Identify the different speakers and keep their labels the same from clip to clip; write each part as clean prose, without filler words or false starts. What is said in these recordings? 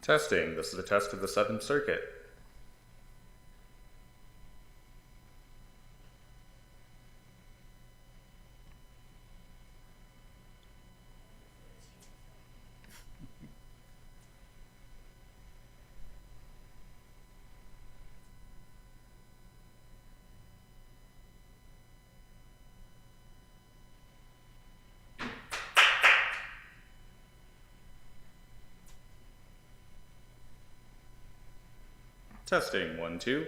Speaker 1: Testing. This is a test of the Seventh Circuit. Testing. 1, 2.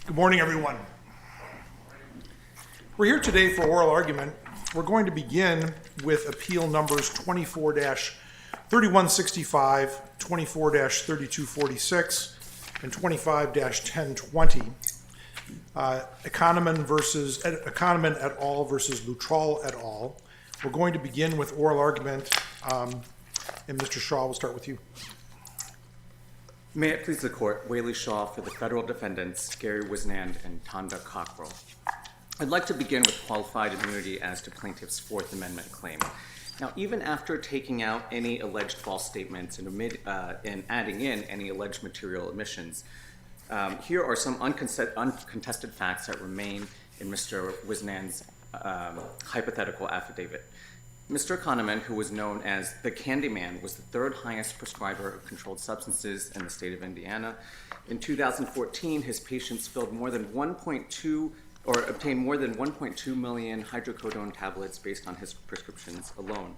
Speaker 2: Good morning, everyone. We're here today for oral argument. We're going to begin with appeal numbers 24-3165, 24-3246, and 25-1020. Economen et al. Versus Luttrell et al. We're going to begin with oral argument, and Mr. Shaw, we'll start with you.
Speaker 3: May it please the court, Whaley Shaw for the federal defendants, Gary Wisnand and Tonda Cockrell. I'd like to begin with qualified immunity as to plaintiff's Fourth Amendment claim. Now, even after taking out any alleged false statements and adding in any alleged material omissions, here are some uncontested facts that remain in Mr. Wisnand's hypothetical affidavit. Mr. Economen, who was known as the Candyman, was the third highest prescriber of controlled substances in the state of Indiana. In 2014, his patients filled more than 1.2 or obtained more than 1.2 million hydrocodone tablets based on his prescriptions alone.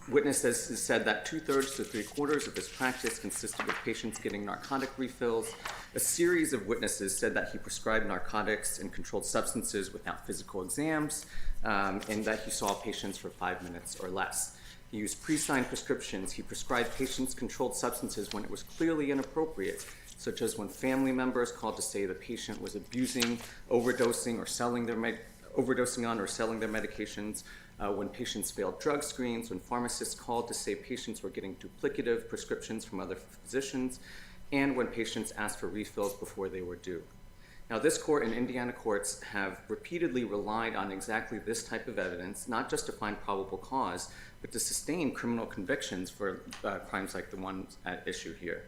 Speaker 3: Witnesses said that 2/3 to 3/4 of his practice consisted of patients getting narcotic refills. A series of witnesses said that he prescribed narcotics and controlled substances without physical exams, and that he saw patients for 5 minutes or less. He used pre-signed prescriptions. He prescribed patients controlled substances when it was clearly inappropriate, such as when family members called to say the patient was abusing, overdosing, or overdosing on or selling their medications, when patients failed drug screens, when pharmacists called to say patients were getting duplicative prescriptions from other physicians, and when patients asked for refills before they were due. Now, this court and Indiana courts have repeatedly relied on exactly this type of evidence, not just to find probable cause, but to sustain criminal convictions for crimes like the ones at issue here.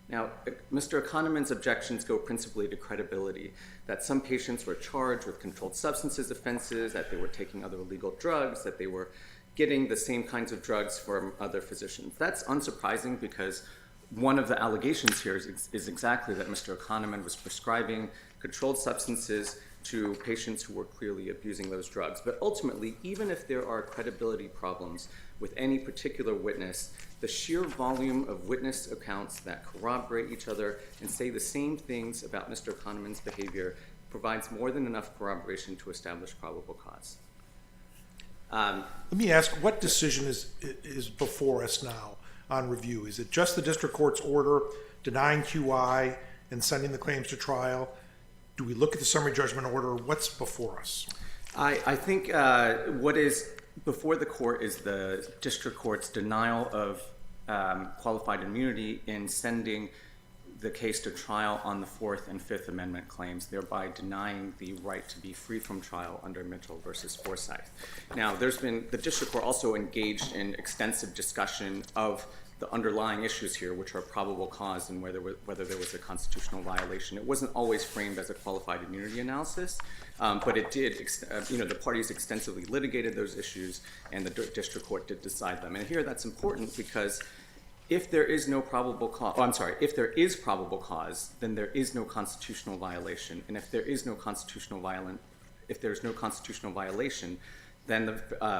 Speaker 3: Now, Mr. Economen's objections go principally to credibility, that some patients were charged with controlled substances offenses, that they were taking other illegal drugs, that they were getting the same kinds of drugs from other physicians. That's unsurprising because one of the allegations here is exactly that Mr. Economen was prescribing controlled substances to patients who were clearly abusing those drugs. But ultimately, even if there are credibility problems with any particular witness, the sheer volume of witness accounts that corroborate each other and say the same things about Mr. Economen's behavior provides more than enough corroboration to establish probable cause.
Speaker 2: Let me ask, what decision is before us now on review? Is it just the district court's order denying QI and sending the claims to trial? Do we look at the summary judgment order? What's before us?
Speaker 3: I think what is before the court is the district court's denial of qualified immunity in sending the case to trial on the Fourth and Fifth Amendment claims, thereby denying the right to be free from trial under Mitchell versus Forsyth. Now, the district court also engaged in extensive discussion of the underlying issues here, which are probable cause and whether there was a constitutional violation. It wasn't always framed as a qualified immunity analysis, but it did, the parties extensively litigated those issues, and the district court did decide them. And here that's important because if there is probable cause, then there is no constitutional violation. And if there's no constitutional violation, then the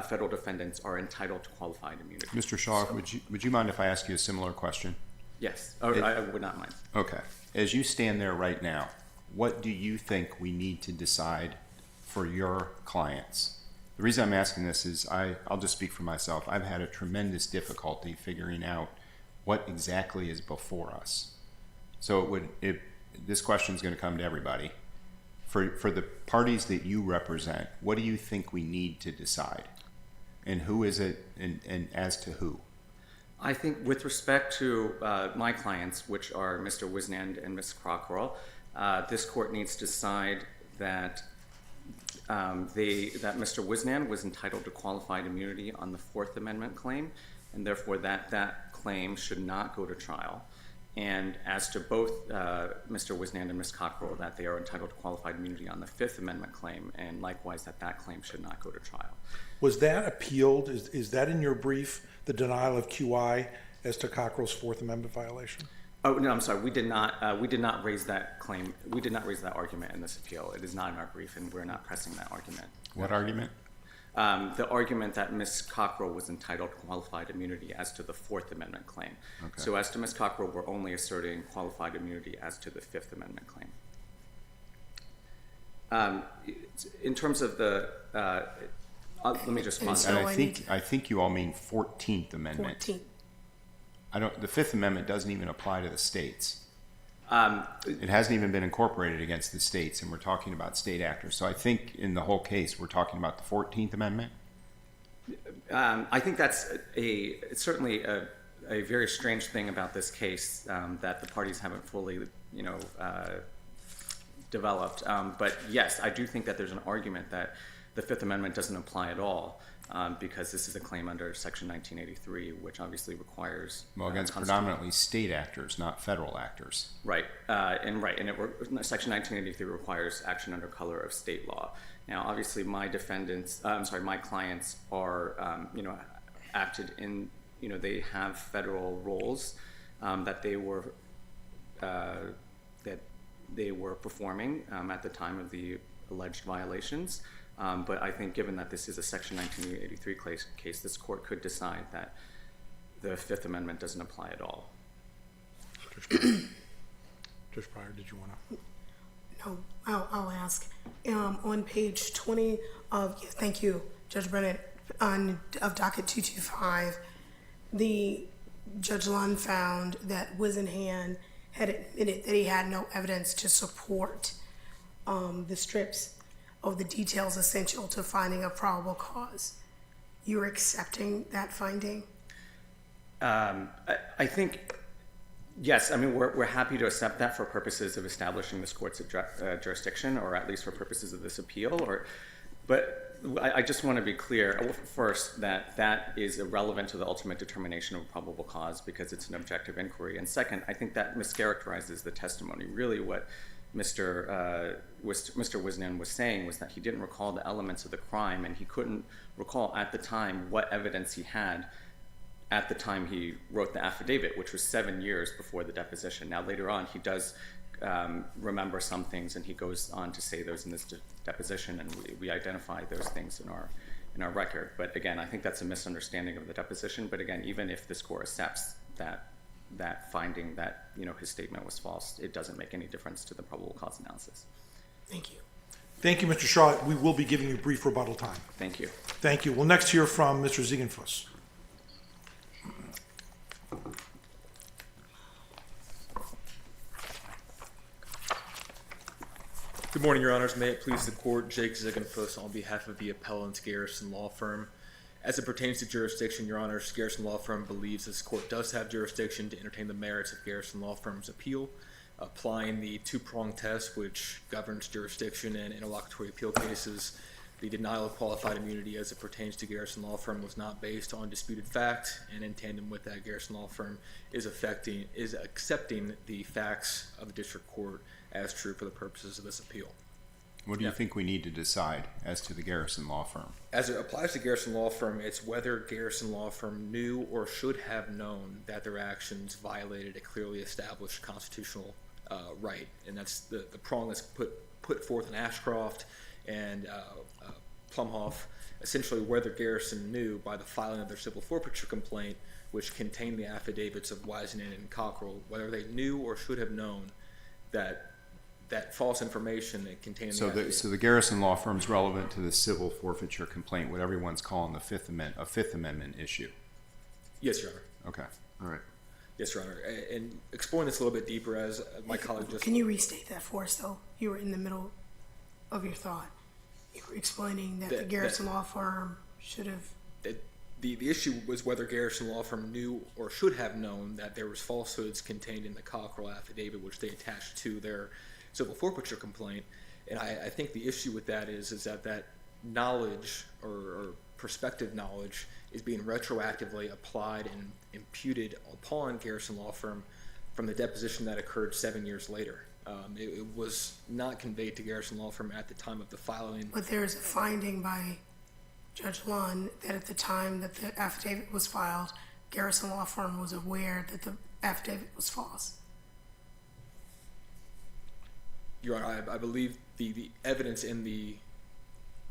Speaker 3: federal defendants are entitled to qualified immunity.
Speaker 4: Mr. Shaw, would you mind if I ask you a similar question?
Speaker 3: Yes, I would not mind.
Speaker 4: Okay. As you stand there right now, what do you think we need to decide for your clients? The reason I'm asking this is I'll just speak for myself. I've had a tremendous difficulty figuring out what exactly is before us. So this question is going to come to everybody. For the parties that you represent, what do you think we need to decide? And who is it, and as to who?
Speaker 3: I think with respect to my clients, which are Mr. Wisnand and Ms. Cockrell, this court needs to decide that Mr. Wisnand was entitled to qualified immunity on the Fourth Amendment claim, and therefore that claim should not go to trial. And as to both Mr. Wisnand and Ms. Cockrell, that they are entitled to qualified immunity on the Fifth Amendment claim, and likewise that claim should not go to trial.
Speaker 2: Was that appealed? Is that in your brief, the denial of QI as to Cockrell's Fourth Amendment violation?
Speaker 3: Oh, no, I'm sorry. We did not raise that claim. We did not raise that argument in this appeal. It is not in our brief, and we're not pressing that argument.
Speaker 4: What argument?
Speaker 3: The argument that Ms. Cockrell was entitled to qualified immunity as to the Fourth Amendment claim. Okay. So as to Ms. Cockrell, we're only asserting qualified immunity as to the Fifth Amendment claim. In terms of the, let me just pause.
Speaker 4: And I think you all mean 14th Amendment.
Speaker 5: 14.
Speaker 4: The Fifth Amendment doesn't even apply to the states.
Speaker 3: Um,
Speaker 4: It hasn't even been incorporated against the states, and we're talking about state actors. So I think in the whole case, we're talking about the 14th Amendment.
Speaker 3: I think that's it's certainly a very strange thing about this case that the parties haven't fully, developed. But yes, I do think that there's an argument that the Fifth Amendment doesn't apply at all because this is a claim under Section 1983, which obviously requires
Speaker 4: Against predominantly state actors, not federal actors.
Speaker 3: Right, and Section 1983 requires action under color of state law. Now, obviously, my clients are, acted in, they have federal roles that they were performing at the time of the alleged violations. But I think, given that this is a Section 1983 case, this court could decide that the Fifth Amendment doesn't apply at all.
Speaker 2: Judge Pryor, did you want to?
Speaker 5: No, I'll ask. On page 20 of, thank you, Judge Brennan, of docket 225, the Judge Lund found that Wisenhan had admitted that he had no evidence to support the strips of the details essential to finding a probable cause. You're accepting that finding?
Speaker 3: I think, yes, I mean, we're happy to accept that for purposes of establishing this court's jurisdiction, or at least for purposes of this appeal. But I just want to be clear, first, that is irrelevant to the ultimate determination of probable cause because it's an objective inquiry. And second, I think that mischaracterizes the testimony. Really what Mr. Wisenhan was saying was that he didn't recall the elements of the crime, and he couldn't recall at the time what evidence he had at the time he wrote the affidavit, which was 7 years before the deposition. Now, later on, he does remember some things, and he goes on to say those in this deposition, and we identify those things in our record. But again, I think that's a misunderstanding of the deposition. But again, even if this court accepts that finding that his statement was false, it doesn't make any difference to the probable cause analysis.
Speaker 5: Thank you.
Speaker 2: Thank you, Mr. Shaw. We will be giving you brief rebuttal time.
Speaker 3: Thank you.
Speaker 2: Thank you. We'll next hear from Mr. Ziegenfuss.
Speaker 6: Good morning, Your Honors. May it please the Court, Jake Ziegenfuss on behalf of the appellant Garrison Law Firm. As it pertains to jurisdiction, Your Honors, Garrison Law Firm believes this Court does have jurisdiction to entertain the merits of Garrison Law Firm's appeal, applying the two-pronged test which governs jurisdiction and interlocutory appeal cases. The denial of qualified immunity as it pertains to Garrison Law Firm was not based on disputed fact, and in tandem with that, Garrison Law Firm is accepting the facts of the District Court as true for the purposes of this appeal.
Speaker 4: What do you think we need to decide as to the Garrison Law Firm?
Speaker 6: As it applies to Garrison Law Firm, it's whether Garrison Law Firm knew or should have known that their actions violated a clearly established constitutional right, and that's the prong that's put forth in Ashcroft and Plumhoff, essentially whether Garrison knew by the filing of their civil forfeiture complaint, which contained the affidavits of Wiseman and Cockrell, whether they knew or should have known that false information that contained the affidavit.
Speaker 4: So the Garrison Law Firm is relevant to the civil forfeiture complaint, what everyone's calling the Fifth Amendment issue.
Speaker 6: Yes, Your Honor.
Speaker 4: Okay, all right.
Speaker 6: Yes, Your Honor. And exploring this a little bit deeper, as my colleague just...
Speaker 5: Can you restate that for us, though? You were in the middle of your thought. You were explaining that the Garrison Law Firm should have...
Speaker 6: The issue was whether Garrison Law Firm knew or should have known that there was falsehoods contained in the Cockrell affidavit, which they attached to their civil forfeiture complaint. And I think the issue with that is that knowledge or prospective knowledge is being retroactively applied and imputed upon Garrison Law Firm from the deposition that occurred 7 years later. It was not conveyed to Garrison Law Firm at the time of the filing.
Speaker 5: But there's a finding by Judge Lund that at the time that the affidavit was filed, Garrison Law Firm was aware that the affidavit was false.
Speaker 6: Your Honor, I believe the evidence in the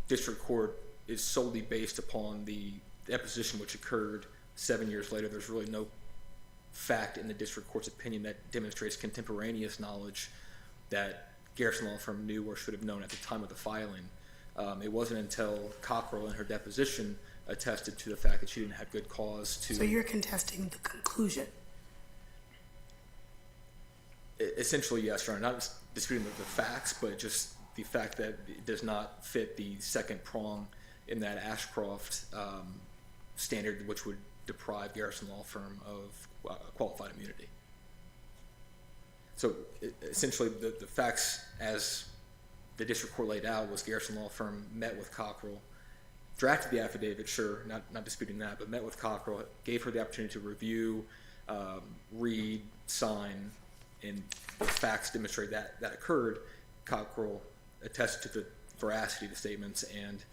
Speaker 6: district court is solely based upon the deposition which occurred 7 years later. There's really no fact in the district court's opinion that demonstrates contemporaneous knowledge that Garrison Law Firm knew or should have known at the time of the filing. It wasn't until Cockrell in her deposition attested to the fact that she didn't have good cause to...
Speaker 5: So you're contesting the conclusion?
Speaker 6: Essentially, yes, Your Honor. Not disputing the facts, but just the fact that it does not fit the second prong in that Ashcroft standard, which would deprive Garrison Law Firm of qualified immunity. So essentially, the facts as the district court laid out was Garrison Law Firm met with Cockrell, drafted the affidavit, sure, not disputing that, but met with Cockrell, gave her the opportunity to review, read, sign, and the facts demonstrate that occurred. Cockrell attested to the veracity of the statements, and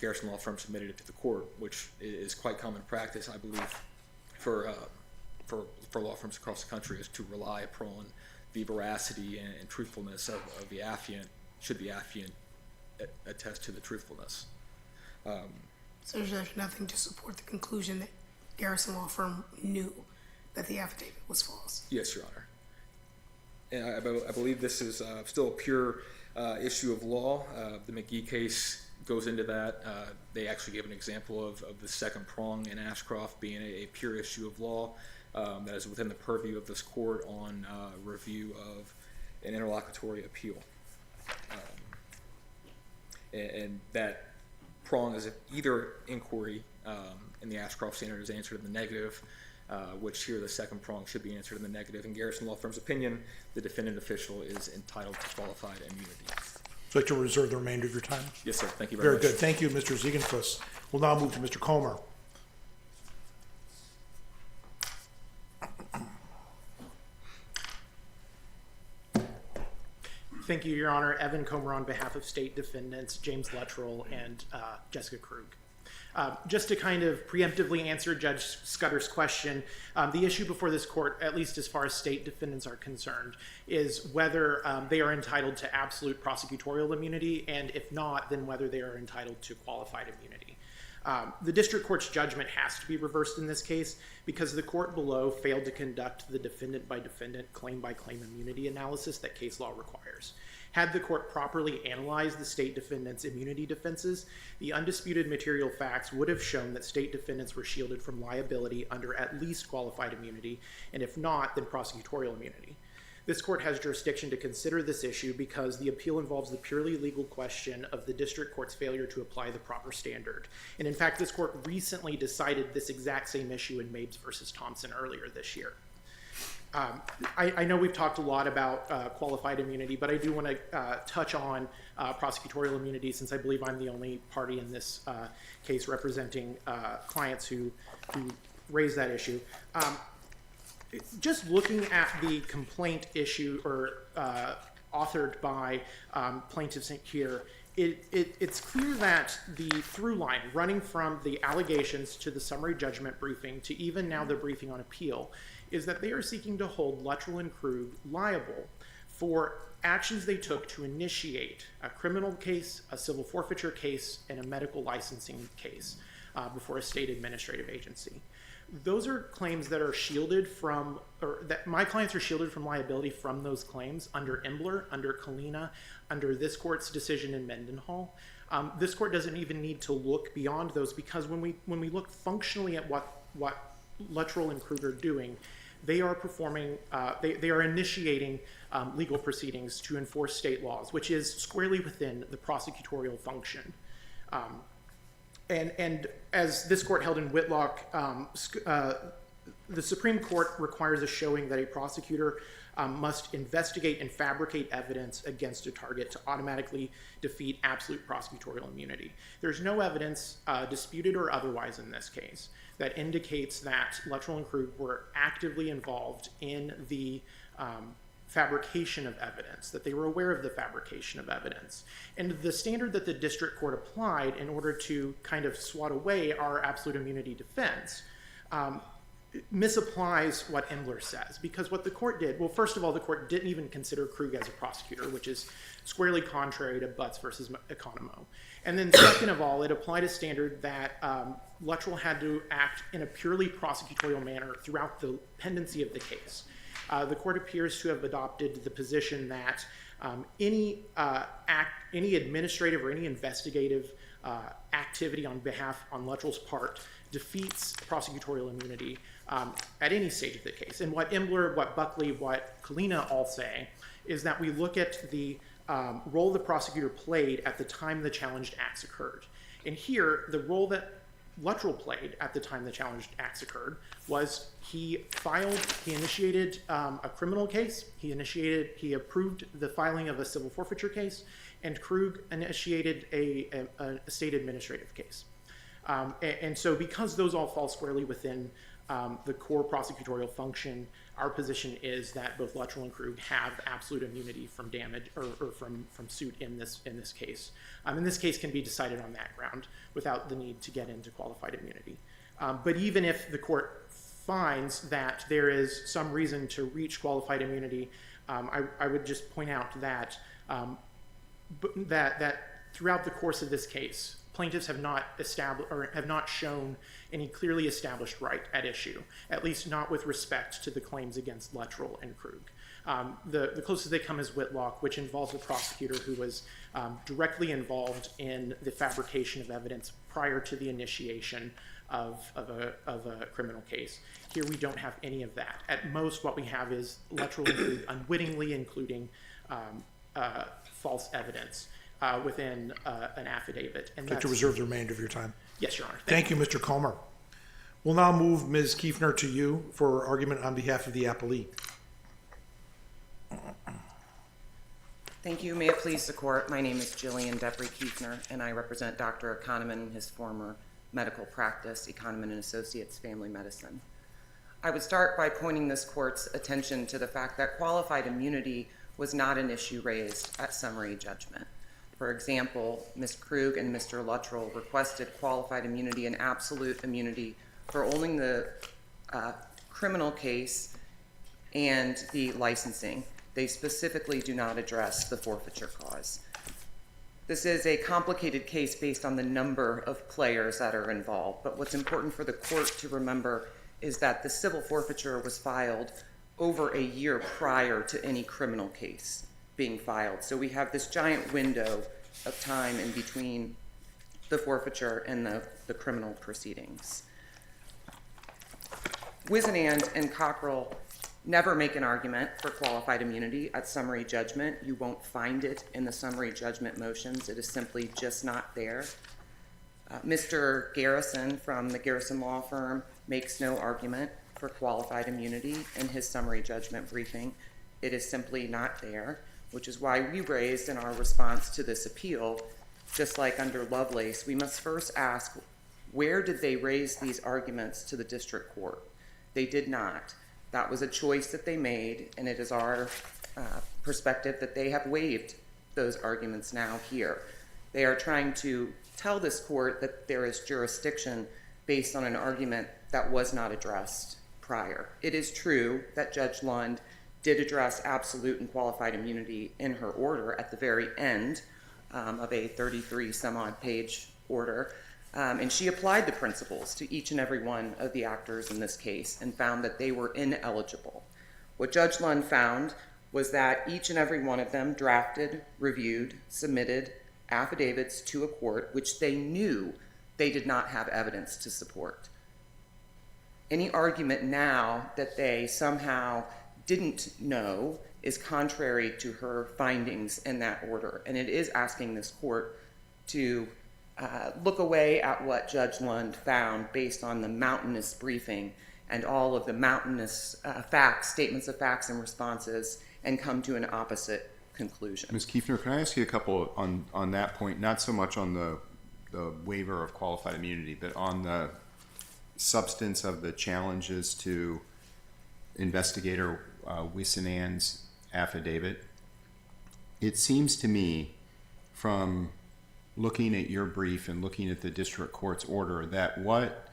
Speaker 6: Garrison Law Firm submitted it to the court, which is quite common practice, I believe, for law firms across the country, is to rely upon the veracity and truthfulness of the affiant, should the affiant attest to the truthfulness.
Speaker 5: So there's nothing to support the conclusion that Garrison Law Firm knew that the affidavit was false?
Speaker 6: Yes, Your Honor. And I believe this is still a pure issue of law. The McGee case goes into that. They actually give an example of the second prong in Ashcroft being a pure issue of law that is within the purview of this court on review of an interlocutory appeal. And that prong is if either inquiry in the Ashcroft standard is answered in the negative, which here the second prong should be answered in the negative. In Garrison Law Firm's opinion, the defendant official is entitled to qualified immunity.
Speaker 2: Would you like to reserve the remainder of your time?
Speaker 6: Yes, sir. Thank you very much.
Speaker 2: Very good. Thank you, Mr. Ziegenfuss. We'll now move to Mr. Comer.
Speaker 7: Thank you, Your Honor. Evan Comer on behalf of state defendants James Luttrell and Jessica Krug. Just to kind of preemptively answer Judge Scudder's question, the issue before this court, at least as far as state defendants are concerned, is whether they are entitled to absolute prosecutorial immunity, and if not, then whether they are entitled to qualified immunity. The district court's judgment has to be reversed in this case because the court below failed to conduct the defendant-by-defendant, claim-by-claim immunity analysis that case law requires. Had the court properly analyzed the state defendants' immunity defenses, the undisputed material facts would have shown that state defendants were shielded from liability under at least qualified immunity, and if not, then prosecutorial immunity. This court has jurisdiction to consider this issue because the appeal involves the purely legal question of the district court's failure to apply the proper standard. And in fact, this court recently decided this exact same issue in Mabes versus Thompson earlier this year. I know we've talked a lot about qualified immunity, but I do want to touch on prosecutorial immunity since I believe I'm the only party in this case representing clients who raised that issue. Just looking at the complaint issue or authored by plaintiffs here, it's clear that the through line running from the allegations to the summary judgment briefing to even now the briefing on appeal is that they are seeking to hold Luttrell and Krug liable for actions they took to initiate a criminal case, a civil forfeiture case, and a medical licensing case before a state administrative agency. Those are claims that are shielded from, or that my clients are shielded from liability from those claims under Embler, under Kalina, under this court's decision in Mendenhall. This court doesn't even need to look beyond those because when we look functionally at what Luttrell and Krug are doing, they are performing, they are initiating legal proceedings to enforce state laws, which is squarely within the prosecutorial function. And as this court held in Whitlock, the Supreme Court requires a showing that a prosecutor must investigate and fabricate evidence against a target to automatically defeat absolute prosecutorial immunity. There's no evidence, disputed or otherwise in this case, that indicates that Luttrell and Krug were actively involved in the fabrication of evidence, that they were aware of the fabrication of evidence. And the standard that the district court applied in order to kind of swat away our absolute immunity defense misapplies what Embler says. Because what the court did, well, first of all, the court didn't even consider Krug as a prosecutor, which is squarely contrary to Butts versus Economo. And then second of all, it applied a standard that Luttrell had to act in a purely prosecutorial manner throughout the pendency of the case. The court appears to have adopted the position that Any administrative or any investigative activity on Luttrell's part defeats prosecutorial immunity at any stage of the case. And what Imbler, what Buckley, what Kalina all say is that we look at the role the prosecutor played at the time the challenged acts occurred. And here, the role that Luttrell played at the time the challenged acts occurred was he initiated a criminal case, he approved the filing of a civil forfeiture case, and Krug initiated a state administrative case. And so because those all fall squarely within the core prosecutorial function, our position is that both Luttrell and Krug have absolute immunity from damage or from suit in this case. And this case can be decided on that ground without the need to get into qualified immunity. But even if the court finds that there is some reason to reach qualified immunity, I would just point out that that throughout the course of this case, plaintiffs have not established or have not shown any clearly established right at issue, at least not with respect to the claims against Luttrell and Krug. The closest they come is Whitlock, which involves a prosecutor who was directly involved in the fabrication of evidence prior to the initiation of a criminal case. Here we don't have any of that. At most, what we have is Luttrell and Krug unwittingly including false evidence within an affidavit. And
Speaker 2: I'd like to reserve the remainder of your time.
Speaker 7: Yes, Your Honor.
Speaker 2: Thank you, Mr. Comer. We'll now move Ms. Kiefner to you for argument on behalf of the appellee.
Speaker 8: Thank you. May it please the court. My name is Jillian Debris Kiefner, and I represent Dr. Economan in his former medical practice, Economan and Associates Family Medicine. I would start by pointing this court's attention to the fact that qualified immunity was not an issue raised at summary judgment. For example, Ms. Krug and Mr. Luttrell requested qualified immunity and absolute immunity for only the criminal case and the licensing. They specifically do not address the forfeiture clause. This is a complicated case based on the number of players that are involved, but what's important for the court to remember is that the civil forfeiture was filed over a year prior to any criminal case being filed. So we have this giant window of time in between the forfeiture and the criminal proceedings. Wisenand and Cockrell never make an argument for qualified immunity at summary judgment. You won't find it in the summary judgment motions. It is simply just not there. Mr. Garrison from the Garrison Law Firm makes no argument for qualified immunity in his summary judgment briefing. It is simply not there, which is why we raised in our response to this appeal, just like under Lovelace, we must first ask, where did they raise these arguments to the district court? They did not. That was a choice that they made, and it is our perspective that they have waived those arguments now here. They are trying to tell this court that there is jurisdiction based on an argument that was not addressed prior. It is true that Judge Lund did address absolute and qualified immunity in her order at the very end of a 33 some odd page order. And she applied the principles to each and every one of the actors in this case and found that they were ineligible. What Judge Lund found was that each and every one of them drafted, reviewed, submitted affidavits to a court which they knew they did not have evidence to support. Any argument now that they somehow didn't know is contrary to her findings in that order. And it is asking this court to look away at what Judge Lund found based on the mountainous briefing and all of the mountainous facts, statements of facts and responses, and come to an opposite conclusion.
Speaker 4: Ms. Kiefner, can I ask you a couple on that point, not so much on the waiver of qualified immunity, but on the substance of the challenges to investigator Wisenand's affidavit? It seems to me from looking at your brief and looking at the district court's order that what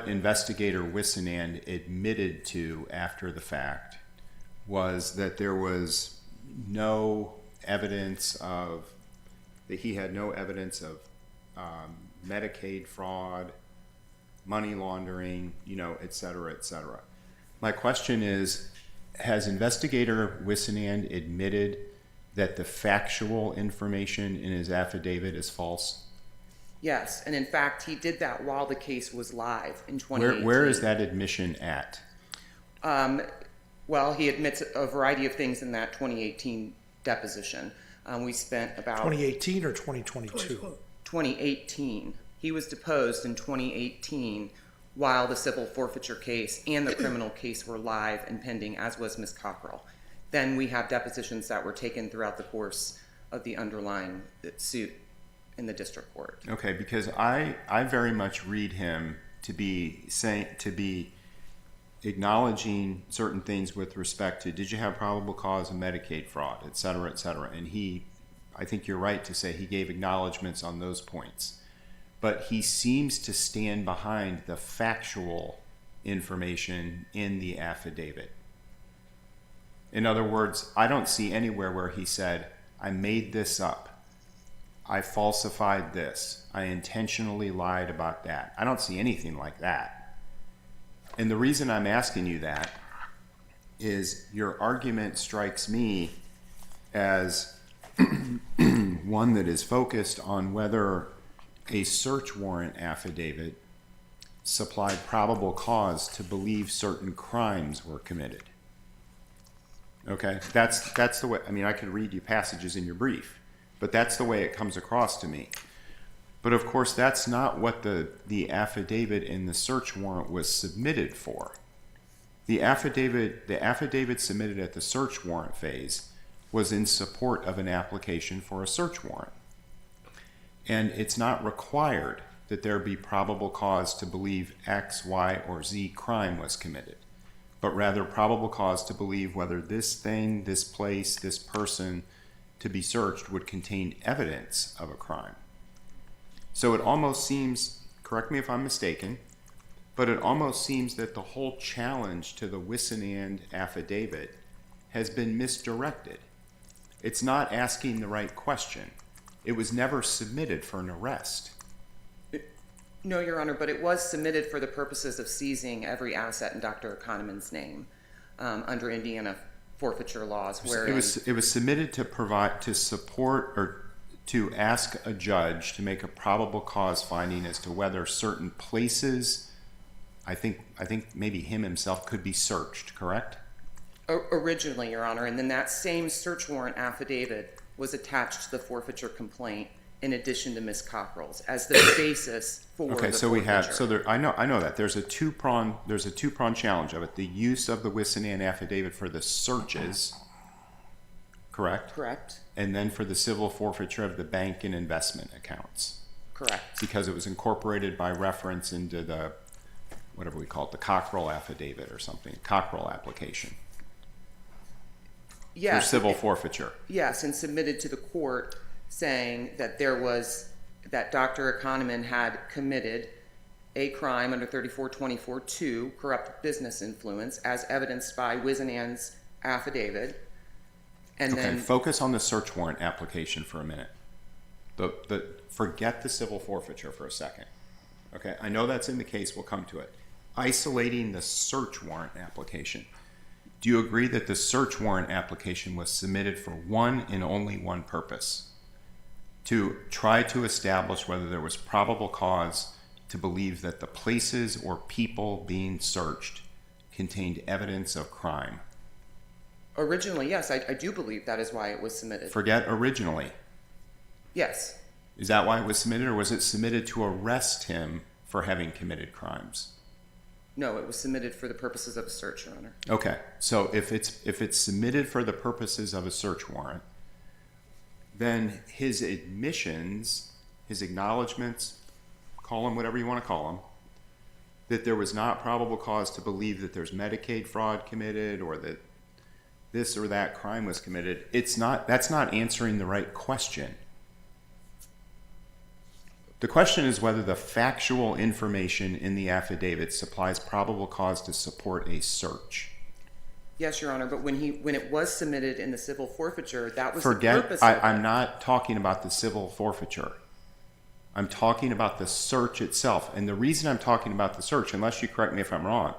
Speaker 4: investigator Wisenand admitted to after the fact was that there was no evidence of, that he had no evidence of Medicaid fraud, money laundering, et cetera, et cetera. My question is, has investigator Wissenand admitted that the factual information in his affidavit is false?
Speaker 8: Yes, and in fact, he did that while the case was live in 2018.
Speaker 4: Where is that admission at?
Speaker 8: Well, he admits a variety of things in that 2018 deposition. We spent about
Speaker 2: 2018 or 2022?
Speaker 8: 2018. He was deposed in 2018 while the civil forfeiture case and the criminal case were live and pending, as was Ms. Cockrell. Then we have depositions that were taken throughout the course of the underlying suit in the district court.
Speaker 4: Okay, because I very much read him to be acknowledging certain things with respect to, did you have probable cause of Medicaid fraud, et cetera, and I think you're right to say he gave acknowledgments on those points, but he seems to stand behind the factual information in the affidavit. In other words, I don't see anywhere where he said, I made this up, I falsified this, I intentionally lied about that. I don't see anything like that. And the reason I'm asking you that is your argument strikes me as one that is focused on whether a search warrant affidavit supplied probable cause to believe certain crimes were committed. Okay, that's the way, I mean, I could read you passages in your brief, but that's the way it comes across to me. But of course, that's not what the affidavit in the search warrant was submitted for. The affidavit submitted at the search warrant phase was in support of an application for a search warrant. And it's not required that there be probable cause to believe X, Y, or Z crime was committed, but rather probable cause to believe whether this thing, this place, this person to be searched would contain evidence of a crime. So it almost seems, correct me if I'm mistaken, but it almost seems that the whole challenge to the Wissenand affidavit has been misdirected. It's not asking the right question. It was never submitted for an arrest.
Speaker 8: No, Your Honor, but it was submitted for the purposes of seizing every asset in Dr. Kahneman's name under Indiana forfeiture laws. Whereas
Speaker 4: It was submitted to support or to ask a judge to make a probable cause finding as to whether certain places, I think maybe him himself, could be searched, correct?
Speaker 8: Originally, Your Honor, and then that same search warrant affidavit was attached to the forfeiture complaint in addition to Ms. Cockrell's as the basis for
Speaker 4: Okay,
Speaker 8: the
Speaker 4: so we have,
Speaker 8: forfeiture.
Speaker 4: so there, I know that there's a two-prong challenge of it. The use of the Wissenand affidavit for the searches, correct?
Speaker 8: Correct.
Speaker 4: And then for the civil forfeiture of the bank and investment accounts.
Speaker 8: Correct.
Speaker 4: Because it was incorporated by reference into the, whatever we call it, the Cockrell affidavit or something, Cockrell application.
Speaker 8: Yes.
Speaker 4: For civil forfeiture.
Speaker 8: Yes, and submitted to the court saying that that Dr. Kahneman had committed a crime under 3424-2, corrupt business influence, as evidenced by Wissenand's affidavit. And
Speaker 4: Okay,
Speaker 8: then
Speaker 4: focus on the search warrant application for a minute. Forget the civil forfeiture for a second. Okay, I know that's in the case, we'll come to it. Isolating the search warrant application. Do you agree that the search warrant application was submitted for one and only one purpose? To try to establish whether there was probable cause to believe that the places or people being searched contained evidence of crime?
Speaker 8: originally, yes, I do believe that is why it was submitted.
Speaker 4: Forget originally.
Speaker 8: Yes.
Speaker 4: Is that why it was submitted, or was it submitted to arrest him for having committed crimes?
Speaker 8: No, it was submitted for the purposes of a search, Your Honor.
Speaker 4: Okay, so if it's submitted for the purposes of a search warrant, then his admissions, his acknowledgments, call them whatever you want to call them, that there was not probable cause to believe that there's Medicaid fraud committed or that this or that crime was committed, that's not answering the right question. The question is whether the factual information in the affidavit supplies probable cause to support a search.
Speaker 8: Yes, Your Honor, but when it was submitted in the civil forfeiture, that was the purpose of it.
Speaker 4: I'm not talking about the civil forfeiture. I'm talking about the search itself. And the reason I'm talking about the search, unless you correct me if I'm wrong,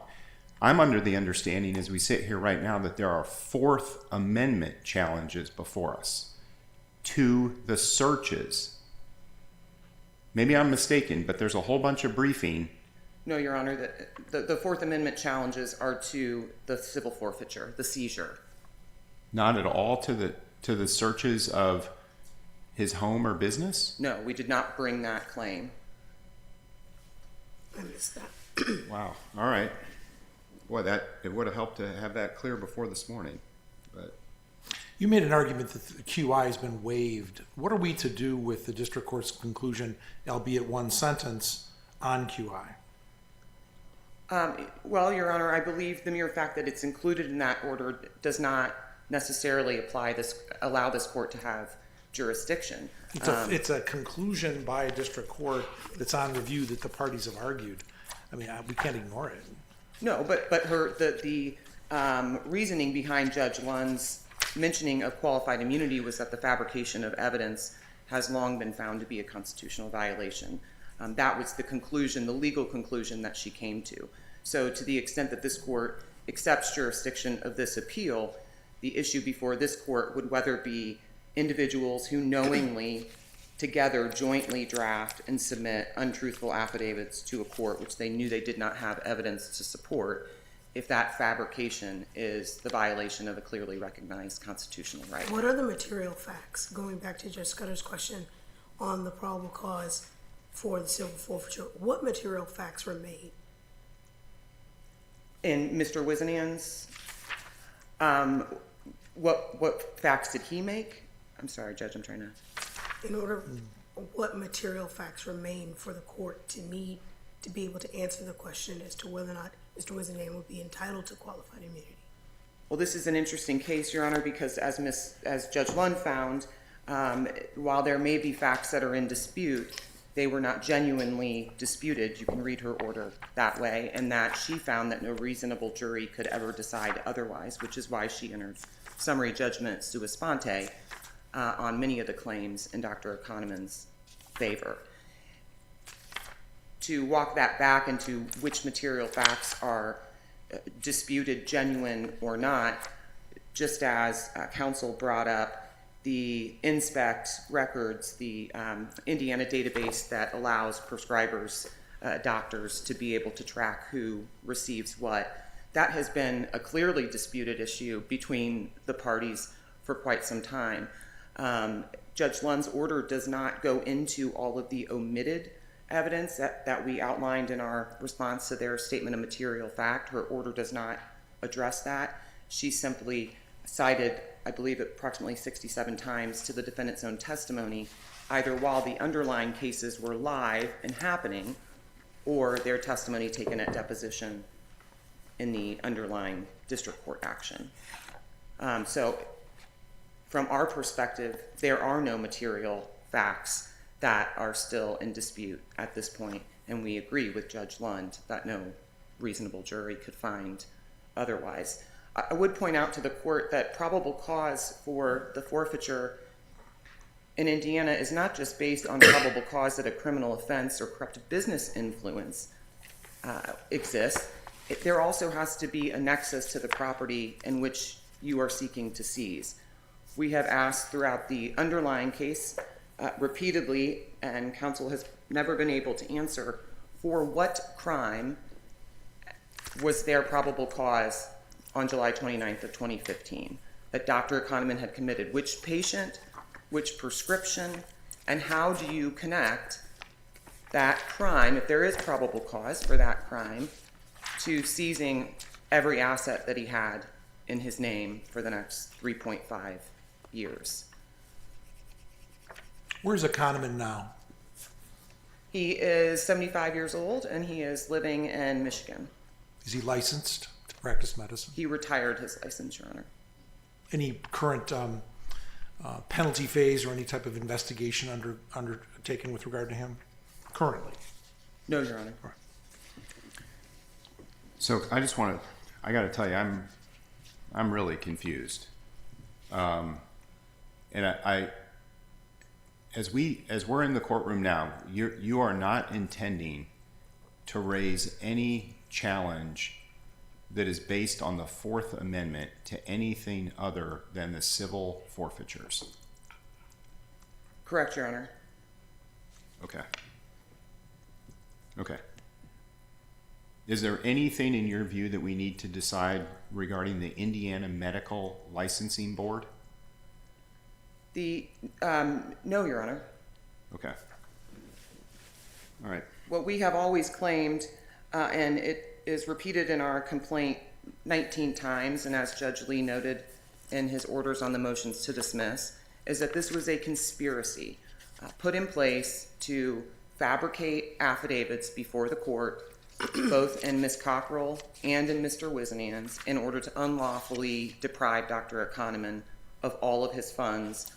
Speaker 4: I'm under the understanding as we sit here right now that there are Fourth Amendment challenges before us to the searches. Maybe I'm mistaken, but there's a whole bunch of briefing.
Speaker 8: No, Your Honor, the Fourth Amendment challenges are to the civil forfeiture, the seizure.
Speaker 4: Not at all to the searches of his home or business?
Speaker 8: No, we did not bring that claim.
Speaker 5: I missed that.
Speaker 4: Wow. All right. Boy, it would have helped to have that clear before this morning. But
Speaker 2: You made an argument that the QI has been waived. What are we to do with the district court's conclusion, albeit one sentence, on QI?
Speaker 8: Well, Your Honor, I believe the mere fact that it's included in that order does not necessarily allow this court to have jurisdiction.
Speaker 2: It's a conclusion by a district court that's on review that the parties have argued. I mean, we can't ignore it.
Speaker 8: No, but the reasoning behind Judge Lund's mentioning of qualified immunity was that the fabrication of evidence has long been found to be a constitutional violation. That was the conclusion, the legal conclusion that she came to. So to the extent that this court accepts jurisdiction of this appeal, the issue before this court would whether be individuals who knowingly together jointly draft and submit untruthful affidavits to a court which they knew they did not have evidence to support, if that fabrication is the violation of a clearly recognized constitutional right.
Speaker 5: What are the material facts, going back to Judge Scudder's question on the probable cause for the civil forfeiture? What material facts were made?
Speaker 8: In Mr. Wisenan's, what facts did he make? I'm sorry, Judge, I'm trying to...
Speaker 5: What material facts remain for the court to need to be able to answer the question as to whether or not Mr. Wisenan would be entitled to qualified immunity?
Speaker 8: Well, this is an interesting case, Your Honor, because as Judge Lund found, while there may be facts that are in dispute, they were not genuinely disputed. You can read her order that way, and that she found that no reasonable jury could ever decide otherwise, which is why she entered summary judgment sua sponte on many of the claims in Dr. Kahneman's favor. To walk that back into which material facts are disputed, genuine or not, just as counsel brought up the INSPECT records, the Indiana database that allows prescribers, doctors, to be able to track who receives what, that has been a clearly disputed issue between the parties for quite some time. Judge Lund's order does not go into all of the omitted evidence that we outlined in our response to their statement of material fact. Her order does not address that. She simply cited, I believe, approximately 67 times to the defendant's own testimony, either while the underlying cases were live and happening, or their testimony taken at deposition in the underlying district court action. So from our perspective, there are no material facts that are still in dispute at this point, and we agree with Judge Lund that no reasonable jury could find otherwise. I would point out to the court that probable cause for the forfeiture in Indiana is not just based on probable cause that a criminal offense or corrupt business influence exists. There also has to be a nexus to the property in which you are seeking to seize. We have asked throughout the underlying case repeatedly, and counsel has never been able to answer, for what crime was there probable cause on July 29th of 2015 that Dr. Kahneman had committed? Which patient, which prescription, and how do you connect that crime, if there is probable cause for that crime, to seizing every asset that he had in his name for the next 3.5 years?
Speaker 2: Where's a Kahneman now?
Speaker 8: He is 75 years old, and he is living in Michigan.
Speaker 2: Is he licensed to practice medicine?
Speaker 8: He retired his license, Your Honor.
Speaker 2: Any current penalty phase or any type of investigation undertaken with regard to him currently?
Speaker 8: No, Your Honor.
Speaker 2: All right.
Speaker 4: So I got to tell you, I'm really confused. And as we're in the courtroom now, you are not intending to raise any challenge that is based on the Fourth Amendment to anything other than the civil forfeitures?
Speaker 8: Correct, Your Honor.
Speaker 4: Okay. Okay. Is there anything in your view that we need to decide regarding the Indiana Medical Licensing Board?
Speaker 8: No, Your Honor.
Speaker 4: Okay. All right.
Speaker 8: What we have always claimed, and it is repeated in our complaint 19 times, and as Judge Lee noted in his orders on the motions to dismiss, is that this was a conspiracy put in place to fabricate affidavits before the court, both in Ms. Cockrell and in Mr. Wisenand's, in order to unlawfully deprive Dr. Economan of all of his funds,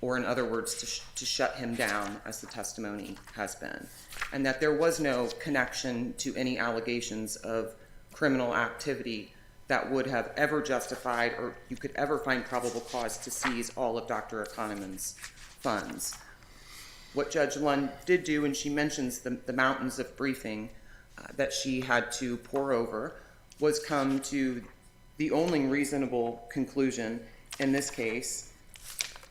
Speaker 8: or in other words, to shut him down, as the testimony has been. And that there was no connection to any allegations of criminal activity that would have ever justified, or you could ever find probable cause to seize all of Dr. Economan's funds. What Judge Lund did do, and she mentions the mountains of briefing that she had to pour over, was come to the only reasonable conclusion in this case.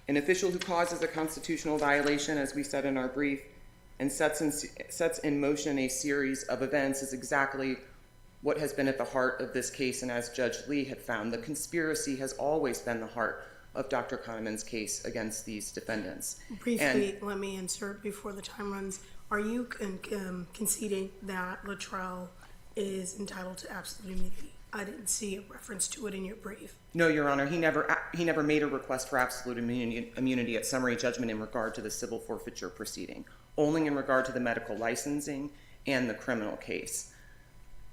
Speaker 8: An official who causes a constitutional violation, as we said in our brief, and sets in motion a series of events is exactly what has been at the heart of this case. And as Judge Lee had found, the conspiracy has always been the heart of Dr. Kahneman's case against these defendants.
Speaker 5: Briefly, let me insert before the time runs. Are you conceding that Luttrell is entitled to absolute immunity? I didn't see a reference to it in your brief.
Speaker 8: No, Your Honor. He never made a request for absolute immunity at summary judgment in regard to the civil forfeiture proceeding, only in regard to the medical licensing and the criminal case.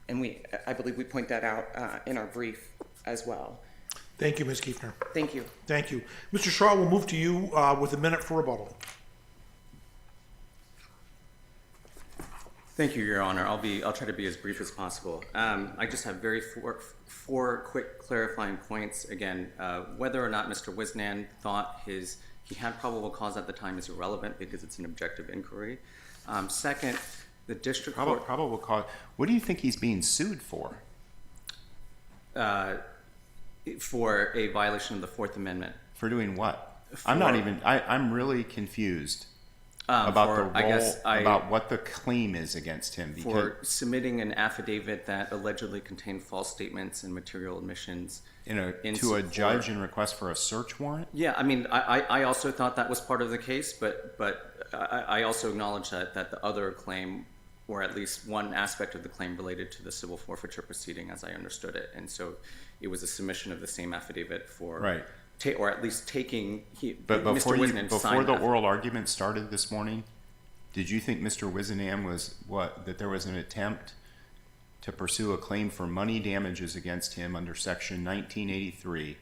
Speaker 8: And I believe we point that out in our brief as well.
Speaker 2: Thank you, Ms. Kiefner.
Speaker 8: Thank you.
Speaker 2: Thank you. Mr. Shaw, we'll move to you with a minute for rebuttal.
Speaker 3: Thank you, Your Honor. I'll try to be as brief as possible. I just have four quick clarifying points. Again, whether or not Mr. Wisnan thought he had probable cause at the time is irrelevant because it's an objective inquiry. Second, the district court...
Speaker 4: Probable cause. What do you think he's being sued for?
Speaker 3: For a violation of the Fourth Amendment.
Speaker 4: For doing what? I'm really confused about about what the claim is against him.
Speaker 3: For submitting an affidavit that allegedly contained false statements and material admissions
Speaker 4: to a judge in request for a search warrant?
Speaker 3: Yeah, I mean, I also thought that was part of the case, but I also acknowledge that the other claim, or at least one aspect of the claim, related to the civil forfeiture proceeding, as I understood it, and so it was a submission of the same affidavit for
Speaker 4: right.
Speaker 3: Or at least taking.
Speaker 4: But before
Speaker 3: Mr.
Speaker 4: the oral argument started this morning, did you think Mr. Wisenam was that there was an attempt to pursue a claim for money damages against him under Section 1983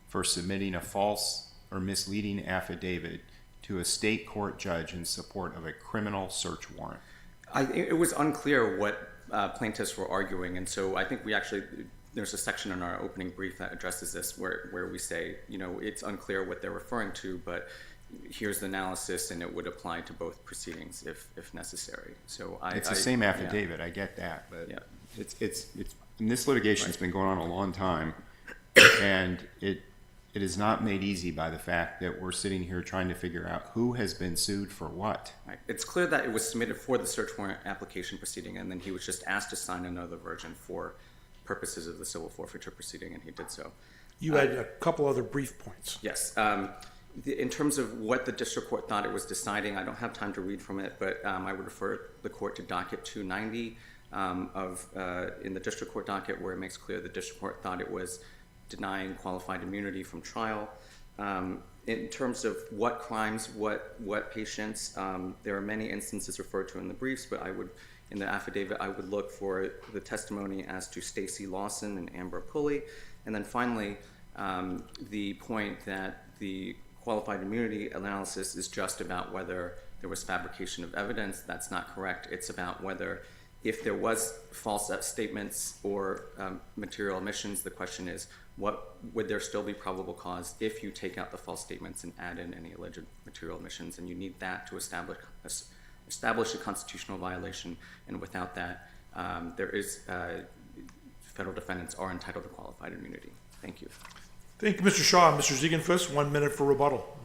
Speaker 4: for submitting a false or misleading affidavit to a state court judge in support of a criminal search warrant?
Speaker 3: It was unclear what plaintiffs were arguing, and so I think there's a section in our opening brief that addresses this where we say, it's unclear what they're referring to, but here's the analysis, and it would apply to both proceedings if necessary. So
Speaker 4: it's the same affidavit. Yeah. I get that, but yeah. It's and this litigation's been going on a long time, and it is not made easy by the fact that we're sitting here trying to figure out who has been sued for what.
Speaker 3: Right. It's clear that it was submitted for the search warrant application proceeding, and then he was just asked to sign another version for purposes of the civil forfeiture proceeding, and he did so.
Speaker 2: You had a couple other brief points.
Speaker 3: Yes. In terms of what the district court thought it was deciding, I don't have time to read from it, but I would refer the court to docket 290 in the district court docket, where it makes clear the district court thought it was denying qualified immunity from trial. In terms of what crimes, what patients, there are many instances referred to in the briefs, but in the affidavit, I would look for the testimony as to Stacy Lawson and Amber Pulley. And then finally, the point that the qualified immunity analysis is just about whether there was fabrication of evidence. That's not correct. It's about whether, if there was false statements or material omissions, the question is, would there still be probable cause if you take out the false statements and add in any alleged material omissions? And you need that to establish a constitutional violation, and without that, there is federal defendants are entitled to qualified immunity. Thank you.
Speaker 2: Thank you, Mr. Shaw. Mr. Ziegenfuss, 1 minute for rebuttal.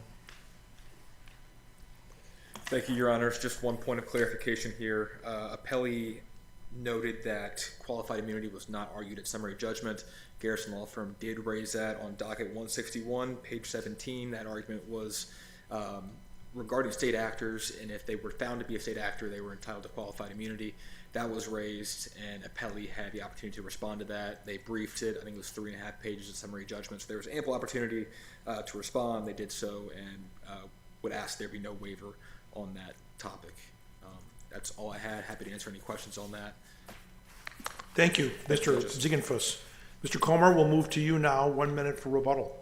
Speaker 6: Thank you, Your Honors. Just one point of clarification here. Appellee noted that qualified immunity was not argued at summary judgment. Garrison Law Firm did raise that on docket 161, page 17. That argument was regarding state actors, and if they were found to be a state actor, they were entitled to qualified immunity. That was raised, and appellee had the opportunity to respond to that. They briefed it. I think it was 3.5 pages of summary judgment. So there was ample opportunity to respond. They did so, and would ask there be no waiver on that topic. That's all I had. Happy to answer any questions on that.
Speaker 2: Thank you, Mr. Ziegenfuss. Mr. Comer, we'll move to you now. 1 minute for rebuttal.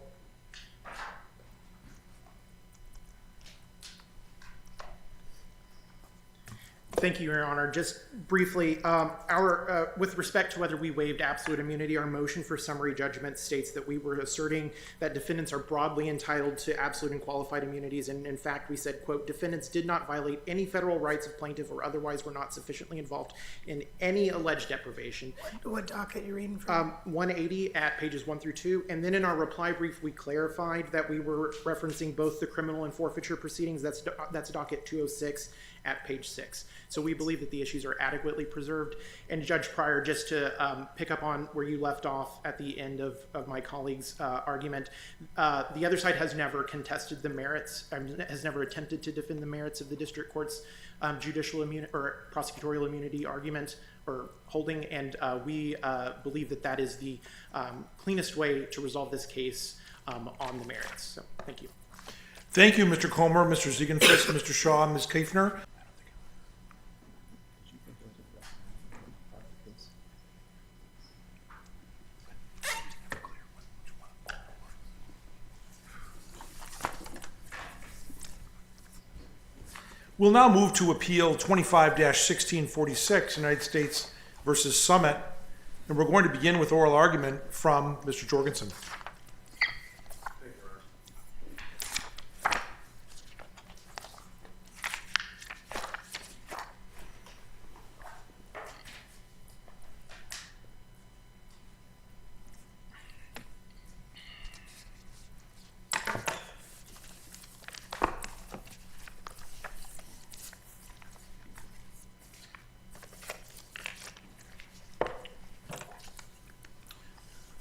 Speaker 7: Thank you, Your Honor. Just briefly, with respect to whether we waived absolute immunity, our motion for summary judgment states that we were asserting that defendants are broadly entitled to absolute and qualified immunities. And in fact, we said, quote, defendants did not violate any federal rights of plaintiff or otherwise were not sufficiently involved in any alleged deprivation.
Speaker 5: What docket you reading from?
Speaker 7: 180 at pages 1 through 2. And then in our reply brief, we clarified that we were referencing both the criminal and forfeiture proceedings. That's docket 206 at page 6. So we believe that the issues are adequately preserved. And Judge Pryor, just to pick up on where you left off at the end of my colleague's argument, the other side has never contested the merits, has never attempted to defend the merits of the district court's judicial immunity or prosecutorial immunity argument or holding, and we believe that that is the cleanest way to resolve this case on the merits. So thank you.
Speaker 2: Thank you, Mr. Comer, Mr. Ziegenfuss, Mr. Shaw, Ms. Kaefner. We'll now move to Appeal 25-1646, United States versus Summit, and we're going to begin with oral argument from Mr. Jorgensen.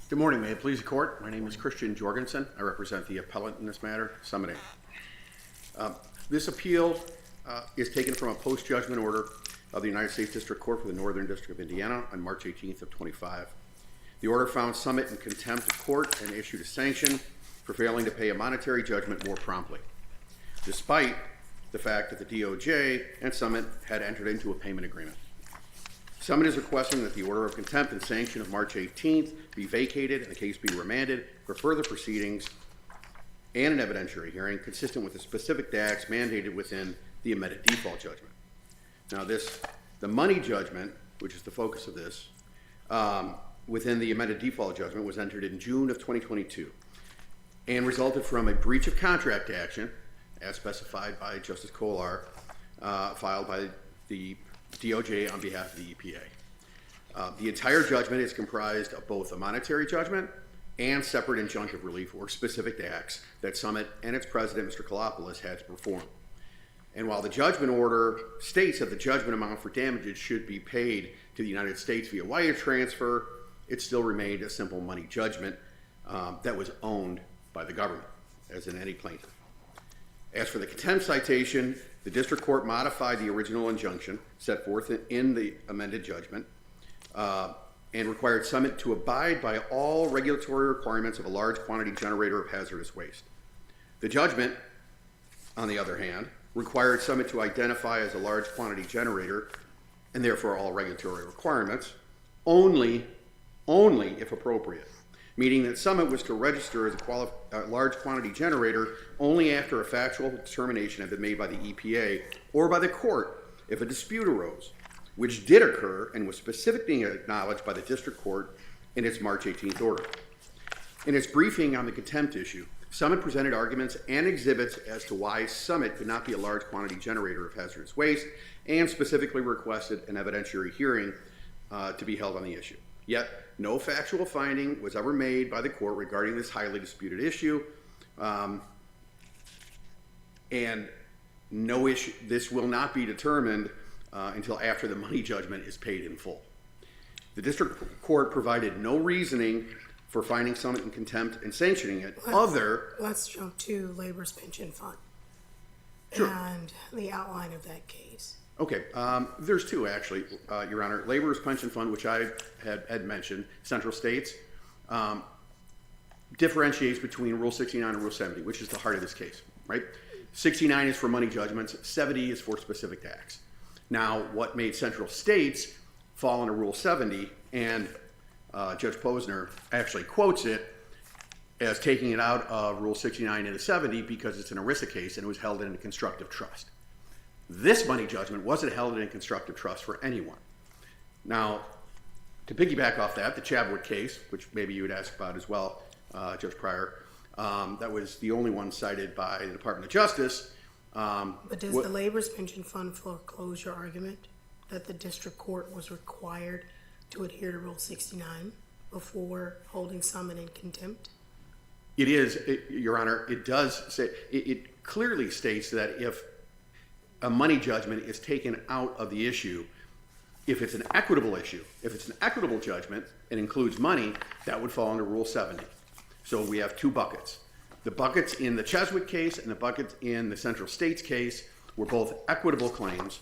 Speaker 9: Good morning. May it please the court. My name is Christian Jorgensen. I represent the appellant in this matter, Summit Inc. This appeal is taken from a post-judgment order of the United States District Court for the Northern District of Indiana on March 18th of 25. The order found Summit in contempt of court and issued a sanction for failing to pay a monetary judgment more promptly, despite the fact that the DOJ and Summit had entered into a payment agreement. Summit is requesting that the order of contempt and sanction of March 18th be vacated and the case be remanded for further proceedings and an evidentiary hearing consistent with the specific acts mandated within the amended default judgment. Now the money judgment, which is the focus of this, within the amended default judgment was entered in June of 2022 and resulted from a breach of contract action as specified by Justice Kolar, filed by the DOJ on behalf of the EPA. The entire judgment is comprised of both a monetary judgment and separate injunctive relief or specific acts that Summit and its president, Mr. Kalopoulos, had to perform. And while the judgment order states that the judgment amount for damages should be paid to the United States via wire transfer, it still remained a simple money judgment that was owned by the government, as in any plaintiff. As for the contempt citation, the district court modified the original injunction set forth in the amended judgment and required Summit to abide by all regulatory requirements of a large quantity generator of hazardous waste. The judgment, on the other hand, required Summit to identify as a large quantity generator and therefore all regulatory requirements only if appropriate, meaning that Summit was to register as a large quantity generator only after a factual determination had been made by the EPA or by the court if a dispute arose, which did occur and was specifically acknowledged by the district court in its March 18th order. In its briefing on the contempt issue, Summit presented arguments and exhibits as to why Summit could not be a large quantity generator of hazardous waste and specifically requested an evidentiary hearing to be held on the issue. Yet, no factual finding was ever made by the court regarding this highly disputed issue. And no issue, this will not be determined until after the money judgment is paid in full. The district court provided no reasoning for finding Summit in contempt and sanctioning it
Speaker 5: Let's jump to Labor's Pension Fund.
Speaker 9: Sure.
Speaker 5: And the outline of that case.
Speaker 9: Okay, there's two actually, Your Honor. Laborers Pension Fund, which I had mentioned, Central States, differentiates between Rule 69 and Rule 70, which is the heart of this case, right? 69 is for money judgments, 70 is for specific acts. Now, what made Central States fall under Rule 70, and Judge Posner actually quotes it as taking it out of Rule 69 into 70 because it's an ERISA case and it was held in a constructive trust. This money judgment wasn't held in a constructive trust for anyone. Now, to piggyback off that, the Chadwick case, which maybe you would ask about as well, Judge Pryor, that was the only one cited by the Department of Justice.
Speaker 5: But does the Labor's Pension Fund foreclose your argument that the district court was required to adhere to Rule 69 before holding Summit in contempt?
Speaker 9: It is, Your Honor, it does say, it clearly states that if a money judgment is taken out of the issue, if it's an equitable issue, if it's an equitable judgment and includes money, that would fall under Rule 70. So we have two buckets. The buckets in the Cheswick case and the buckets in the Central States case were both equitable claims,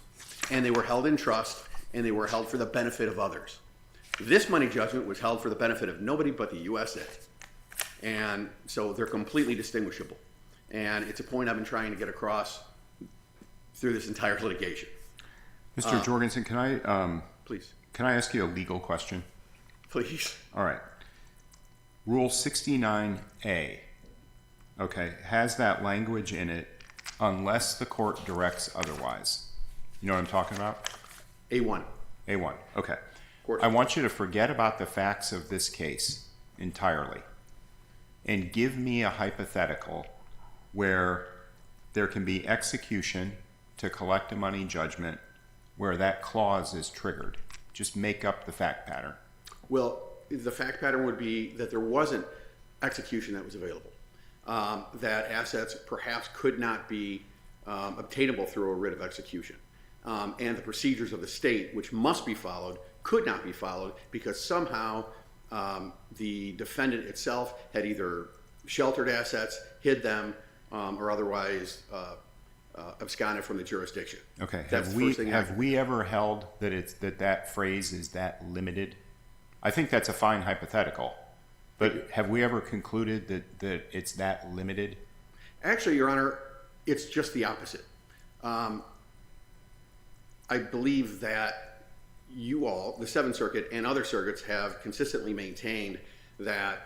Speaker 9: and they were held in trust, and they were held for the benefit of others. This money judgment was held for the benefit of nobody but the USA. And so they're completely distinguishable. And it's a point I've been trying to get across through this entire litigation.
Speaker 4: Mr. Jorgensen,
Speaker 9: Please.
Speaker 4: can I ask you a legal question?
Speaker 9: Please.
Speaker 4: All right. Rule 69A, okay, has that language in it unless the court directs otherwise. You know what I'm talking about?
Speaker 9: A1.
Speaker 4: A1, okay.
Speaker 9: Court.
Speaker 4: I want you to forget about the facts of this case entirely and give me a hypothetical where there can be execution to collect a money judgment where that clause is triggered. Just make up the fact pattern.
Speaker 9: Well, the fact pattern would be that there wasn't execution that was available, that assets perhaps could not be obtainable through a writ of execution, and the procedures of the state, which must be followed, could not be followed because somehow the defendant itself had either sheltered assets, hid them, or otherwise absconded from the jurisdiction.
Speaker 4: Okay.
Speaker 9: That's the first thing
Speaker 4: Have we ever held that that phrase is that limited? I think that's a fine hypothetical, but have we ever concluded that it's that limited?
Speaker 9: Actually, Your Honor, it's just the opposite. I believe that you all, the Seventh Circuit and other circuits, have consistently maintained that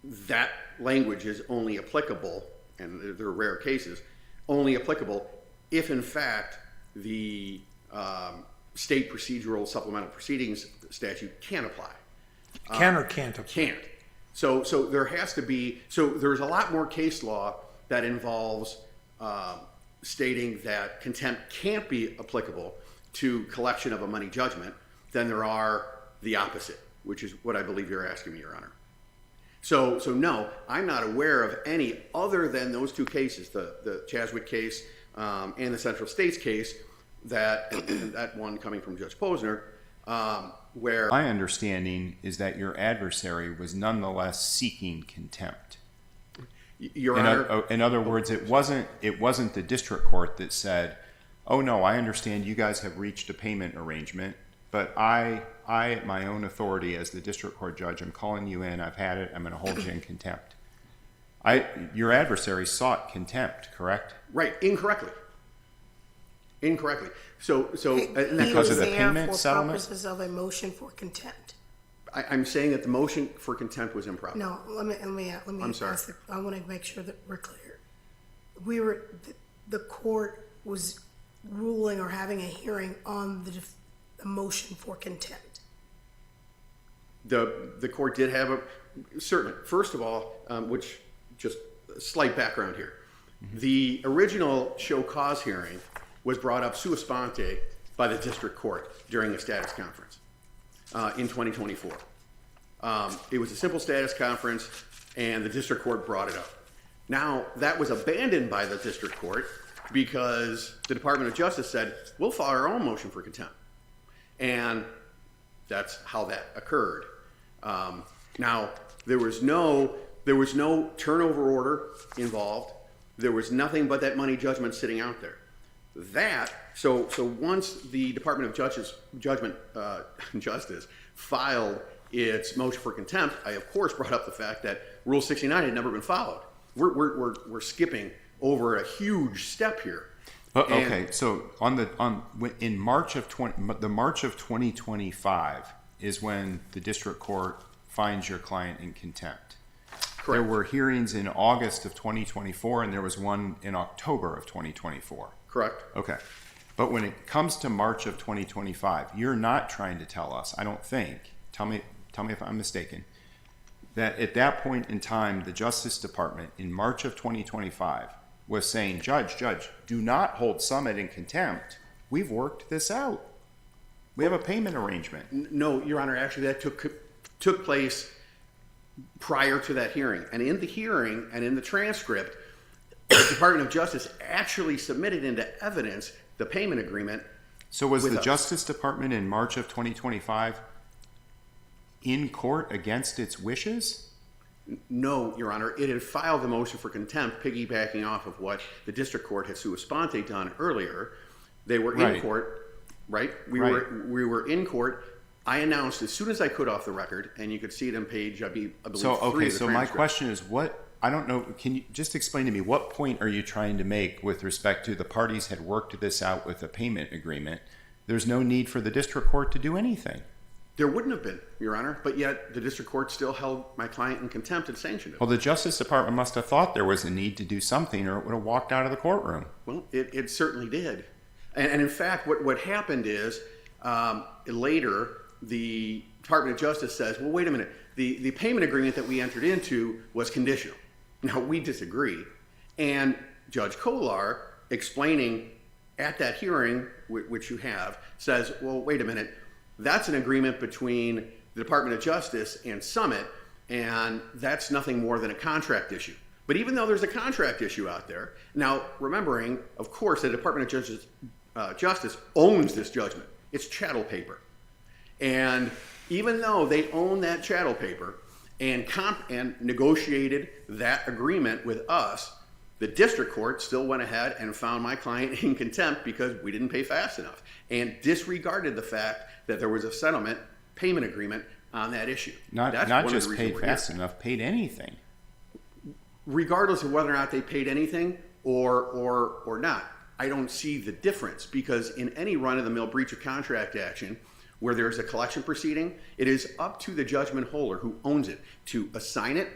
Speaker 9: that language is only applicable, and there are rare cases, only applicable if in fact the state procedural supplemental proceedings statute can apply.
Speaker 2: Can or can't apply?
Speaker 9: Can't. So there has to be, so there's a lot more case law that involves stating that contempt can't be applicable to collection of a money judgment than there are the opposite, which is what I believe you're asking me, Your Honor. So no, I'm not aware of any other than those two cases, the Chaswick case and the Central States case, that one coming from Judge Posner, where...
Speaker 4: My understanding is that your adversary was nonetheless seeking contempt.
Speaker 9: Your Honor...
Speaker 4: In other words, it wasn't the district court that said, oh no, I understand you guys have reached a payment arrangement, but I at my own authority as the district court judge, I'm calling you in, I've had it, I'm going to hold you in contempt. Your adversary sought contempt, correct?
Speaker 9: Right, incorrectly. So
Speaker 4: because of the payment settlement?
Speaker 5: For purposes of a motion for contempt.
Speaker 9: I'm saying that the motion for contempt was improper.
Speaker 5: No, let me
Speaker 9: I'm sorry.
Speaker 5: ask. I want to make sure that we're clear. The court was ruling or having a hearing on the motion for contempt.
Speaker 9: The court did have certainly. First of all, which just a slight background here, the original show cause hearing was brought up sua sponte by the district court during a status conference in 2024. It was a simple status conference, and the district court brought it up. Now, that was abandoned by the district court because the Department of Justice said, we'll file our own motion for contempt. And that's how that occurred. Now, there was no turnover order involved. There was nothing but that money judgment sitting out there. So once the Department of Justice filed its motion for contempt, I of course brought up the fact that Rule 69 had never been followed. We're skipping over a huge step here.
Speaker 4: Okay, so in March of 2025 is when the district court finds your client in contempt.
Speaker 9: Correct.
Speaker 4: There were hearings in August of 2024, and there was one in October of 2024.
Speaker 9: Correct.
Speaker 4: Okay. But when it comes to March of 2025, you're not trying to tell us, I don't think, tell me if I'm mistaken, that at that point in time, the Justice Department in March of 2025 was saying, Judge, do not hold Summit in contempt. We've worked this out. We have a payment arrangement.
Speaker 9: No, Your Honor, actually that took place prior to that hearing. And in the hearing and in the transcript, the Department of Justice actually submitted into evidence the payment agreement.
Speaker 4: So was
Speaker 9: with
Speaker 4: the
Speaker 9: us.
Speaker 4: Justice Department in March of 2025 in court against its wishes?
Speaker 9: No, Your Honor, it had filed the motion for contempt, piggybacking off of what the district court had sua sponte done earlier. They were in
Speaker 4: Right.
Speaker 9: court, right? We
Speaker 4: Right.
Speaker 9: were in court. I announced as soon as I could off the record, and you could see it on page, I believe,
Speaker 4: So,
Speaker 9: 3
Speaker 4: okay,
Speaker 9: of the
Speaker 4: so my
Speaker 9: transcript.
Speaker 4: question is I don't know, can you just explain to me what point are you trying to make with respect to the parties had worked this out with a payment agreement? There's no need for the district court to do anything.
Speaker 9: There wouldn't have been, Your Honor, but yet the district court still held my client in contempt and sanctioned it.
Speaker 4: Well, the Justice Department must have thought there was a need to do something, or it would have walked out of the courtroom.
Speaker 9: Well, it certainly did. And in fact, what happened is later, the Department of Justice says, well, wait a minute, the payment agreement that we entered into was conditional. Now, we disagree. And Judge Kolar, explaining at that hearing, which you have, says, well, wait a minute, that's an agreement between the Department of Justice and Summit, and that's nothing more than a contract issue. But even though there's a contract issue out there, now remembering, of course, the Department of Justice owns this judgment. It's chattel paper. And even though they own that chattel paper and negotiated that agreement with us, the district court still went ahead and found my client in contempt because we didn't pay fast enough and disregarded the fact that there was a settlement payment agreement on that issue.
Speaker 4: Not
Speaker 9: That's one of the
Speaker 4: just
Speaker 9: reasons
Speaker 4: paid
Speaker 9: we're
Speaker 4: fast
Speaker 9: here.
Speaker 4: enough, paid anything.
Speaker 9: Regardless of whether or not they paid anything or not, I don't see the difference, because in any run-of-the-mill breach of contract action where there's a collection proceeding, it is up to the judgment holder who owns it to assign it.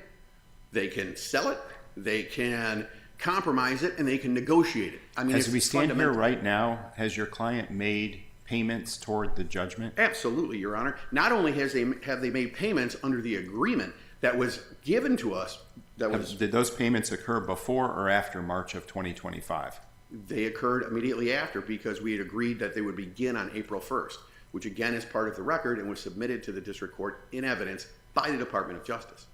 Speaker 9: They can sell it, they can compromise it, and they can negotiate it. I mean,
Speaker 4: As
Speaker 9: it's
Speaker 4: we stand here
Speaker 9: fundamental.
Speaker 4: right now, has your client made payments toward the judgment?
Speaker 9: Absolutely, Your Honor. Not only have they made payments under the agreement that was given to us,
Speaker 4: Did those payments occur before or after March of 2025?
Speaker 9: they occurred immediately after, because we had agreed that they would begin on April 1st, which again is part of the record and was submitted to the district court in evidence by the Department of Justice.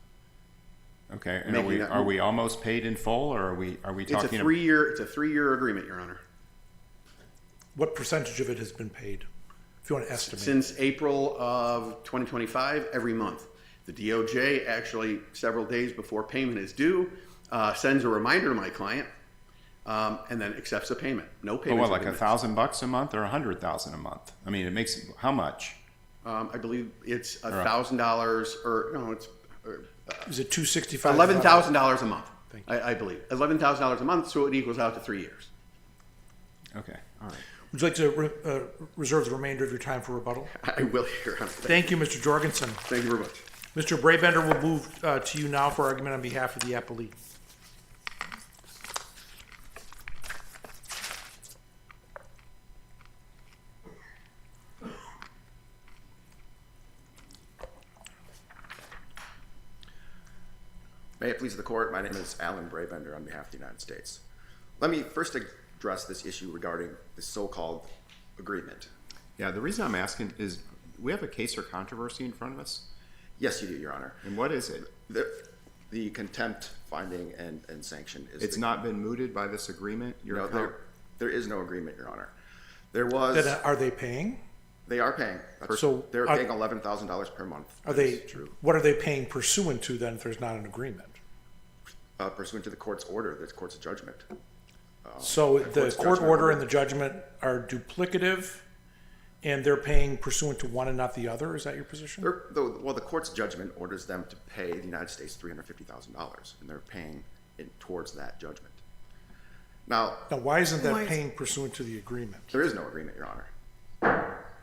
Speaker 4: Okay, and
Speaker 9: Making that
Speaker 4: are
Speaker 9: move.
Speaker 4: we almost paid in full, or are we
Speaker 9: It's a
Speaker 4: talking?
Speaker 9: three-year agreement, Your Honor.
Speaker 2: What percentage of it has been paid? If you want to estimate.
Speaker 9: Since April of 2025, every month. The DOJ actually, several days before payment is due, sends a reminder to my client, and then accepts the payment. No
Speaker 4: Oh,
Speaker 9: payment.
Speaker 4: what, like $1,000 a month or $100,000 a month? I mean, it makes how much?
Speaker 9: I believe it's $1,000, or no, it's
Speaker 2: Is it 265?
Speaker 9: $11,000 a month.
Speaker 2: Thank you.
Speaker 9: I believe $11,000 a month, so it equals out to 3 years.
Speaker 4: Okay, all right.
Speaker 2: Would you like to reserve the remainder of your time for rebuttal?
Speaker 9: I will, Your Honor.
Speaker 2: Thank you, Mr. Jorgensen.
Speaker 9: Thank you very much.
Speaker 2: Mr. Brabender will move to you now for argument on behalf of the appellee.
Speaker 10: May it please the court, my name is Alan Brabender on behalf of the United States. Let me first address this issue regarding the so-called agreement.
Speaker 4: Yeah, the reason I'm asking is we have a case or controversy in front of us.
Speaker 10: Yes, you do, Your Honor.
Speaker 4: And what is it?
Speaker 10: The contempt finding and sanction is.
Speaker 4: It's not been mooted by this agreement?
Speaker 10: No, there is no agreement, Your Honor. There was.
Speaker 2: Then are they paying?
Speaker 10: They are paying.
Speaker 2: So
Speaker 10: they're paying $11,000 per month.
Speaker 2: Are
Speaker 10: That
Speaker 2: they?
Speaker 10: is true.
Speaker 2: What are they paying pursuant to then if there's not an agreement?
Speaker 10: Pursuant to the court's order, the court's judgment.
Speaker 2: So the
Speaker 10: court's
Speaker 2: court
Speaker 10: judgment
Speaker 2: order and the judgment are duplicative, and they're paying pursuant to one and not the other? Is that your position?
Speaker 10: Well, the court's judgment orders them to pay the United States $350,000, and they're paying it towards that judgment. Now,
Speaker 2: Why isn't that
Speaker 5: Why is-
Speaker 2: paying pursuant to the agreement?
Speaker 10: there is no agreement, Your Honor.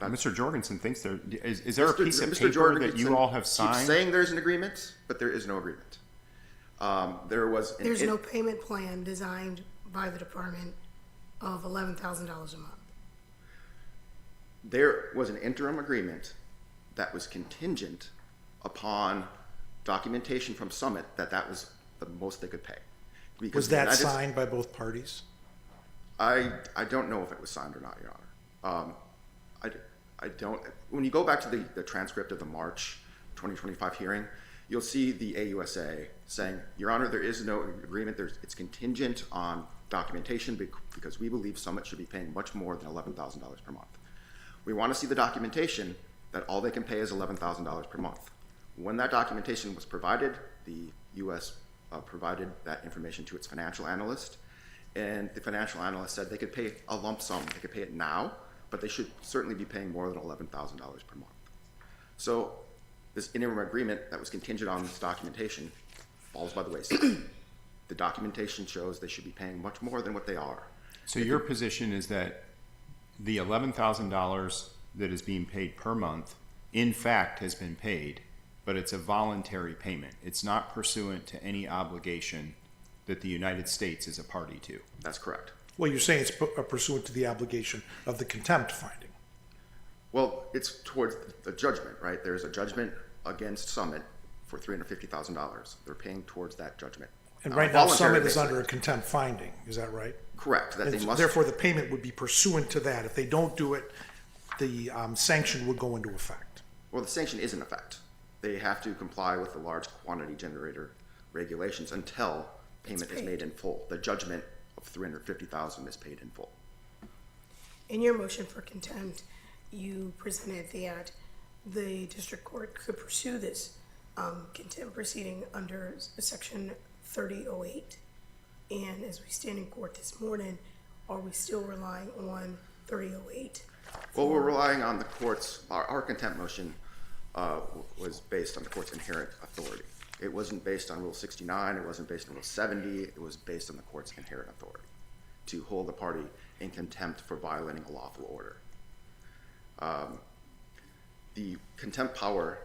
Speaker 4: Mr. Jorgensen thinks there is there a piece of
Speaker 10: Mr.
Speaker 4: paper
Speaker 10: Jorgensen
Speaker 4: that you all have
Speaker 10: keeps
Speaker 4: signed?
Speaker 10: saying there's an agreement, but there is no agreement.
Speaker 5: There's no payment plan designed by the department of $11,000 a month.
Speaker 10: There was an interim agreement that was contingent upon documentation from Summit that was the most they could pay. Because
Speaker 2: Was
Speaker 10: the
Speaker 2: that
Speaker 10: United-
Speaker 2: signed by both parties?
Speaker 10: I don't know if it was signed or not, Your Honor. I don't. When you go back to the transcript of the March 2025 hearing, you'll see the AUSA saying, Your Honor, there is no agreement. It's contingent on documentation because we believe Summit should be paying much more than $11,000 per month. We want to see the documentation that all they can pay is $11,000 per month. When that documentation was provided, the U.S. Provided that information to its financial analyst, and the financial analyst said they could pay a lump sum. They could pay it now, but they should certainly be paying more than $11,000 per month. So this interim agreement that was contingent on this documentation falls by the wayside. The documentation shows they should be paying much more than what they are.
Speaker 4: So your position is that the $11,000 that is being paid per month, in fact, has been paid, but it's a voluntary payment. It's not pursuant to any obligation that the United States is a party to.
Speaker 10: That's correct.
Speaker 2: Well, you're saying it's pursuant to the obligation of the contempt finding.
Speaker 10: Well, it's towards the judgment, right? There's a judgment against Summit for $350,000. They're paying towards that judgment.
Speaker 2: And right now,
Speaker 10: Voluntary
Speaker 2: Summit is
Speaker 10: basis.
Speaker 2: under a contempt finding. Is that right?
Speaker 10: Correct. That
Speaker 2: And
Speaker 10: they must.
Speaker 2: therefore, the payment would be pursuant to that. If they don't do it, the sanction would go into effect.
Speaker 10: Well, the sanction is in effect. They have to comply with the large quantity generator regulations until payment is made in full. The judgment of $350,000 is paid in full.
Speaker 5: In your motion for contempt, you presented that the district court could pursue this contempt proceeding under section 3008. And as we stand in court this morning, are we still relying on 3008?
Speaker 10: Well, we're relying on the court's, our contempt motion was based on the court's inherent authority. It wasn't based on Rule 69, it wasn't based on Rule 70, it was based on the court's inherent authority to hold the party in contempt for violating a lawful order. The contempt power,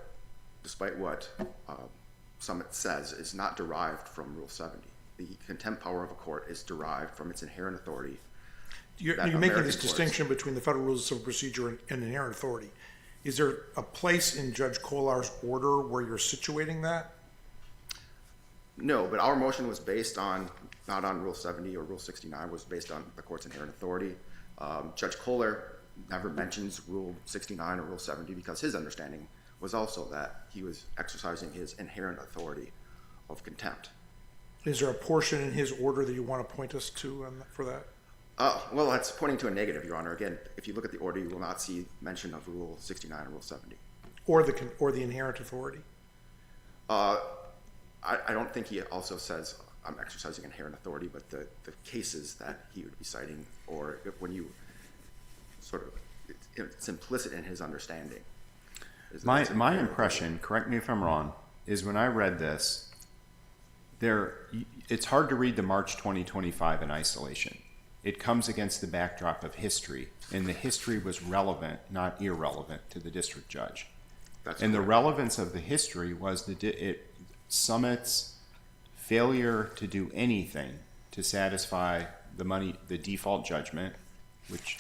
Speaker 10: despite what Summit says, is not derived from Rule 70. The contempt power of a court is derived from its inherent authority.
Speaker 2: You're making this distinction between the Federal Rules of Civil Procedure and inherent authority. Is there a place in Judge Kolar's order where you're situating that?
Speaker 10: No, but our motion was based on, not on Rule 70 or Rule 69, was based on the court's inherent authority. Judge Kolar never mentions Rule 69 or Rule 70 because his understanding was also that he was exercising his inherent authority of contempt.
Speaker 2: Is there a portion in his order that you want to point us to for that?
Speaker 10: Well, that's pointing to a negative, Your Honor. Again, if you look at the order, you will not see mention of Rule 69 or Rule 70.
Speaker 2: Or the inherent authority?
Speaker 10: I don't think he also says I'm exercising inherent authority, but the cases that he would be citing, or when you sort of, it's implicit in his understanding.
Speaker 4: My impression, correct me if I'm wrong, is when I read this, it's hard to read the March 2025 in isolation. It comes against the backdrop of history, and the history was relevant, not irrelevant, to the district judge. And the relevance of the history was Summit's failure to do anything to satisfy the default judgment, which,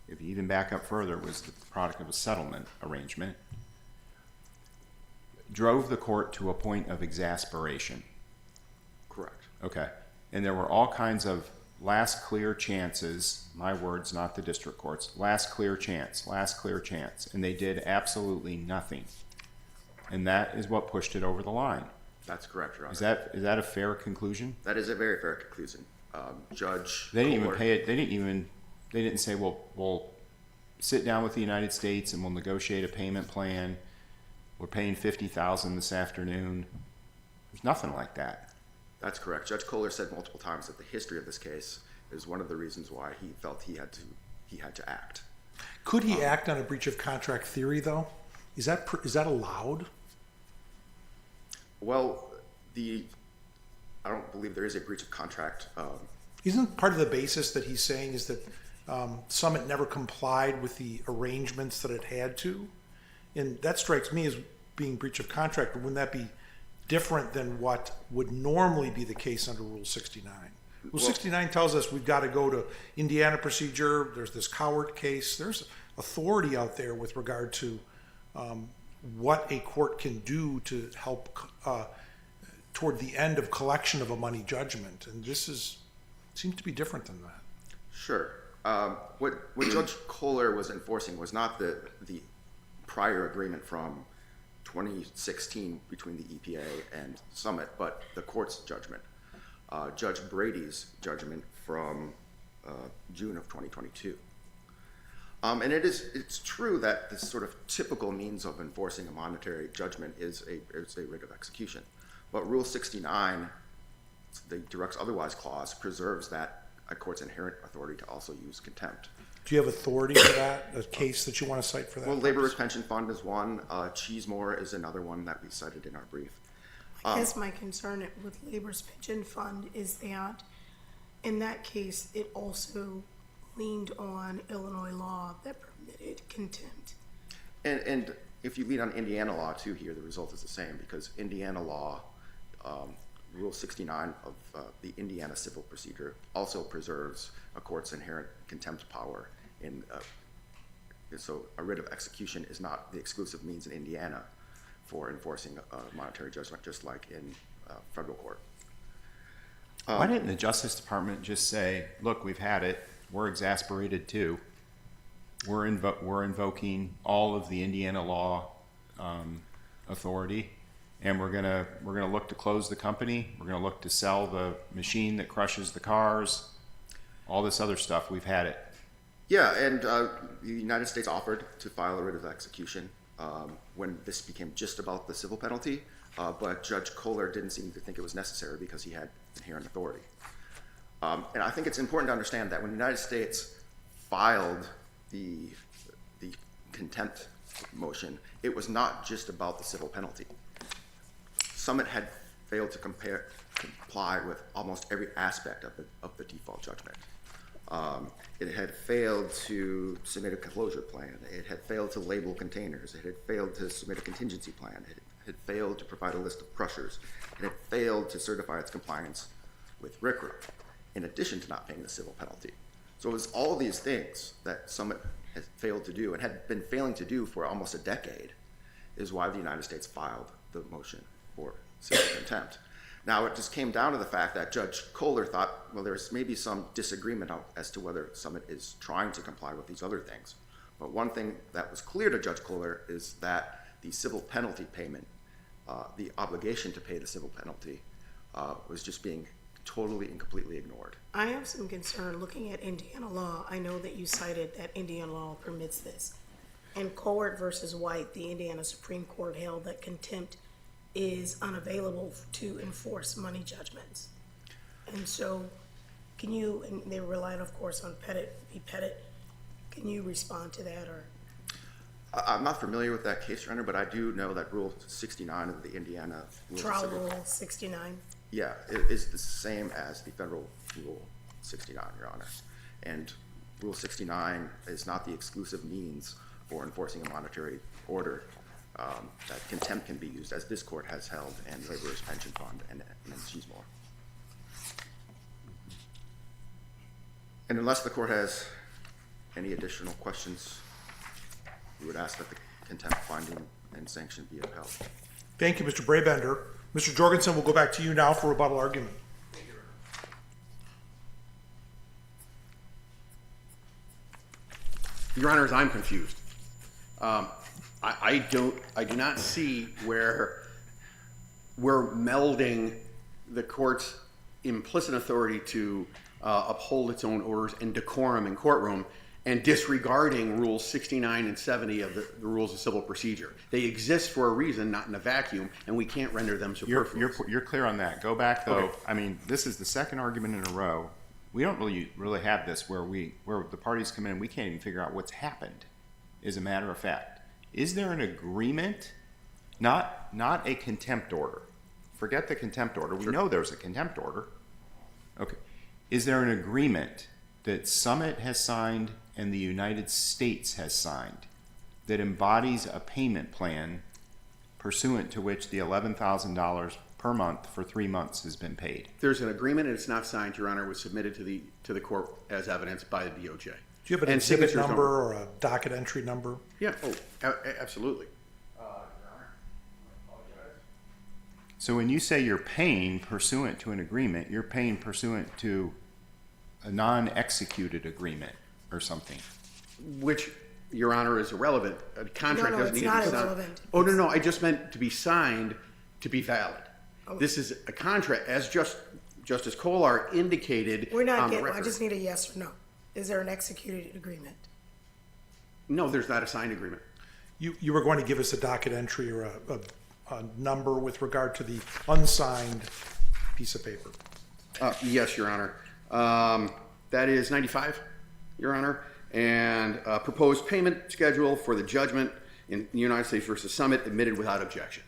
Speaker 4: if you even back up further, was the product of a settlement arrangement, drove the court to a point of exasperation.
Speaker 10: Correct.
Speaker 4: Okay. And there were all kinds of last clear chances, my words, not the district courts, last clear chance, and they did absolutely nothing. And that is what pushed it over the line.
Speaker 10: That's correct, Your Honor.
Speaker 4: Is that a fair conclusion?
Speaker 10: That is a very fair conclusion. Judge
Speaker 4: They didn't even
Speaker 10: Kohler-
Speaker 4: pay it. They didn't say, well, we'll sit down with the United States and we'll negotiate a payment plan. We're paying $50,000 this afternoon. There's nothing like that.
Speaker 10: That's correct. Judge Kohler said multiple times that the history of this case is one of the reasons why he felt he had to act.
Speaker 2: Could he act on a breach of contract theory, though? Is that allowed?
Speaker 10: Well, I don't believe there is a breach of contract.
Speaker 2: Isn't part of the basis that he's saying is that Summit never complied with the arrangements that it had to? And that strikes me as being breach of contract. Wouldn't that be different than what would normally be the case under Rule 69? Rule 69 tells us we've got to go to Indiana procedure. There's this Cowart case. There's authority out there with regard to what a court can do to help toward the end of collection of a money judgment. And this seems to be different than that.
Speaker 10: Sure. What Judge Kohler was enforcing was not the prior agreement from 2016 between the EPA and Summit, but the court's judgment. Judge Brady's judgment from June of 2022. And it's true that this sort of typical means of enforcing a monetary judgment is a writ of execution. But Rule 69, the directs otherwise clause, preserves that a court's inherent authority to also use contempt.
Speaker 2: Do you have authority for that? A case that you want to cite for that?
Speaker 10: Well, Laborers Pension Fund is one. Cheesemore is another one that we cited in our brief.
Speaker 5: I guess my concern with Labor's Pension Fund is that in that case, it also leaned on Illinois law that permitted contempt.
Speaker 10: And if you lean on Indiana law too here, the result is the same, because Indiana law, Rule 69 of the Indiana civil procedure also preserves a court's inherent contempt power. So a writ of execution is not the exclusive means in Indiana for enforcing a monetary judgment, just like in federal court.
Speaker 4: Why didn't the Justice Department just say, look, we've had it. We're exasperated too. We're invoking all of the Indiana law authority, and we're gonna look to close the company. We're gonna look to sell the machine that crushes the cars. All this other stuff. We've had it.
Speaker 10: Yeah, and the United States offered to file a writ of execution when this became just about the civil penalty, but Judge Kohler didn't seem to think it was necessary because he had inherent authority. And I think it's important to understand that when the United States filed the contempt motion, it was not just about the civil penalty. Summit had failed to comply with almost every aspect of the default judgment. It had failed to submit a closure plan. It had failed to label containers. It had failed to submit a contingency plan. It had failed to provide a list of crushers. It had failed to certify its compliance with RCRA, in addition to not paying the civil penalty. So it was all these things that Summit had failed to do and had been failing to do for almost a decade is why the United States filed the motion for civil contempt. Now, it just came down to the fact that Judge Kohler thought, well, there's maybe some disagreement as to whether Summit is trying to comply with these other things. But one thing that was clear to Judge Kohler is that the civil penalty payment, the obligation to pay the civil penalty, was just being totally and completely ignored.
Speaker 5: I have some concern looking at Indiana law. I know that you cited that Indiana law permits this. In Cowart versus White, the Indiana Supreme Court held that contempt is unavailable to enforce money judgments. And so and they relied, of course, on Pettit. Can you respond to that? Or
Speaker 10: I'm not familiar with that case, Your Honor, but I do know that Rule 69 of the Indiana
Speaker 5: Trial Rule 69?
Speaker 10: Yeah, it is the same as the federal Rule 69, Your Honor. And Rule 69 is not the exclusive means for enforcing a monetary order. That contempt can be used, as this court has held, and Laborers Pension Fund and Cheesemore. And unless the court has any additional questions, we would ask that the contempt finding and sanction be upheld.
Speaker 2: Thank you, Mr. Brabender. Mr. Jorgensen, we'll go back to you now for rebuttal argument.
Speaker 9: Your Honors, I'm confused. I do not see where we're melding the court's implicit authority to uphold its own orders and decorum in courtroom and disregarding Rules 69 and 70 of the Rules of Civil Procedure. They exist for a reason, not in a vacuum, and we can't render them superfluous.
Speaker 4: You're clear on that. Go back, though.
Speaker 9: Okay.
Speaker 4: I mean, this is the second argument in a row. We don't really have this where the parties come in and we can't even figure out what's happened, as a matter of fact. Is there an agreement, not a contempt order? Forget the contempt order. We know there's a contempt order. Okay. Is there an agreement that Summit has signed and the United States has signed that embodies a payment plan pursuant to which the $11,000 per month for 3 months has been paid?
Speaker 9: There's an agreement and it's not signed, Your Honor. It was submitted to the court as evidence by the DOJ.
Speaker 2: Do you have an
Speaker 9: And
Speaker 2: exhibit
Speaker 9: signatures
Speaker 2: number
Speaker 9: don't-
Speaker 2: or a docket entry number?
Speaker 9: Yeah, absolutely.
Speaker 4: So when you say you're paying pursuant to an agreement, you're paying pursuant to a non-executed agreement or something.
Speaker 9: Which, Your Honor, is irrelevant. A contract
Speaker 5: No,
Speaker 9: doesn't
Speaker 5: it's
Speaker 9: need
Speaker 5: not
Speaker 9: to be signed.
Speaker 5: irrelevant.
Speaker 9: Oh, no, I just meant to be signed to be valid. This is a contract, as Justice Kolar indicated
Speaker 5: We're not
Speaker 9: on the
Speaker 5: getting, I
Speaker 9: record.
Speaker 5: just need a yes or no. Is there an executed agreement?
Speaker 9: No, there's not a signed agreement.
Speaker 2: You were going to give us a docket entry or a number with regard to the unsigned piece of paper.
Speaker 9: Yes, Your Honor. That is 95, Your Honor, and proposed payment schedule for the judgment in United States versus Summit admitted without objection.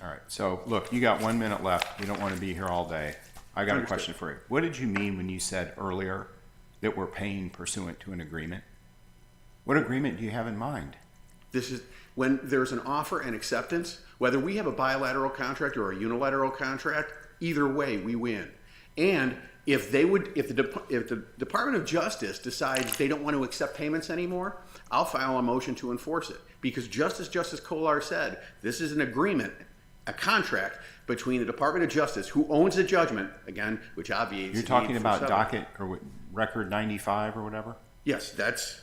Speaker 4: All right. So look, you got 1 minute left. We don't want to be here all day. I got a question for you. What did you mean when you said earlier that we're paying pursuant to an agreement? What agreement do you have in mind?
Speaker 9: This is when there's an offer and acceptance, whether we have a bilateral contract or a unilateral contract, either way we win. And if the Department of Justice decides they don't want to accept payments anymore, I'll file a motion to enforce it. Because Justice Kolar said, this is an agreement, a contract between the Department of Justice, who owns the judgment, again, which obviates.
Speaker 4: You're talking about docket or record 95 or whatever?
Speaker 9: Yes, that's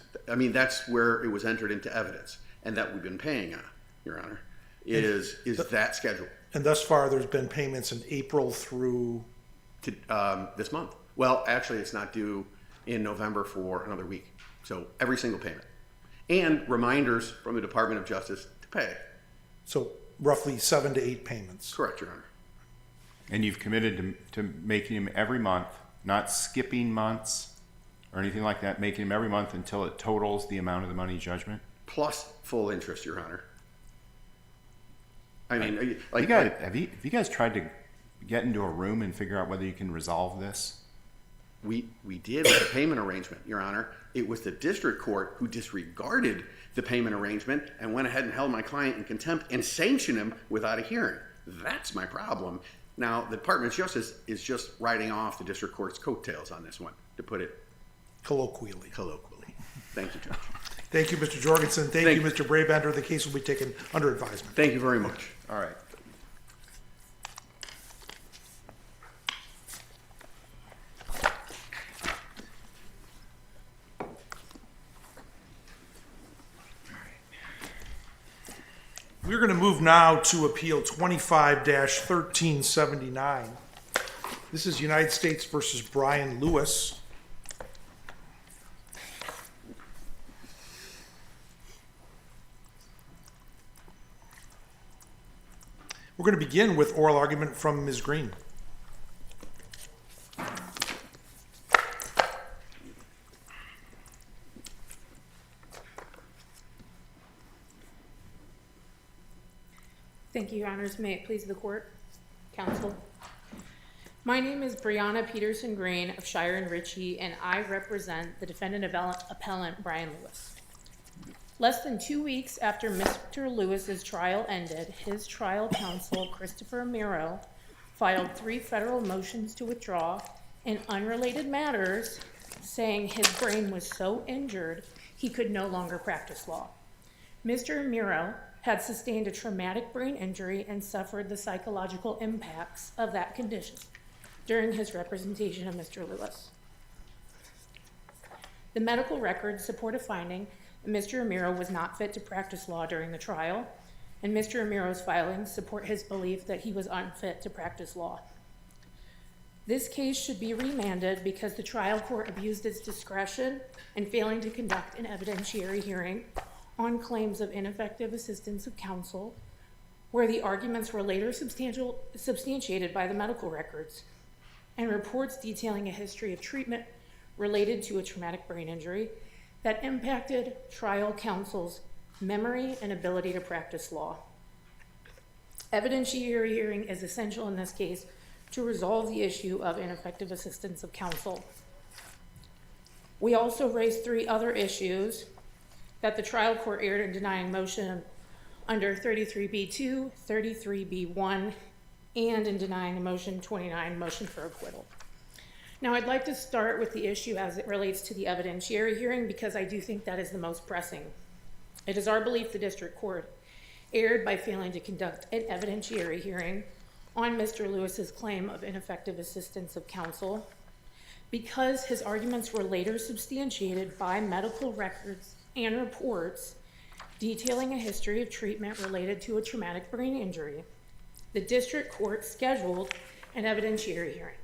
Speaker 9: where it was entered into evidence, and that we've been paying on, Your Honor, is that schedule.
Speaker 2: And thus far, there's been payments in April through...
Speaker 9: To this month. Well, actually, it's not due in November for another week. So every single payment. And reminders from the Department of Justice to pay.
Speaker 2: So roughly 7 to 8 payments.
Speaker 9: Correct, Your Honor.
Speaker 4: And you've committed to making them every month, not skipping months or anything like that, making them every month until it totals the amount of the money judgment?
Speaker 9: Plus full interest, Your Honor. I mean,
Speaker 4: Have you guys tried to get into a room and figure out whether you can resolve this?
Speaker 9: We did with the payment arrangement, Your Honor. It was the district court who disregarded the payment arrangement and went ahead and held my client in contempt and sanctioned him without a hearing. That's my problem. Now, the Department of Justice is just riding off the district court's coattails on this one, to put it
Speaker 2: Colloquially.
Speaker 9: Thank you, Judge.
Speaker 2: Thank you, Mr. Jorgensen. Thank you, Mr. Brabender. The case will be taken under advisement.
Speaker 9: Thank you very much.
Speaker 4: All right.
Speaker 2: We're going to move now to Appeal 25-1379. This is United States versus Brian Lewis. We're going to begin with oral argument from Ms. Green.
Speaker 11: Thank you, Your Honors. May it please the court, counsel. My name is Brianna Peterson Green of Shire and Ritchie, and I represent the defendant appellant Brian Lewis. Less than 2 weeks after Mr. Lewis's trial ended, his trial counsel, Christopher Miro, filed 3 federal motions to withdraw in unrelated matters, saying his brain was so injured he could no longer practice law. Mr. Miro had sustained a traumatic brain injury and suffered the psychological impacts of that condition during his representation of Mr. Lewis. The medical records support a finding Mr. Amiro was not fit to practice law during the trial, and Mr. Amiro's filings support his belief that he was unfit to practice law. This case should be remanded because the trial court abused its discretion in failing to conduct an evidentiary hearing on claims of ineffective assistance of counsel, where the arguments were later substantiated by the medical records and reports detailing a history of treatment related to a traumatic brain injury that impacted trial counsel's memory and ability to practice law. Evidentiary hearing is essential in this case to resolve the issue of ineffective assistance of counsel. We also raised 3 other issues that the trial court erred in denying motion under 33B2, 33B1, and in denying the motion 29, motion for acquittal. Now, I'd like to start with the issue as it relates to the evidentiary hearing because I do think that is the most pressing. It is our belief the district court erred by failing to conduct an evidentiary hearing on Mr. Lewis's claim of ineffective assistance of counsel because his arguments were later substantiated by medical records and reports detailing a history of treatment related to a traumatic brain injury. The district court scheduled an evidentiary hearing.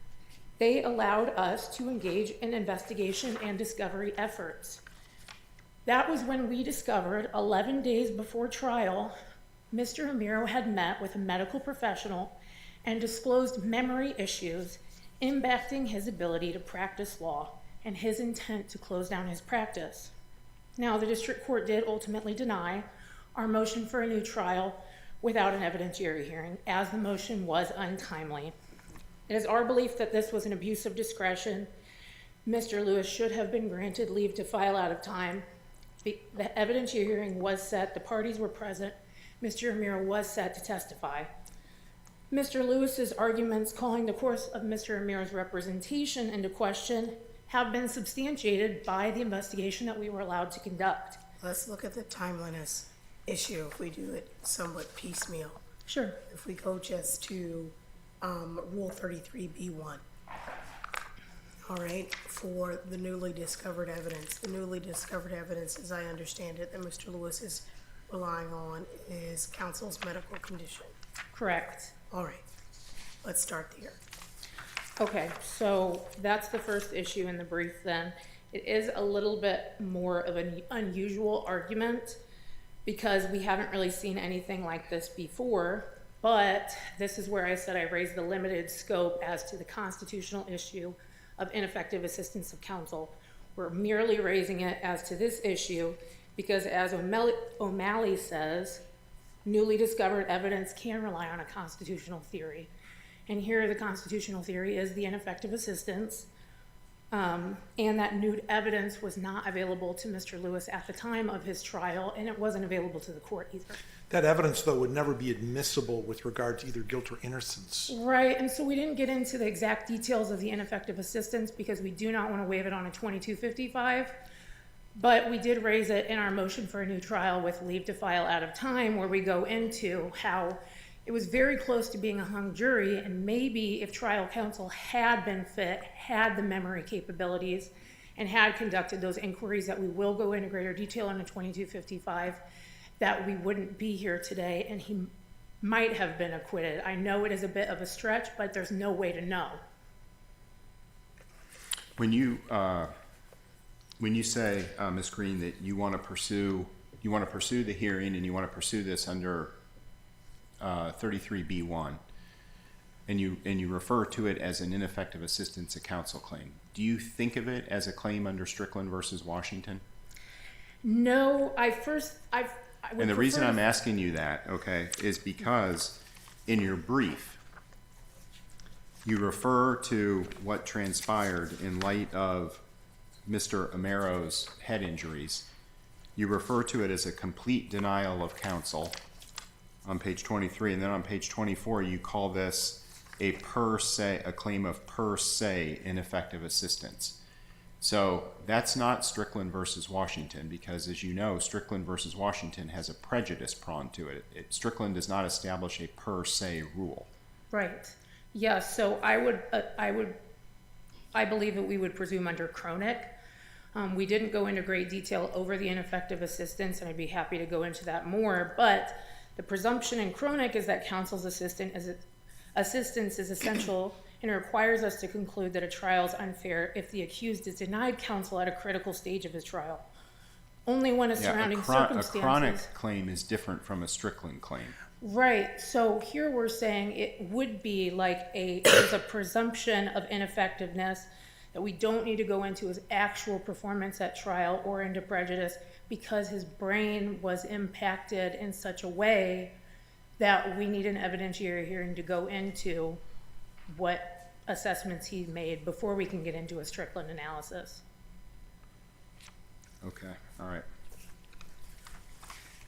Speaker 11: They allowed us to engage in investigation and discovery efforts. That was when we discovered 11 days before trial, Mr. Amiro had met with a medical professional and disclosed memory issues impacting his ability to practice law and his intent to close down his practice. Now, the district court did ultimately deny our motion for a new trial without an evidentiary hearing, as the motion was untimely. It is our belief that this was an abuse of discretion. Mr. Lewis should have been granted leave to file out of time. The evidentiary hearing was set, the parties were present, Mr. Amiro was set to testify. Mr. Lewis's arguments calling the course of Mr. Amiro's representation into question have been substantiated by the investigation that we were allowed to conduct.
Speaker 5: Let's look at the timeliness issue if we do it somewhat piecemeal.
Speaker 11: Sure.
Speaker 5: If we go just to Rule 33B1. All right, for the newly discovered evidence. The newly discovered evidence, as I understand it, that Mr. Lewis is relying on is counsel's medical condition.
Speaker 11: Correct.
Speaker 5: All right, let's start there.
Speaker 11: Okay, so that's the first issue in the brief then. It is a little bit more of an unusual argument because we haven't really seen anything like this before, but this is where I said I raised the limited scope as to the constitutional issue of ineffective assistance of counsel. We're merely raising it as to this issue because, as O'Malley says, newly discovered evidence can rely on a constitutional theory. And here the constitutional theory is the ineffective assistance, and that new evidence was not available to Mr. Lewis at the time of his trial, and it wasn't available to the court either.
Speaker 2: That evidence, though, would never be admissible with regard to either guilt or innocence.
Speaker 11: Right, and so we didn't get into the exact details of the ineffective assistance because we do not want to waive it on a 2255, but we did raise it in our motion for a new trial with leave to file out of time, where we go into how it was very close to being a hung jury, and maybe if trial counsel had been fit, had the memory capabilities, and had conducted those inquiries that we will go into greater detail in a 2255, that we wouldn't be here today, and he might have been acquitted. I know it is a bit of a stretch, but there's no way to know.
Speaker 4: When you say, Ms. Green, that you want to pursue the hearing and you want to pursue this under 33B1, and you refer to it as an ineffective assistance of counsel claim, do you think of it as a claim under Strickland versus Washington?
Speaker 11: No,
Speaker 4: And the reason I'm asking you that, okay, is because in your brief, you refer to what transpired in light of Mr. Amiro's head injuries. You refer to it as a complete denial of counsel on page 23, and then on page 24, you call this a claim of per se ineffective assistance. So that's not Strickland versus Washington because, as you know, Strickland versus Washington has a prejudice prong to it. Strickland does not establish a per se rule.
Speaker 11: Right. Yes. So I believe that we would presume under Cronick We didn't go into great detail over the ineffective assistance, and I'd be happy to go into that more, but the presumption in chronic is that counsel's assistance is essential and requires us to conclude that a trial is unfair if the accused is denied counsel at a critical stage of his trial. Only when a surrounding circumstances...
Speaker 4: A chronic claim is different from a Strickland claim.
Speaker 11: Right, so here we're saying it would be like there's a presumption of ineffectiveness that we don't need to go into his actual performance at trial or into prejudice because his brain was impacted in such a way that we need an evidentiary hearing to go into what assessments he made before we can get into a Strickland analysis.
Speaker 4: Okay, all right.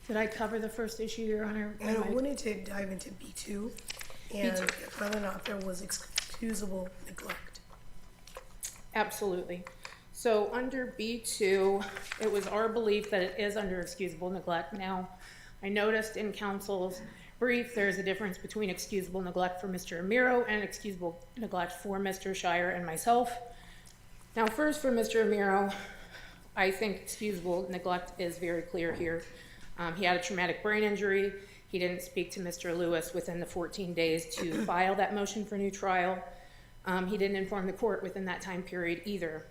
Speaker 11: Did I cover the first issue, Your Honor?
Speaker 5: And I wanted to dive into B2 and
Speaker 11: B2.
Speaker 5: whether or not there was excusable neglect.
Speaker 11: Absolutely. So under B2, it was our belief that it is under excusable neglect. Now, I noticed in counsel's brief, there's a difference between excusable neglect for Mr. Amiro and excusable neglect for Mr. Shire and myself. Now, first for Mr. Amiro, I think excusable neglect is very clear here. He had a traumatic brain injury. He didn't speak to Mr. Lewis within the 14 days to file that motion for new trial. He didn't inform the court within that time period either.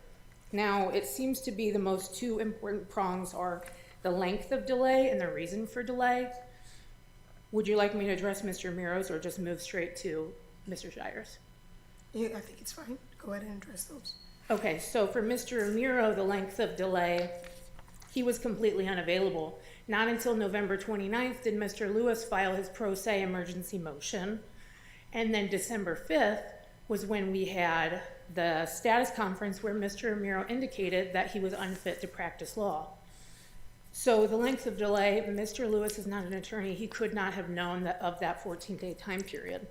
Speaker 11: Now, it seems to be the most two important prongs are the length of delay and the reason for delay. Would you like me to address Mr. Miro's or just move straight to Mr. Shire's?
Speaker 5: Yeah, I think it's fine. Go ahead and address those.
Speaker 11: Okay, so for Mr. Amiro, the length of delay, he was completely unavailable. Not until November 29th did Mr. Lewis file his pro se emergency motion. And then December 5th was when we had the status conference where Mr. Amiro indicated that he was unfit to practice law. So the length of delay, Mr. Lewis is not an attorney. He could not have known that of that 14-day time period.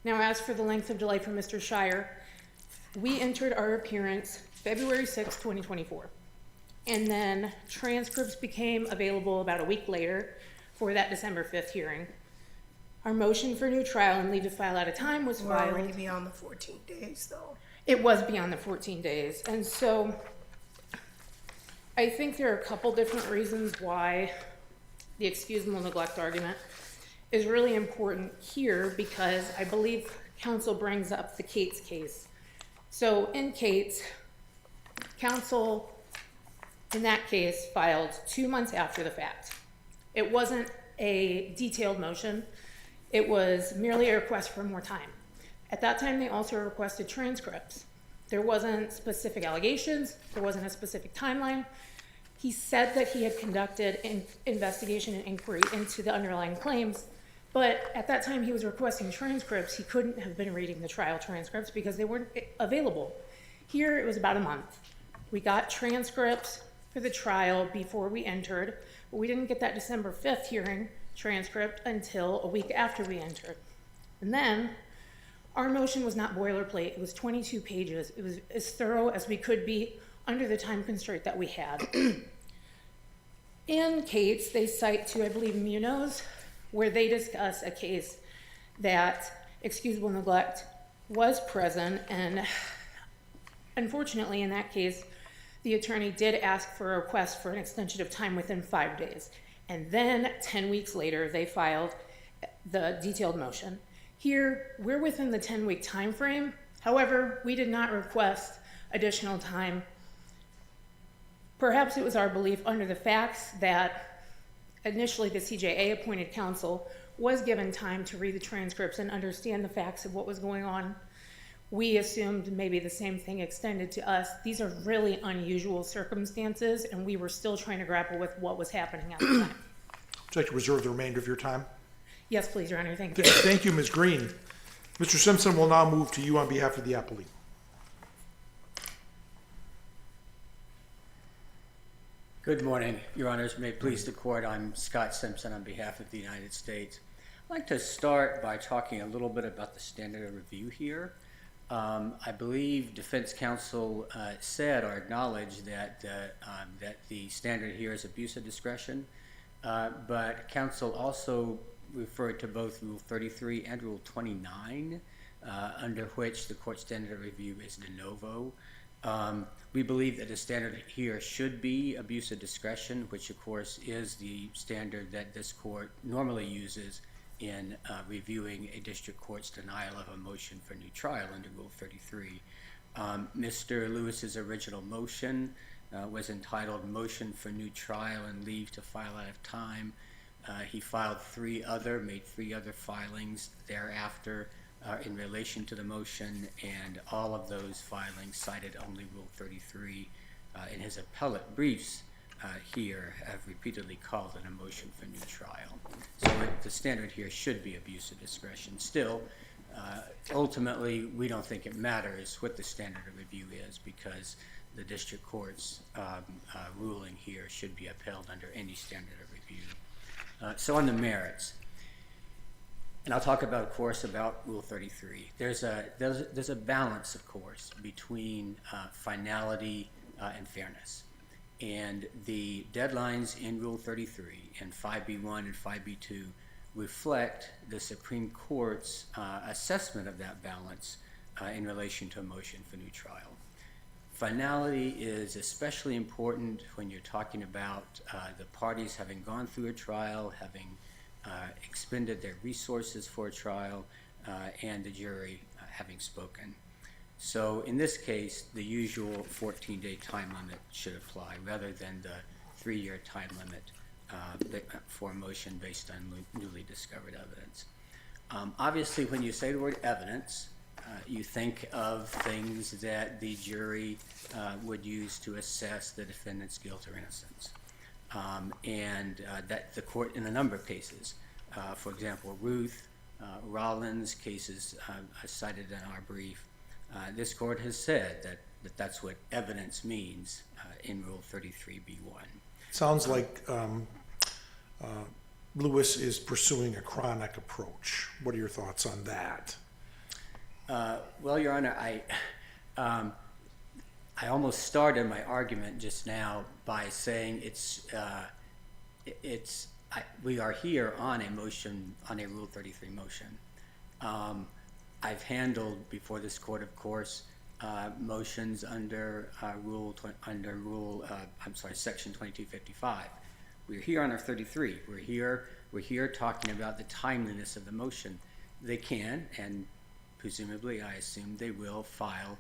Speaker 11: Now, as for the length of delay for Mr. Shire, we entered our appearance February 6, 2024. And then transcripts became available about a week later for that December 5th hearing. Our motion for new trial and leave to file at a time was
Speaker 5: We're
Speaker 11: filed.
Speaker 5: already beyond the 14 days, though.
Speaker 11: It was beyond the 14 days. And so I think there are a couple different reasons why the excusable neglect argument is really important here, because I believe counsel brings up the Cates case. So in Cates, counsel in that case filed 2 months after the fact. It wasn't a detailed motion. It was merely a request for more time. At that time, they also requested transcripts. There wasn't specific allegations. There wasn't a specific timeline. He said that he had conducted an investigation and inquiry into the underlying claims, but at that time he was requesting transcripts. He couldn't have been reading the trial transcripts because they weren't available. Here, it was about a month. We got transcripts for the trial before we entered, but we didn't get that December 5th hearing transcript until a week after we entered. And then our motion was not boilerplate. It was 22 pages. It was as thorough as we could be under the time constraint that we had. In Cates, they cite to, I believe, Munoz, where they discuss a case that excusable neglect was present, and unfortunately in that case, the attorney did ask for a request for an extension of time within 5 days. And then 10 weeks later, they filed the detailed motion. Here, we're within the 10-week time frame. However, we did not request additional time. Perhaps it was our belief under the facts that initially the CJA appointed counsel was given time to read the transcripts and understand the facts of what was going on. We assumed maybe the same thing extended to us. These are really unusual circumstances, and we were still trying to grapple with what was happening at the time.
Speaker 2: Would you like to reserve the remainder of your time?
Speaker 11: Yes, please, Your Honor. Thank you.
Speaker 2: Thank you, Ms. Green. Mr. Simpson will now move to you on behalf of the appellee.
Speaker 12: Good morning, Your Honors. May it please the Court, I'm Scott Simpson on behalf of the United States. I'd like to start by talking a little bit about the standard of review here. I believe defense counsel said or acknowledged that the standard here is abuse of discretion, but counsel also referred to both Rule 33 and Rule 29, under which the court standard of review is de novo. We believe that the standard here should be abuse of discretion, which of course is the standard that this court normally uses in reviewing a district court's denial of a motion for new trial under Rule 33. Mr. Lewis's original motion was entitled Motion for New Trial and Leave to File Out of Time. He made three other filings thereafter in relation to the motion, and all of those filings cited only Rule 33. In his appellate briefs here have repeatedly called it a motion for new trial. So the standard here should be abuse of discretion. Still, ultimately, we don't think it matters what the standard of review is, because the district court's ruling here should be upheld under any standard of review. So on the merits, and I'll talk about, of course, about Rule 33. There's a balance, of course, between finality and fairness. And the deadlines in Rule 33 and 5B1 and 5B2 reflect the Supreme Court's assessment of that balance in relation to a motion for new trial. Finality is especially important when you're talking about the parties having gone through a trial, having expended their resources for a trial, and the jury having spoken. So in this case, the usual 14-day time limit should apply rather than the 3-year time limit for a motion based on newly discovered evidence. Obviously, when you say the word evidence, you think of things that the jury would use to assess the defendant's guilt or innocence. And that the court, in a number of cases, for example, Ruth, Rollins cases cited in our brief, this court has said that that's what evidence means in Rule 33b1.
Speaker 2: Sounds like Lewis is pursuing a chronic approach. What are your thoughts on that?
Speaker 12: Well, Your Honor, I almost started my argument just now by saying we are here on a motion, on a Rule 33 motion. I've handled before this court, of course, motions under Section 2255. We're here on our 33. We're here talking about the timeliness of the motion. They can, and presumably, I assume they will file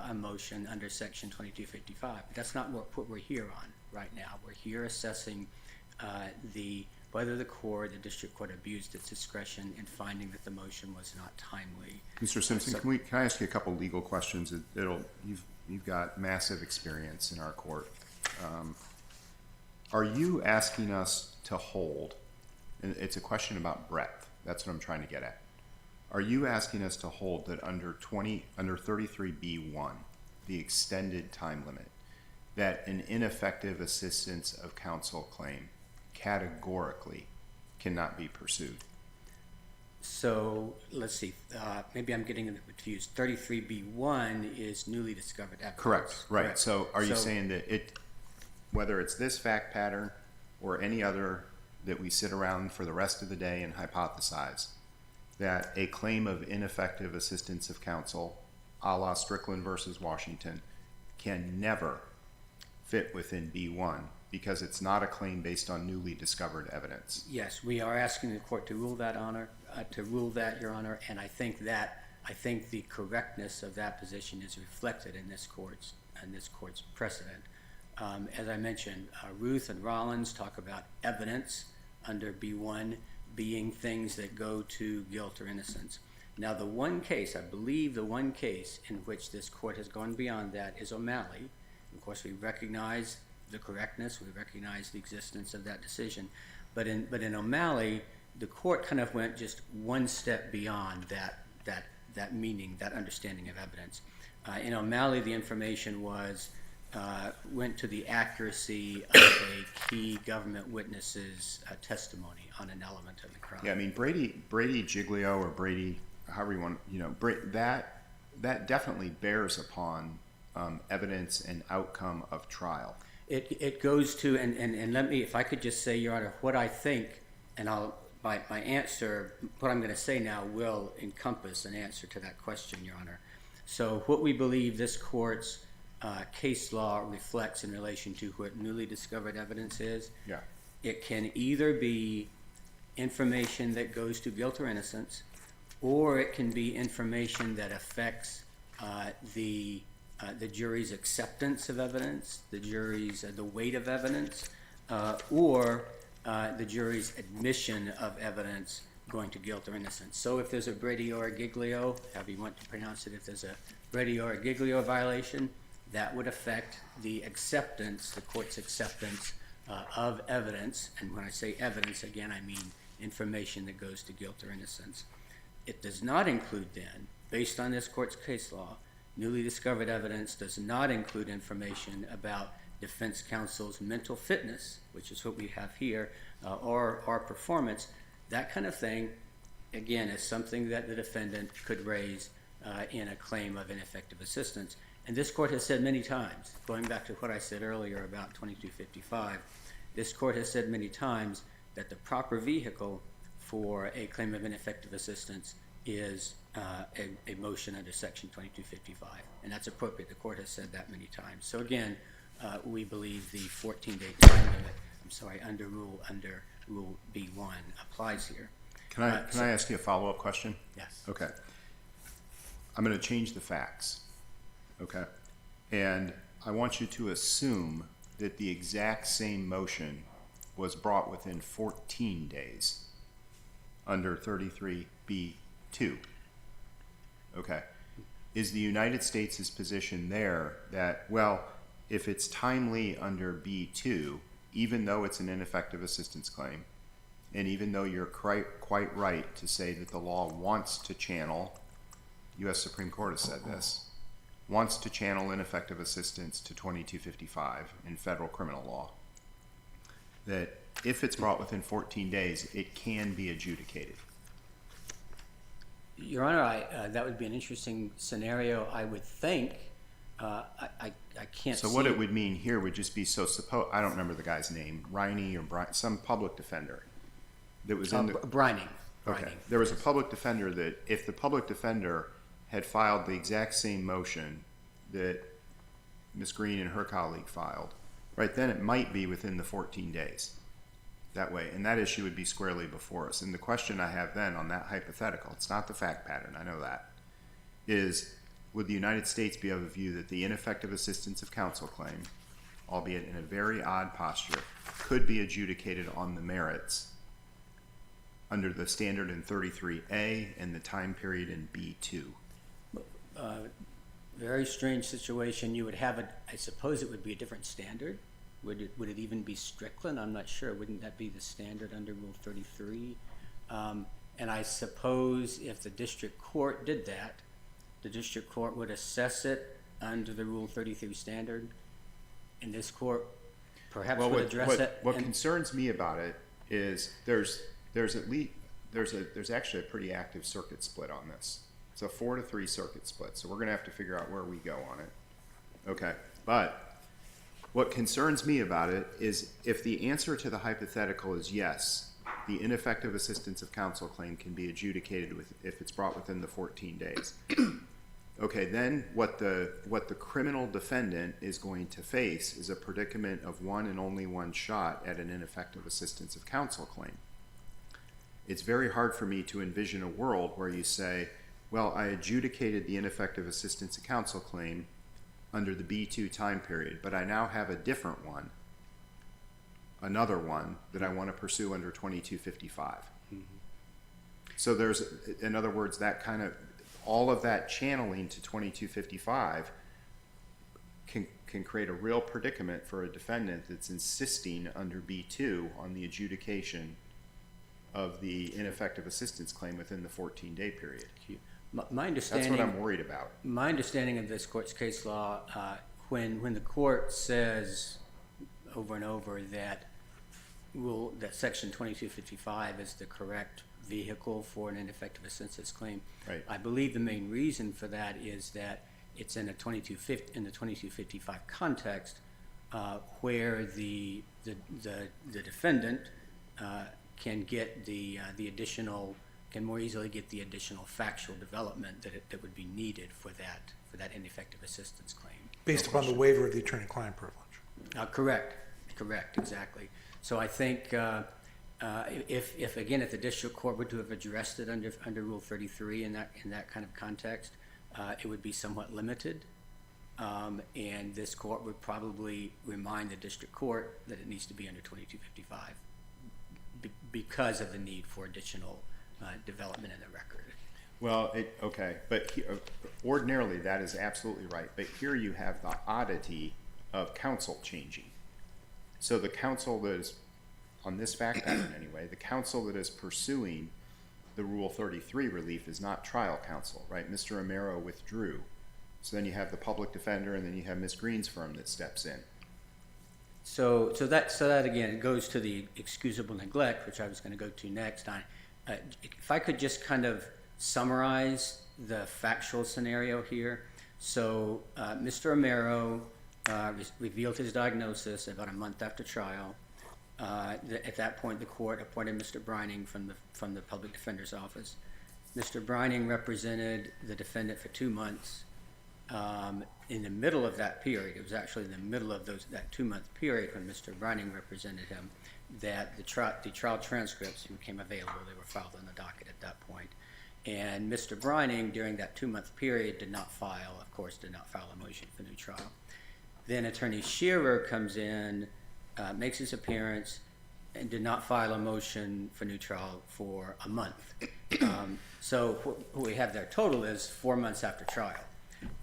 Speaker 12: a motion under Section 2255. But that's not what we're here on right now. We're here assessing whether the district court abused its discretion in finding that the motion was not timely.
Speaker 4: Mr. Simpson, can I ask you a couple legal questions? You've got massive experience in our court. Are you asking us to hold, and it's a question about breadth, that's what I'm trying to get at. Are you asking us to hold that under 33b1, the extended time limit, that an ineffective assistance of counsel claim categorically cannot be pursued?
Speaker 12: So let's see, maybe I'm getting confused. 33b1 is newly discovered evidence.
Speaker 4: Correct, right. Correct. So are you saying that whether it's this fact pattern or any other that we sit around for the rest of the day and hypothesize, that a claim of ineffective assistance of counsel, a la Strickland versus Washington, can never fit within B1 because it's not a claim based on newly discovered evidence?
Speaker 12: Yes, we are asking the court to rule that, Your Honor, and I think the correctness of that position is reflected in this court's precedent. As I mentioned, Ruth and Rollins talk about evidence under B1 being things that go to guilt or innocence. Now, the one case in which this court has gone beyond that is O'Malley. Of course, we recognize the correctness, we recognize the existence of that decision. But in O'Malley, the court kind of went just one step beyond that meaning, that understanding of evidence. In O'Malley, the information went to the accuracy of a key government witness's testimony on an element of the crime.
Speaker 4: Yeah, I mean, Brady Giglio or Brady, however you want, that definitely bears upon evidence and outcome of trial.
Speaker 12: It goes to, and let me, if I could just say, Your Honor, what I think, and my answer, what I'm going to say now will encompass an answer to that question, Your Honor. So what we believe this court's case law reflects in relation to what newly discovered evidence is.
Speaker 4: Yeah.
Speaker 12: It can either be information that goes to guilt or innocence, or it can be information that affects the jury's acceptance of evidence, the jury's the weight of evidence, or the jury's admission of evidence going to guilt or innocence. So if there's a Brady or a Giglio, however you want to pronounce it, if there's a Brady or a Giglio violation, that would affect the acceptance, the court's acceptance of evidence. And when I say evidence, again, I mean information that goes to guilt or innocence. It does not include then, based on this court's case law, newly discovered evidence does not include information about defense counsel's mental fitness, which is what we have here, or our performance. That kind of thing, again, is something that the defendant could raise in a claim of ineffective assistance. And this court has said many times, going back to what I said earlier about 2255, this court has said many times that the proper vehicle for a claim of ineffective assistance is a motion under Section 2255. And that's appropriate. The court has said that many times. So again, we believe the 14-day time limit, under Rule B1 applies here.
Speaker 4: Can I ask you a follow-up question?
Speaker 12: Yes.
Speaker 4: Okay. I'm going to change the facts. Okay. And I want you to assume that the exact same motion was brought within 14 days under 33B2. Okay. Is the United States' position there that, well, if it's timely under B2, even though it's an ineffective assistance claim, and even though you're quite right to say that the law wants to channel, U.S. Supreme Court has said this, wants to channel ineffective assistance to 2255 in federal criminal law, that if it's brought within 14 days, it can be adjudicated?
Speaker 12: Your Honor, that would be an interesting scenario, I would think. I can't
Speaker 4: So
Speaker 12: see
Speaker 4: what it would mean here would just be, I don't remember the guy's name, Riney or some public defender that was in the...
Speaker 12: Brining.
Speaker 4: Okay. There was a public defender that if the public defender had filed the exact same motion that Ms. Green and her colleague filed, right, then it might be within the 14 days that way. And that issue would be squarely before us. And the question I have then on that hypothetical, it's not the fact pattern, I know that, is would the United States be of a view that the ineffective assistance of counsel claim, albeit in a very odd posture, could be adjudicated on the merits under the standard in 33A and the time period in B2?
Speaker 12: Very strange situation. You would have I suppose it would be a different standard. Would it even be Strickland? I'm not sure. Wouldn't that be the standard under Rule 33? And I suppose if the district court did that, the district court would assess it under the Rule 33 standard, and this court perhaps would address it.
Speaker 4: What concerns me about it is there's actually a pretty active circuit split on this. It's a 4-3 circuit split, so we're going to have to figure out where we go on it. Okay, but what concerns me about it is if the answer to the hypothetical is yes, the ineffective assistance of counsel claim can be adjudicated if it's brought within the 14 days. Okay, then what the criminal defendant is going to face is a predicament of one and only one shot at an ineffective assistance of counsel claim. It's very hard for me to envision a world where you say, well, I adjudicated the ineffective assistance of counsel claim under the B2 time period, but I now have a different one, another one that I want to pursue under 2255. Mm-hmm. So there's, in other words, that kind of, all of that channeling to 2255 can create a real predicament for a defendant that's insisting under B2 on the adjudication of the ineffective assistance claim within the 14-day period.
Speaker 12: My understanding,
Speaker 4: that's what I'm worried about.
Speaker 12: My understanding of this court's case law, when the court says over and over that Section 2255 is the correct vehicle for an ineffective assistance claim, right. I believe the main reason for that is that it's in the 2255 context where the defendant can get the additional, can more easily get the additional factual development that would be needed for that ineffective assistance claim.
Speaker 2: Based upon the waiver of the attorney-client privilege.
Speaker 12: Correct, exactly. So I think if the district court were to have addressed it under Rule 33 in that kind of context, it would be somewhat limited. And this court would probably remind the district court that it needs to be under 2255 because of the need for additional development in the record.
Speaker 4: Well, okay, but ordinarily that is absolutely right. But here you have the oddity of counsel changing. So the counsel that is, on this fact pattern anyway, the counsel that is pursuing the Rule 33 relief is not trial counsel, right? Mr. Romero withdrew. So then you have the public defender, and then you have Ms. Green's firm that steps in.
Speaker 12: So that again goes to the excusable neglect, which I was going to go to next. If I could just kind of summarize the factual scenario here. So Mr. Romero revealed his diagnosis about a month after trial. At that point, the court appointed Mr. Brining from the public defender's office. Mr. Brining represented the defendant for 2 months. In the middle of that period, it was actually in the middle of that 2-month period when Mr. Brining represented him, that the trial transcripts became available. They were filed on the docket at that point. And Mr. Brining, during that 2-month period, did not file a motion for new trial. Then Attorney Shearer comes in, makes his appearance, and did not file a motion for new trial for a month. So what we have there total is 4 months after trial.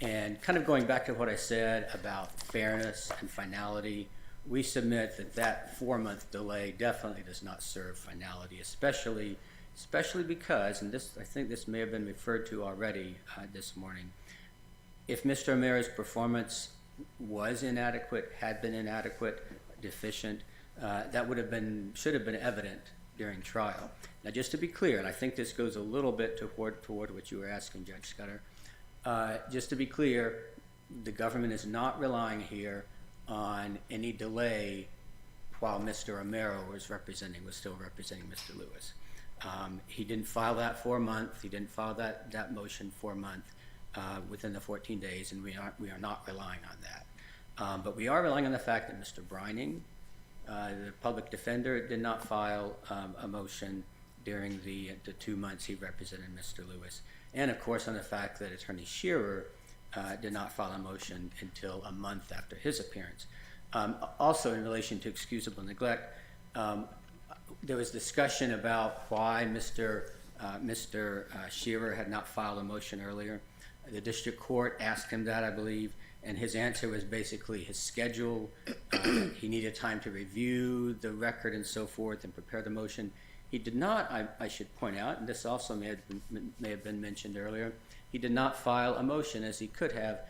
Speaker 12: And kind of going back to what I said about fairness and finality, we submit that 4-month delay definitely does not serve finality, especially because, and I think this may have been referred to already this morning, if Mr. Romero's performance was inadequate, had been inadequate, deficient, that should have been evident during trial. Now, just to be clear, and I think this goes a little bit toward what you were asking, Judge Scudder. Just to be clear, the government is not relying here on any delay while Mr. Romero was still representing Mr. Lewis. He didn't file that 4 month. He didn't file that motion 4 month within the 14 days, and we are not relying on that. But we are relying on the fact that Mr. Brining, the public defender, did not file a motion during the 2 months he represented Mr. Lewis. And, of course, on the fact that Attorney Shearer did not file a motion until a month after his appearance. Also, in relation to excusable neglect, there was discussion about why Mr. Shearer had not filed a motion earlier. The district court asked him that, I believe, and his answer was basically his schedule. He needed time to review the record and so forth and prepare the motion. He did not, I should point out, and this also may have been mentioned earlier, he did not file a motion as he could have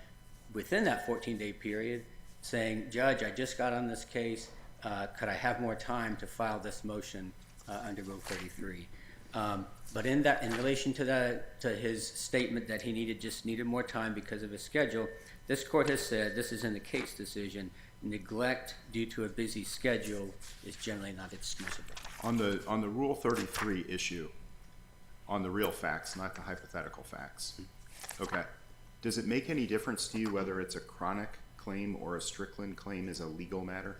Speaker 12: within that 14-day period saying, Judge, I just got on this case, could I have more time to file this motion under Rule 33? But in relation to his statement that he needed more time because of his schedule, this court has said, this is in the Cates decision, neglect due to a busy schedule is generally not excusable.
Speaker 4: On the Rule 33 issue, on the real facts, not the hypothetical facts, okay, does it make any difference to you whether it's a chronic claim or a Strickland claim is a legal matter?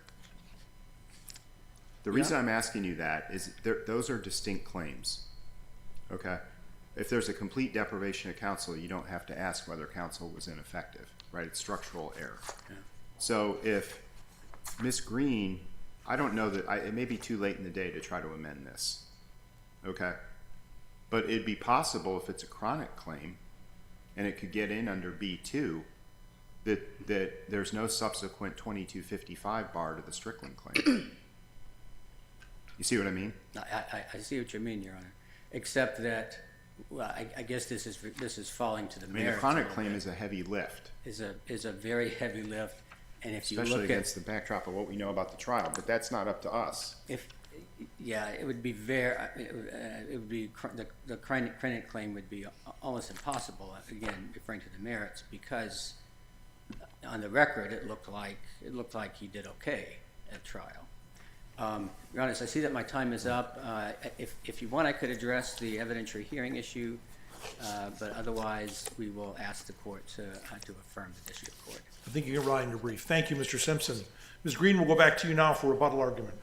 Speaker 4: The reason I'm asking you that is those are distinct claims, okay? If there's a complete deprivation of counsel, you don't have to ask whether counsel was ineffective, right? It's structural error. Yeah. So if Ms. Green, I don't know that, it may be too late in the day to try to amend this, okay? But it'd be possible if it's a chronic claim and it could get in under B2 that there's no subsequent 2255 bar to the Strickland claim. You see what I mean?
Speaker 12: I see what you mean, Your Honor. Except that, well, I guess this is falling to the merits.
Speaker 4: I mean, a chronic claim is a heavy lift.
Speaker 12: Is a very heavy lift, and if you
Speaker 4: especially
Speaker 12: look
Speaker 4: against the backdrop of what we know about the trial, but that's not up to us.
Speaker 12: It would be the chronic claim would be almost impossible. Again, referring to the merits, because on the record it looked like he did okay at trial. Your Honor, I see that my time is up. If you want, I could address the evidentiary hearing issue. But otherwise, we will ask the court to affirm the district court.
Speaker 2: I think you can rely on your brief. Thank you, Mr. Simpson. Ms. Green, we'll go back to you now for rebuttal argument.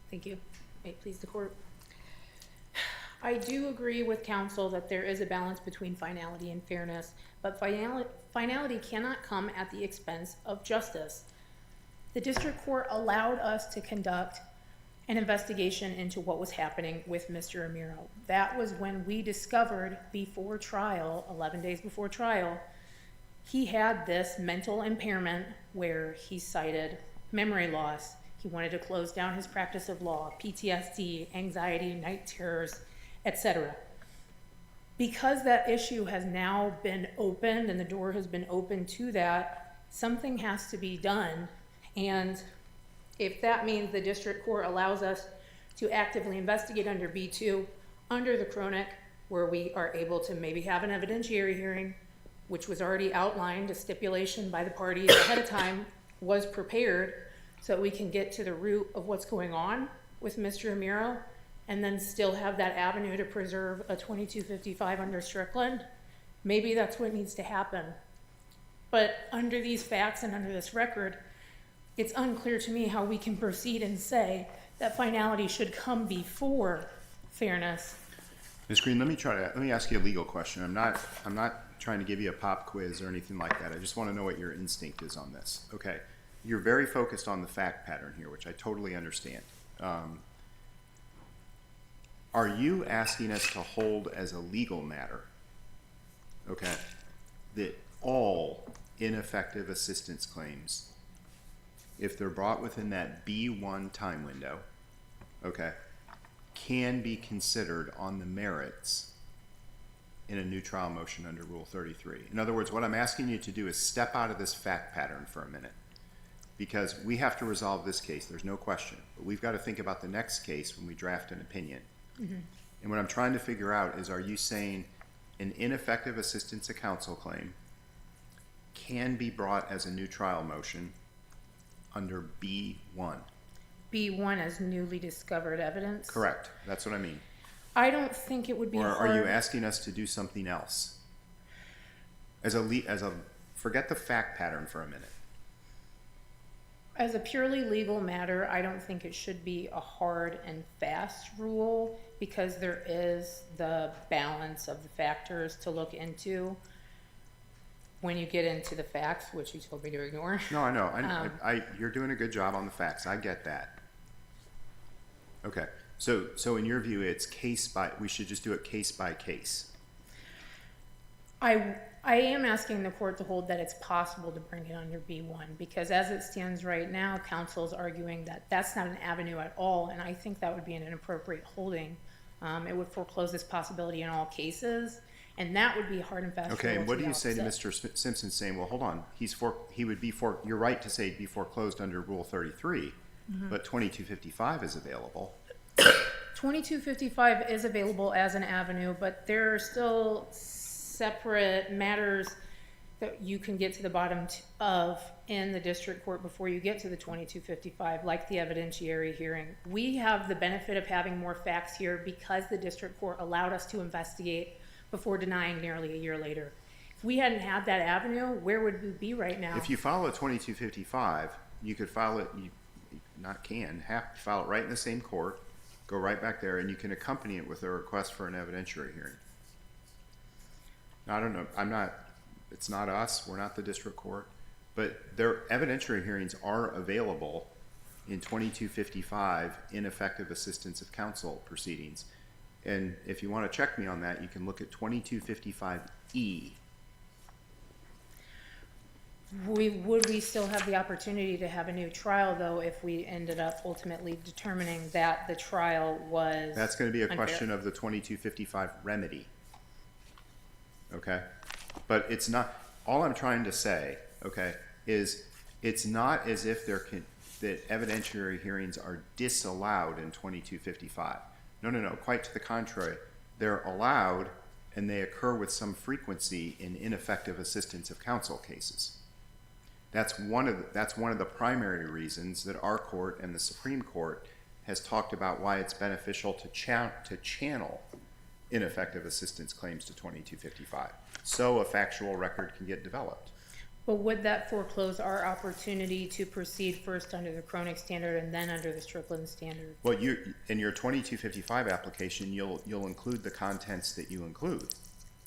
Speaker 11: Thank you. May it please the court. I do agree with counsel that there is a balance between finality and fairness, but finality cannot come at the expense of justice. The district court allowed us to conduct an investigation into what was happening with Mr. Amiro. That was when we discovered before trial, 11 days before trial, he had this mental impairment where he cited memory loss. He wanted to close down his practice of law, PTSD, anxiety, night terrors, etc. Because that issue has now been opened and the door has been opened to that, something has to be done. And if that means the district court allows us to actively investigate under B2, under the chronic, where we are able to maybe have an evidentiary hearing, which was already outlined, a stipulation by the parties ahead of time was prepared, so that we can get to the root of what's going on with Mr. Amiro, and then still have that avenue to preserve a 2255 under Strickland. Maybe that's what needs to happen. But under these facts and under this record, it's unclear to me how we can proceed and say that finality should come before fairness.
Speaker 4: Ms. Green, let me ask you a legal question. I'm not trying to give you a pop quiz or anything like that. I just want to know what your instinct is on this. Okay. You're very focused on the fact pattern here, which I totally understand. Are you asking us to hold as a legal matter, okay, that all ineffective assistance claims, if they're brought within that B1 time window, okay, can be considered on the merits in a new trial motion under Rule 33? In other words, what I'm asking you to do is step out of this fact pattern for a minute, because we have to resolve this case, there's no question, but we've got to think about the next case when we draft an opinion. Mm-hmm. And what I'm trying to figure out is, are you saying an ineffective assistance of counsel claim can be brought as a new trial motion under B1?
Speaker 11: B1 as newly discovered evidence?
Speaker 4: Correct. That's what I mean.
Speaker 11: I don't think it would be hard.
Speaker 4: Or are you asking us to do something else? Forget the fact pattern for a minute.
Speaker 11: As a purely legal matter, I don't think it should be a hard and fast rule, because there is the balance of the factors to look into when you get into the facts, which you told me to ignore.
Speaker 4: No, I know. You're doing a good job on the facts. I get that. Okay. So in your view, it's we should just do it case by case.
Speaker 11: I am asking the court to hold that it's possible to bring it under B1, because as it stands right now, counsel's arguing that that's not an avenue at all, and I think that would be an inappropriate holding. It would foreclose this possibility in all cases, and that would be hard and fast.
Speaker 4: Okay, and what do you say to Mr. Simpson saying, well, hold on, you're right to say be foreclosed under Rule 33, but 2255 is available.
Speaker 11: 2255 is available as an avenue, but there are still separate matters that you can get to the bottom of in the district court before you get to the 2255, like the evidentiary hearing. We have the benefit of having more facts here because the district court allowed us to investigate before denying nearly a year later. If we hadn't had that avenue, where would we be right now?
Speaker 4: If you file a 2255, you could file it, have to file it right in the same court, go right back there, and you can accompany it with a request for an evidentiary hearing. Now, I don't know, it's not us, we're not the district court, but their evidentiary hearings are available in 2255 ineffective assistance of counsel proceedings. And if you want to check me on that, you can look at 2255E.
Speaker 11: Would we still have the opportunity to have a new trial, though, if we ended up ultimately determining that the trial was
Speaker 4: That's going to be a
Speaker 11: unfair?
Speaker 4: question of the 2255 remedy. Okay? But it's not, all I'm trying to say, okay, is it's not as if that evidentiary hearings are disallowed in 2255. No, quite to the contrary. They're allowed and they occur with some frequency in ineffective assistance of counsel cases. That's one of the primary reasons that our court and the Supreme Court has talked about why it's beneficial to channel ineffective assistance claims to 2255, so a factual record can get developed.
Speaker 11: But would that foreclose our opportunity to proceed first under the Chronic standard and then under the Strickland standard?
Speaker 4: Well, in your 2255 application, you'll include the contents that you include,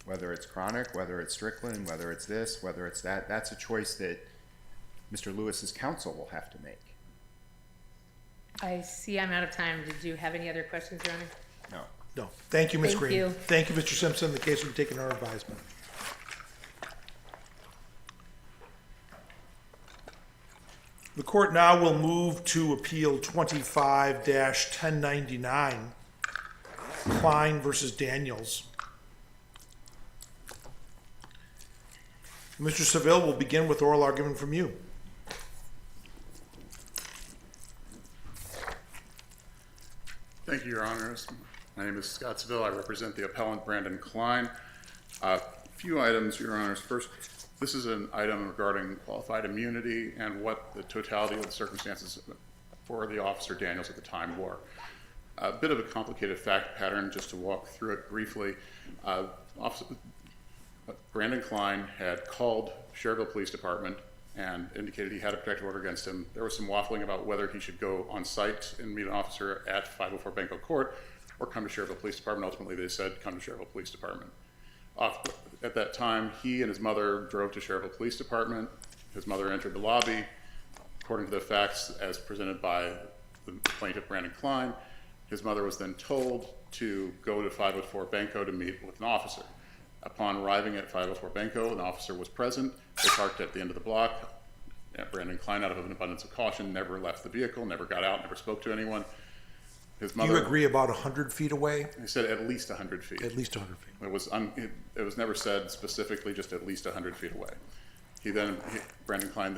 Speaker 4: whether it's chronic, whether it's Strickland, whether it's this, whether it's that. That's a choice that Mr. Lewis's counsel will have to make.
Speaker 11: I see I'm out of time. Did you have any other questions, Your Honor?
Speaker 4: No.
Speaker 2: No. Thank you, Ms.
Speaker 11: Thank
Speaker 2: Green.
Speaker 11: you.
Speaker 2: Thank you, Mr. Simpson. The case will be taken under advisement. The court now will move to Appeal 25-1099, Klein versus Daniels. Mr. Seville will begin with oral argument from you.
Speaker 13: Thank you, Your Honors. My name is Scott Seville. I represent the appellant Brandon Klein. A few items, Your Honors. First, this is an item regarding qualified immunity and what the totality of the circumstances for the officer Daniels at the time were. A bit of a complicated fact pattern, just to walk through it briefly. Brandon Klein had called Cherville Police Department and indicated he had a protective order against him. There was some waffling about whether he should go on site and meet an officer at 504 Banco Court or come to Cherville Police Department. Ultimately, they said come to Cherville Police Department. At that time, he and his mother drove to Cherville Police Department. His mother entered the lobby. According to the facts as presented by the plaintiff, Brandon Klein, his mother was then told to go to 504 Banco to meet with an officer. Upon arriving at 504 Banco, an officer was present. They parked at the end of the block. Brandon Klein, out of an abundance of caution, never left the vehicle, never got out, never spoke to anyone. His mother,
Speaker 2: Do you agree about 100 feet away?
Speaker 13: He said at least 100 feet.
Speaker 2: At least 100 feet.
Speaker 13: It was never said specifically, just at least 100 feet away. Brandon Klein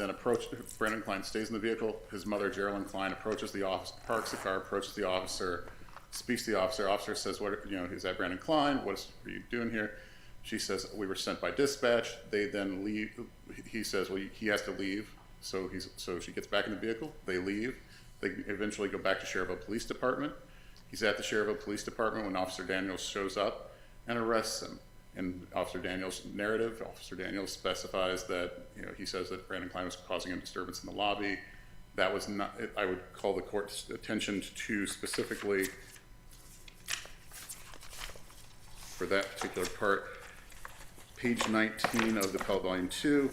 Speaker 13: stays in the vehicle. His mother, Geraldine Klein, approaches the office, parks the car, approaches the officer, speaks to the officer. Officer says, is that Brandon Klein? What are you doing here? She says, we were sent by dispatch. They then leave. He says, well, he has to leave. So she gets back in the vehicle. They leave. They eventually go back to Cherville Police Department. He's at the Cherville Police Department when Officer Daniels shows up and arrests him. In Officer Daniels' narrative, Officer Daniels specifies that, he says that Brandon Klein was causing a disturbance in the lobby. That was not, I would call the court's attention to specifically for that particular part, page 19 of the appellate volume 2,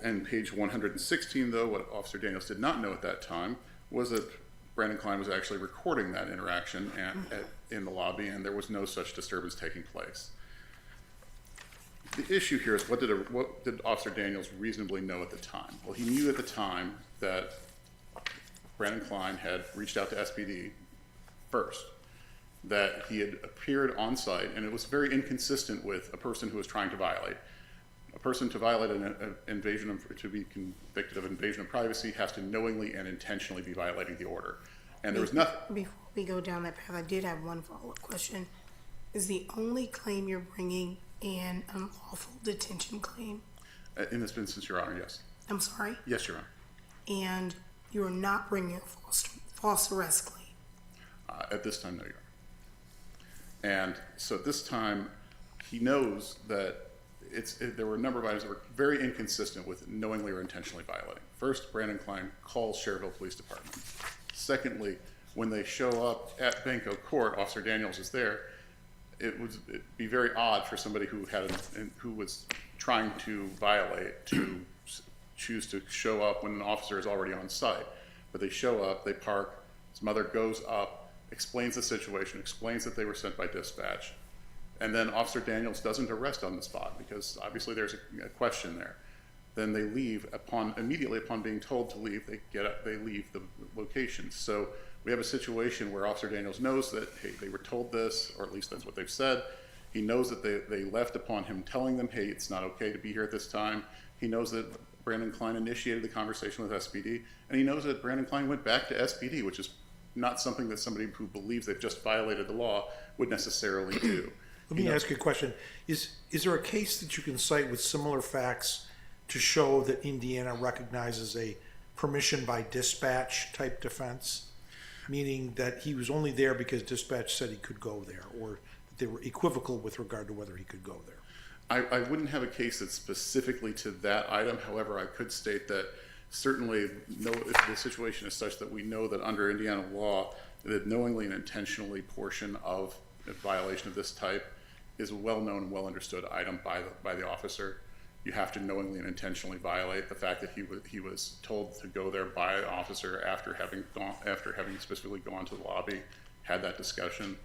Speaker 13: and page 116, though, what Officer Daniels did not know at that time was that Brandon Klein was actually recording that interaction in the lobby, and there was no such disturbance taking place. The issue here is what did Officer Daniels reasonably know at the time? Well, he knew at the time that Brandon Klein had reached out to SPD first, that he had appeared on site, and it was very inconsistent with a person who was trying to violate. A person to violate to be convicted of invasion of privacy has to knowingly and intentionally be violating the order. And there was nothing.
Speaker 5: Before we go down that path, I did have one follow-up question. Is the only claim you're bringing an unlawful detention claim?
Speaker 13: In this instance, Your Honor, yes.
Speaker 5: I'm sorry?
Speaker 13: Yes, Your Honor.
Speaker 5: And you're not bringing a false arrest claim?
Speaker 13: At this time, no, Your Honor. And so at this time, he knows that there were a number of items that were very inconsistent with knowingly or intentionally violating. First, Brandon Klein calls Cherville Police Department. Secondly, when they show up at Banco Court, Officer Daniels is there. It'd be very odd for somebody who was trying to violate to choose to show up when an officer is already on site. But they show up, they park, his mother goes up, explains the situation, explains that they were sent by dispatch, and then Officer Daniels doesn't arrest on the spot because obviously there's a question there. Then they leave immediately upon being told to leave. They leave the location. So we have a situation where Officer Daniels knows that, hey, they were told this, or at least that's what they've said. He knows that they left upon him telling them, hey, it's not okay to be here at this time. He knows that Brandon Klein initiated the conversation with SPD, and he knows that Brandon Klein went back to SPD, which is not something that somebody who believes they've just violated the law would necessarily do.
Speaker 2: Let me ask you a question. Is there a case that you can cite with similar facts to show that Indiana recognizes a permission by dispatch type defense? Meaning that he was only there because dispatch said he could go there, or that they were equivocal with regard to whether he could go there?
Speaker 13: I wouldn't have a case that's specifically to that item. However, I could state that certainly if the situation is such that we know that under Indiana law, that knowingly and intentionally portion of a violation of this type is a well-known and well-understood item by the officer. You have to knowingly and intentionally violate. The fact that he was told to go there by an officer after having specifically gone to the lobby, had that discussion,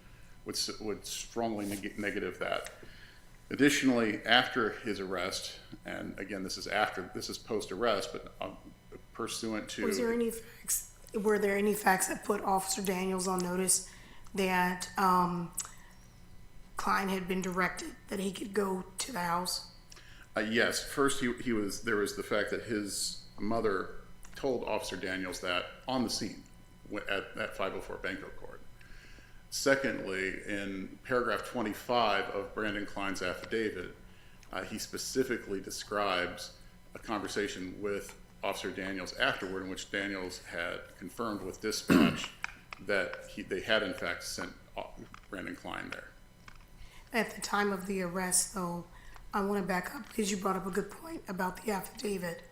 Speaker 13: would strongly negative that. Additionally, after his arrest, and again, this is post-arrest, but pursuant to.
Speaker 5: Were there any facts that put Officer Daniels on notice that Klein had been directed that he could go to the house?
Speaker 13: Yes. First, there was the fact that his mother told Officer Daniels that on the scene at 504 Banco Court. Secondly, in paragraph 25 of Brandon Klein's affidavit, he specifically describes a conversation with Officer Daniels afterward, in which Daniels had confirmed with dispatch that they had in fact sent Brandon Klein there.
Speaker 5: At the time of the arrest, though, I want to back up because you brought up a good point about the affidavit.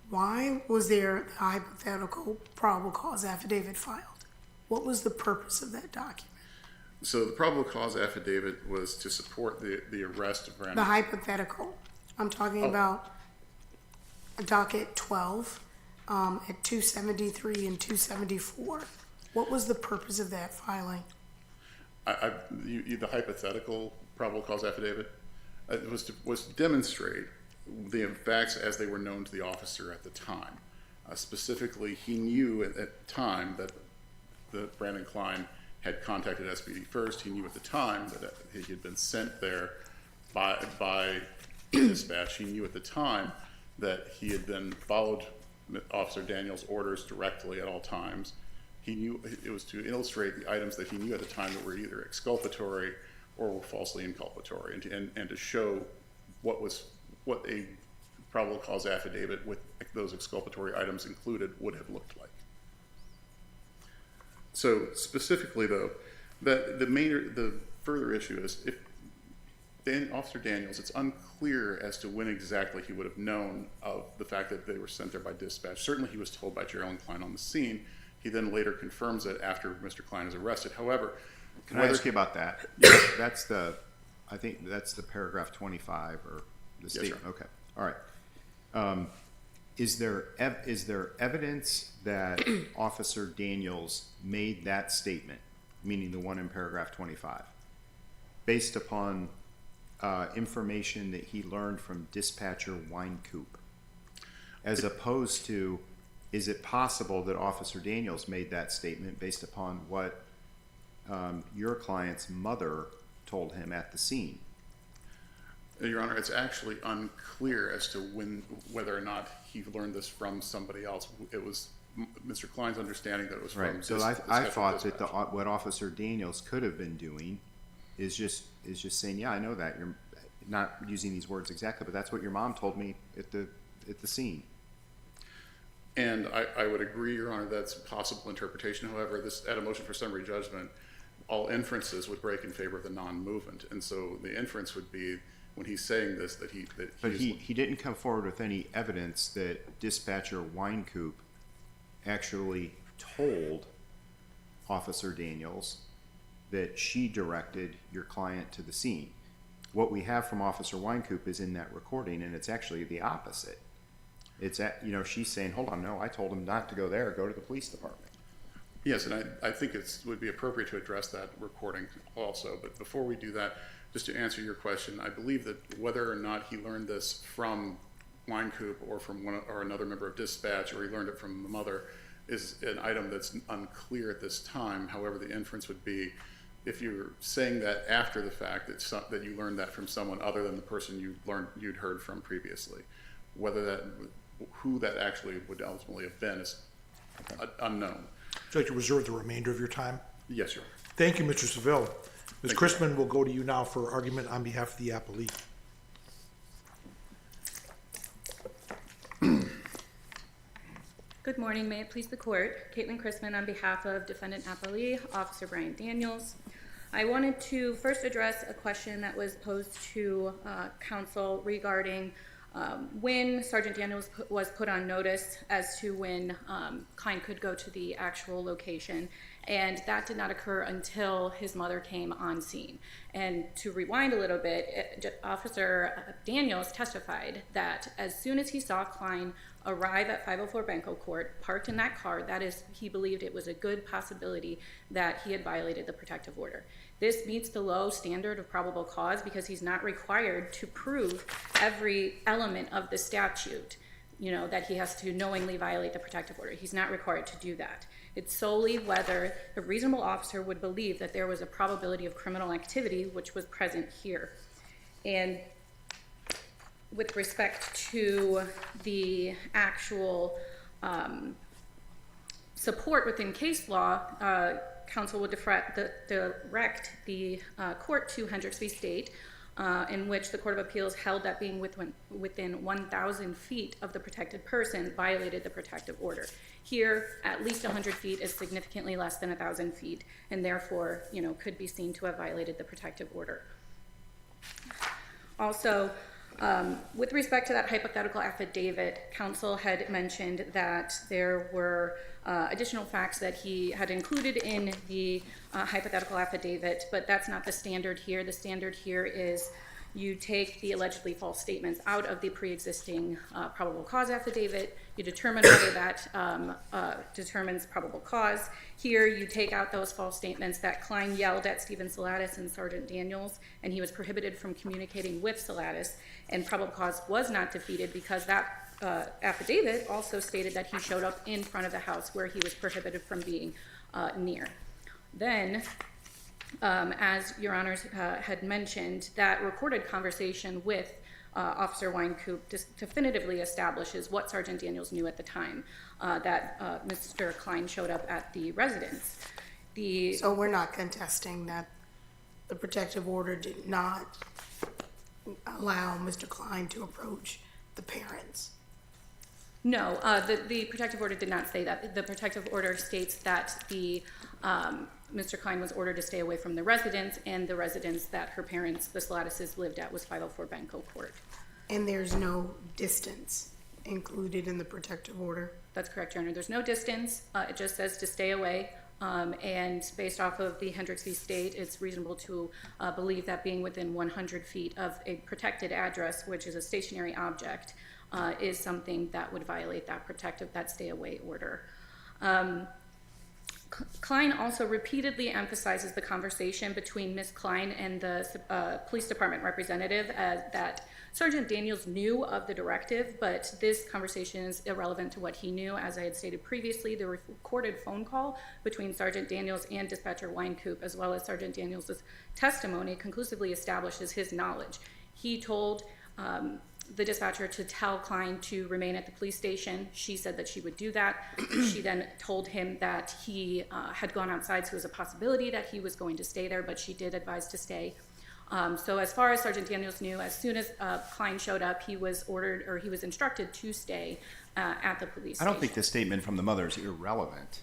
Speaker 5: Why was there a hypothetical probable cause affidavit filed? What was the purpose of that document?
Speaker 13: So the probable cause affidavit was to support the arrest of Brandon.
Speaker 5: The hypothetical. I'm talking about docket 12 at 273 and 274. What was the purpose of that filing?
Speaker 13: The hypothetical probable cause affidavit was to demonstrate the facts as they were known to the officer at the time. Specifically, he knew at the time that Brandon Klein had contacted SPD first. He knew at the time that he had been sent there by dispatch. He knew at the time that he had then followed Officer Daniels' orders directly at all times. He knew it was to illustrate the items that he knew at the time that were either exculpatory or were falsely inculpatory, and to show what a probable cause affidavit with those exculpatory items included would have looked like. So specifically, though, the further issue is if Officer Daniels, it's unclear as to when exactly he would have known of the fact that they were sent there by dispatch. Certainly, he was told by Geraldine Klein on the scene. He then later confirms it after Mr. Klein is arrested. However,
Speaker 4: can I ask you about that? I think that's the paragraph 25 or the statement.
Speaker 13: Yes,
Speaker 4: okay, all right. Is there evidence that Officer Daniels made that statement, meaning the one in paragraph 25, based upon information that he learned from dispatcher Winecoop, as opposed to, is it possible that Officer Daniels made that statement based upon what your client's mother told him at the scene?
Speaker 13: Your Honor, it's actually unclear as to whether or not he learned this from somebody else. It was Mr. Klein's understanding that it was from
Speaker 4: right. So I thought that what Officer Daniels could have been doing is just saying, yeah, I know that. You're not using these words exactly, but that's what your mom told me at the scene.
Speaker 13: And I would agree, Your Honor, that's a possible interpretation. However, at a motion for summary judgment, all inferences would break in favor of the non-movement. And so the inference would be, when he's saying this, that
Speaker 4: he didn't come forward with any evidence that dispatcher Winecoop actually told Officer Daniels that she directed your client to the scene. What we have from Officer Winecoop is in that recording, and it's actually the opposite. It's she's saying, hold on, no, I told him not to go there, go to the police department.
Speaker 13: Yes, and I think it would be appropriate to address that recording also. But before we do that, just to answer your question, I believe that whether or not he learned this from Winecoop or from another member of dispatch, or he learned it from the mother, is an item that's unclear at this time. However, the inference would be, if you're saying that after the fact, that you learned that from someone other than the person you'd heard from previously, who that actually would ultimately have been is unknown.
Speaker 2: Would you like to reserve the remainder of your time?
Speaker 13: Yes, Your Honor.
Speaker 2: Thank you, Mr. Seville. Ms. Chrisman, we'll go to you now for argument on behalf of the appellee.
Speaker 14: Good morning. May it please the court. Caitlin Chrisman on behalf of defendant appellee, Officer Brian Daniels. I wanted to first address a question that was posed to counsel regarding when Sergeant Daniels was put on notice as to when Klein could go to the actual location, and that did not occur until his mother came on scene. And to rewind a little bit, Officer Daniels testified that as soon as he saw Klein arrive at 504 Banco Court, parked in that car, that is, he believed it was a good possibility that he had violated the protective order. This meets the low standard of probable cause because he's not required to prove every element of the statute, that he has to knowingly violate the protective order. He's not required to do that. It's solely whether a reasonable officer would believe that there was a probability of criminal activity, which was present here. And with respect to the actual support within case law, counsel would direct the court to Hendricks v. State, in which the Court of Appeals held that being within 1,000 feet of the protected person violated the protective order. Here, at least 100 feet is significantly less than 1,000 feet, and therefore, could be seen to have violated the protective order. Also, with respect to that hypothetical affidavit, counsel had mentioned that there were additional facts that he had included in the hypothetical affidavit, but that's not the standard here. The standard here is you take the allegedly false statements out of the pre-existing probable cause affidavit. You determine whether that determines probable cause. Here, you take out those false statements that Klein yelled at Stephen Salatis and Sergeant Daniels, and he was prohibited from communicating with Salatis, and probable cause was not defeated because that affidavit also stated that he showed up in front of the house where he was prohibited from being near. Then, as Your Honors had mentioned, that recorded conversation with Officer Weinkoop definitively establishes what Sergeant Daniels knew at the time that Mr. Klein showed up at the residence.
Speaker 5: So we're not contesting that the protective order did not allow Mr. Klein to approach the parents?
Speaker 14: No, the protective order did not say that. The protective order states that Mr. Klein was ordered to stay away from the residence, and the residence that her parents, the Salatises, lived at was 504 Banco Court.
Speaker 5: And there's no distance included in the protective order?
Speaker 14: That's correct, Your Honor. There's no distance. It just says to stay away. And based off of the Hendricks v. State, it's reasonable to believe that being within 100 feet of a protected address, which is a stationary object, is something that would violate that stay away order. Klein also repeatedly emphasizes the conversation between Ms. Klein and the police department representative that Sergeant Daniels knew of the directive, but this conversation is irrelevant to what he knew. As I had stated previously, the recorded phone call between Sergeant Daniels and Dispatcher Weinkoop, as well as Sergeant Daniels' testimony, conclusively establishes his knowledge. He told the dispatcher to tell Klein to remain at the police station. She said that she would do that. She then told him that he had gone outside, so it was a possibility that he was going to stay there, but she did advise to stay. So as far as Sergeant Daniels knew, as soon as Klein showed up, he was instructed to stay at the police station.
Speaker 4: I don't think the statement from the mother is irrelevant.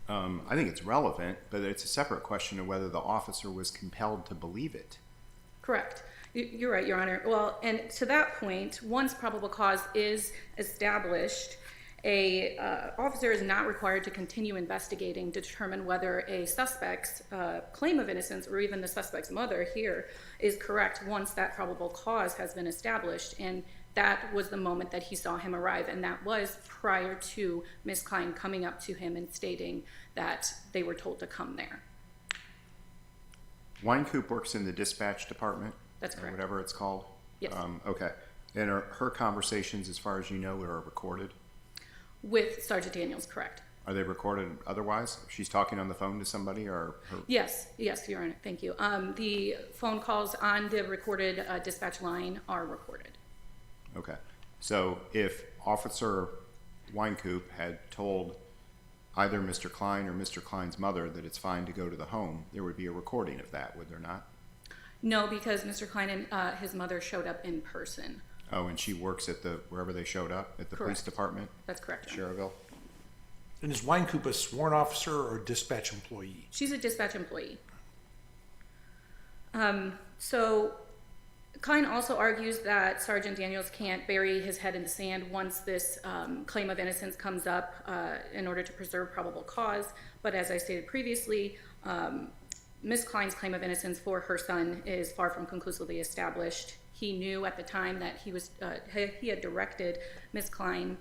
Speaker 4: I think it's relevant, but it's a separate question of whether the officer was compelled to believe it.
Speaker 14: Correct. You're right, Your Honor. Well, and to that point, once probable cause is established, a officer is not required to continue investigating to determine whether a suspect's claim of innocence, or even the suspect's mother here, is correct once that probable cause has been established. And that was the moment that he saw him arrive, and that was prior to Ms. Klein coming up to him and stating that they were told to come there.
Speaker 4: Weinkoop works in the dispatch department?
Speaker 14: That's correct.
Speaker 4: Or whatever it's called?
Speaker 14: Yes.
Speaker 4: Okay. And are her conversations, as far as you know, are recorded?
Speaker 14: With Sergeant Daniels, correct.
Speaker 4: Are they recorded otherwise? If she's talking on the phone to somebody, or her?
Speaker 14: Yes, Your Honor. Thank you. The phone calls on the recorded dispatch line are recorded.
Speaker 4: Okay. So if Officer Weinkoop had told either Mr. Klein or Mr. Klein's mother that it's fine to go to the home, there would be a recording of that, would there not?
Speaker 14: No, because Mr. Klein and his mother showed up in person.
Speaker 4: Oh, and she works at wherever they showed up, at the police
Speaker 14: Correct.
Speaker 4: department?
Speaker 14: That's correct, Your Honor.
Speaker 4: Cherville?
Speaker 2: And is Weinkoop a sworn officer or a dispatch employee?
Speaker 14: She's a dispatch employee. So Klein also argues that Sergeant Daniels can't bury his head in the sand once this claim of innocence comes up in order to preserve probable cause. But as I stated previously, Ms. Klein's claim of innocence for her son is far from conclusively established. He knew at the time that he had directed Ms. Klein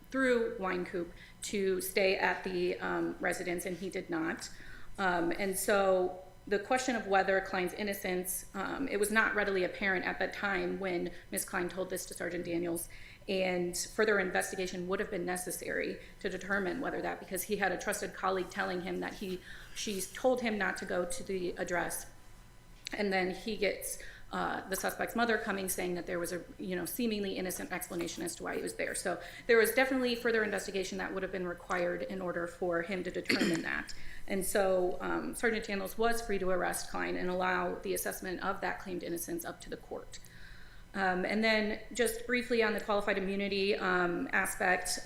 Speaker 14: through Weinkoop to stay at the residence, and he did not. And so the question of whether Klein's innocence, it was not readily apparent at that time when Ms. Klein told this to Sergeant Daniels, and further investigation would have been necessary to determine whether that, because he had a trusted colleague telling him that she told him not to go to the address, and then he gets the suspect's mother coming saying that there was a seemingly innocent explanation as to why he was there. So there was definitely further investigation that would have been required in order for him to determine that. And so Sergeant Daniels was free to arrest Klein and allow the assessment of that claimed innocence up to the court. And then just briefly on the qualified immunity aspect,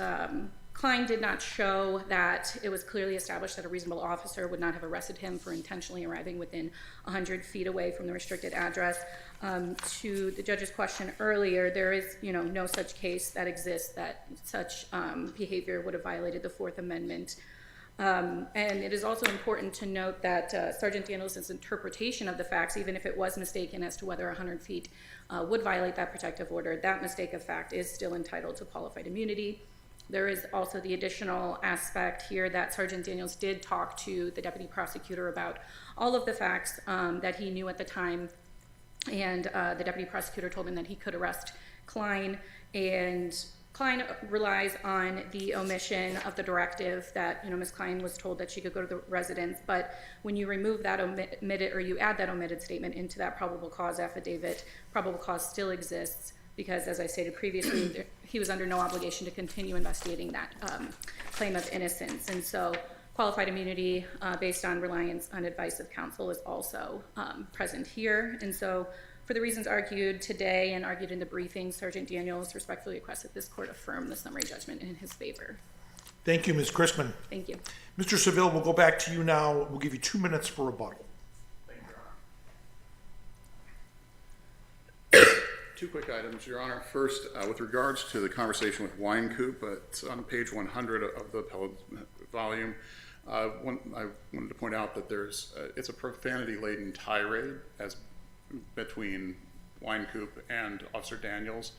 Speaker 14: Klein did not show that it was clearly established that a reasonable officer would not have arrested him for intentionally arriving within 100 feet away from the restricted address. To the judge's question earlier, there is no such case that exists that such behavior would have violated the Fourth Amendment. And it is also important to note that Sergeant Daniels' interpretation of the facts, even if it was mistaken as to whether 100 feet would violate that protective order, that mistake of fact is still entitled to qualified immunity. There is also the additional aspect here that Sergeant Daniels did talk to the deputy prosecutor about all of the facts that he knew at the time, and the deputy prosecutor told him that he could arrest Klein, and Klein relies on the omission of the directive that Ms. Klein was told that she could go to the residence, but when you remove that omitted, or you add that omitted statement into that probable cause affidavit, probable cause still exists, because as I stated previously, he was under no obligation to continue investigating that claim of innocence. And so qualified immunity based on reliance on advice of counsel is also present here. And so for the reasons argued today and argued in the briefing, Sergeant Daniels respectfully requests that this court affirm the summary judgment in his favor.
Speaker 2: Thank you, Ms. Chrisman.
Speaker 14: Thank you.
Speaker 2: Mr. Seville, we'll go back to you now. We'll give you 2 minutes for rebuttal.
Speaker 13: Two quick items, Your Honor. First, with regards to the conversation with Weinkoop, it's on page 100 of the appellate volume. I wanted to point out that it's a profanity-laden tirade between Weinkoop and Officer Daniels,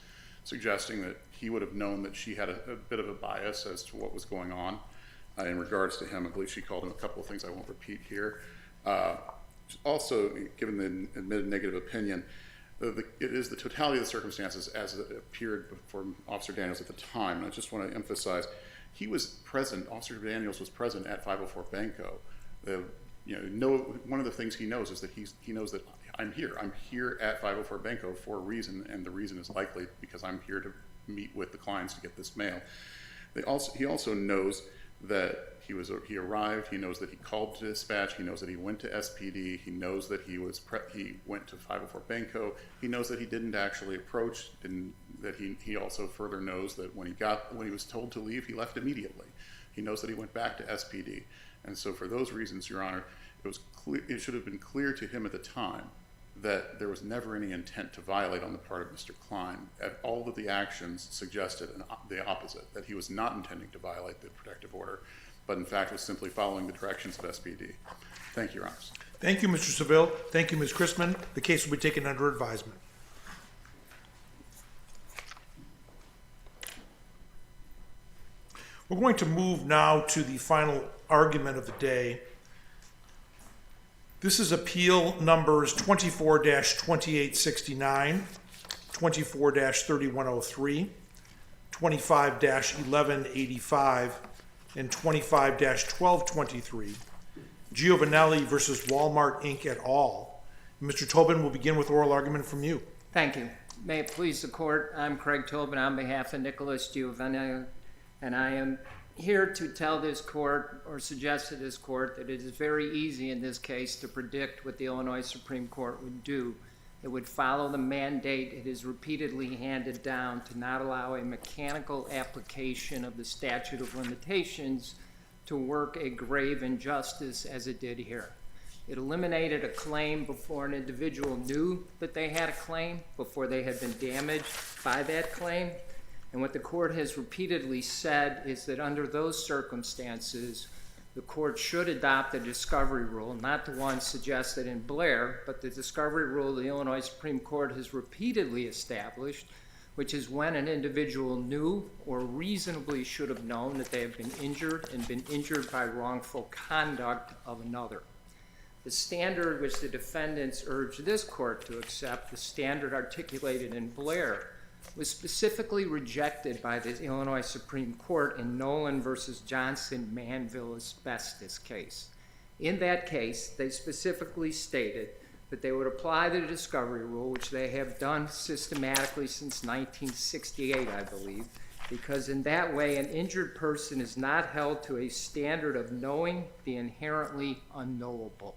Speaker 13: suggesting that he would have known that she had a bit of a bias as to what was going on in regards to him. I believe she called him a couple of things I won't repeat here. Also, given the admitted negative opinion, it is the totality of the circumstances as it appeared for Officer Daniels at the time. And I just want to emphasize, he was present, Officer Daniels was present at 504 Banco. One of the things he knows is that he knows that I'm here at 504 Banco for a reason, and the reason is likely because I'm here to meet with the clients to get this mail. He also knows that he arrived. He knows that he called to dispatch. He knows that he went to SPD. He knows that he went to 504 Banco. He knows that he didn't actually approach, and that he also further knows that when he was told to leave, he left immediately. He knows that he went back to SPD, and so for those reasons, Your Honor, it should have been clear to him at the time that there was never any intent to violate on the part of Mr. Klein. All of the actions suggested the opposite, that he was not intending to violate the protective order, but in fact was simply following the directions of SPD. Thank you, Your Honors.
Speaker 2: Thank you, Mr. Seville. Thank you, Ms. Chrisman. The case will be taken under advisement. We're going to move now to the final argument of the day. This is appeal numbers 24-2869, 24-3103, 25-1185, and 25-1223, Giovanelli versus Walmart Inc. et al. Mr. Tobin will begin with oral argument from you.
Speaker 15: Thank you. May it please the court, I'm Craig Tobin on behalf of Nicholas Giovanelli, and I am here to tell this court or suggest to this court that it is very easy in this case to predict what the Illinois Supreme Court would do. It would follow the mandate it has repeatedly handed down to not allow a mechanical application of the statute of limitations to work a grave injustice as it did here. It eliminated a claim before an individual knew that they had a claim, before they had been damaged by that claim. And what the court has repeatedly said is that under those circumstances, the court should adopt a discovery rule, not the one suggested in Blair, but the discovery rule the Illinois Supreme Court has repeatedly established, which is when an individual knew or reasonably should have known that they have been injured and been injured by wrongful conduct of another. The standard which the defendants urged this court to accept, the standard articulated in Blair, was specifically rejected by the Illinois Supreme Court in Nolan versus Johnson Manville asbestos case. In that case, they specifically stated that they would apply the discovery rule, which they have done systematically since 1968, I believe, because in that way an injured person is not held to a standard of knowing the inherently unknowable.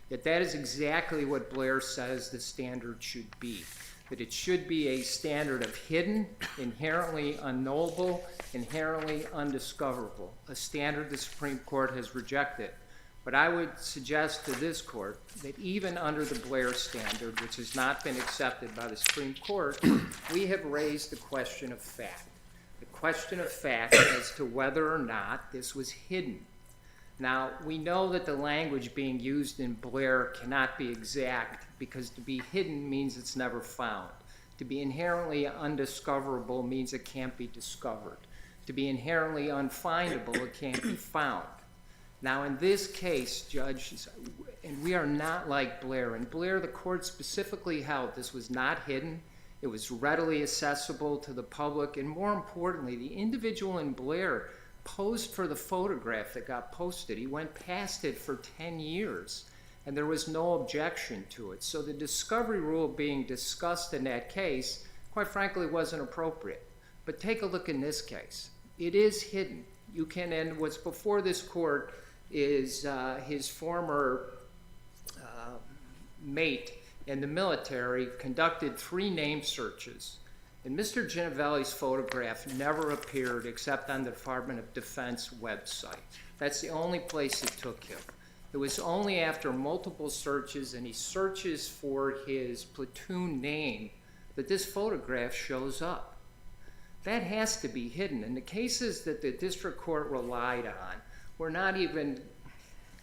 Speaker 15: Yet that is exactly what Blair says the standard should be. That it should be a standard of hidden, inherently unknowable, inherently undiscoverable, a standard the Supreme Court has rejected. But I would suggest to this court that even under the Blair standard, which has not been accepted by the Supreme Court, we have raised the question of fact. The question of fact as to whether or not this was hidden. Now, we know that the language being used in Blair cannot be exact because to be hidden means it's never found. To be inherently undiscoverable means it can't be discovered. To be inherently unfindable, it can't be found. Now, in this case, Judge, and we are not like Blair. In Blair, the court specifically held this was not hidden. It was readily accessible to the public. And more importantly, the individual in Blair posed for the photograph that got posted. He went past it for 10 years, and there was no objection to it. So the discovery rule being discussed in that case, quite frankly, wasn't appropriate. But take a look in this case. It is hidden. You can, and what's before this court is his former mate in the military conducted 3 name searches. And Mr. Ginovelli's photograph never appeared except on the Department of Defense website. That's the only place it took him. It was only after multiple searches, and he searches for his platoon name, that this photograph shows up. That has to be hidden. And the cases that the district court relied on were not even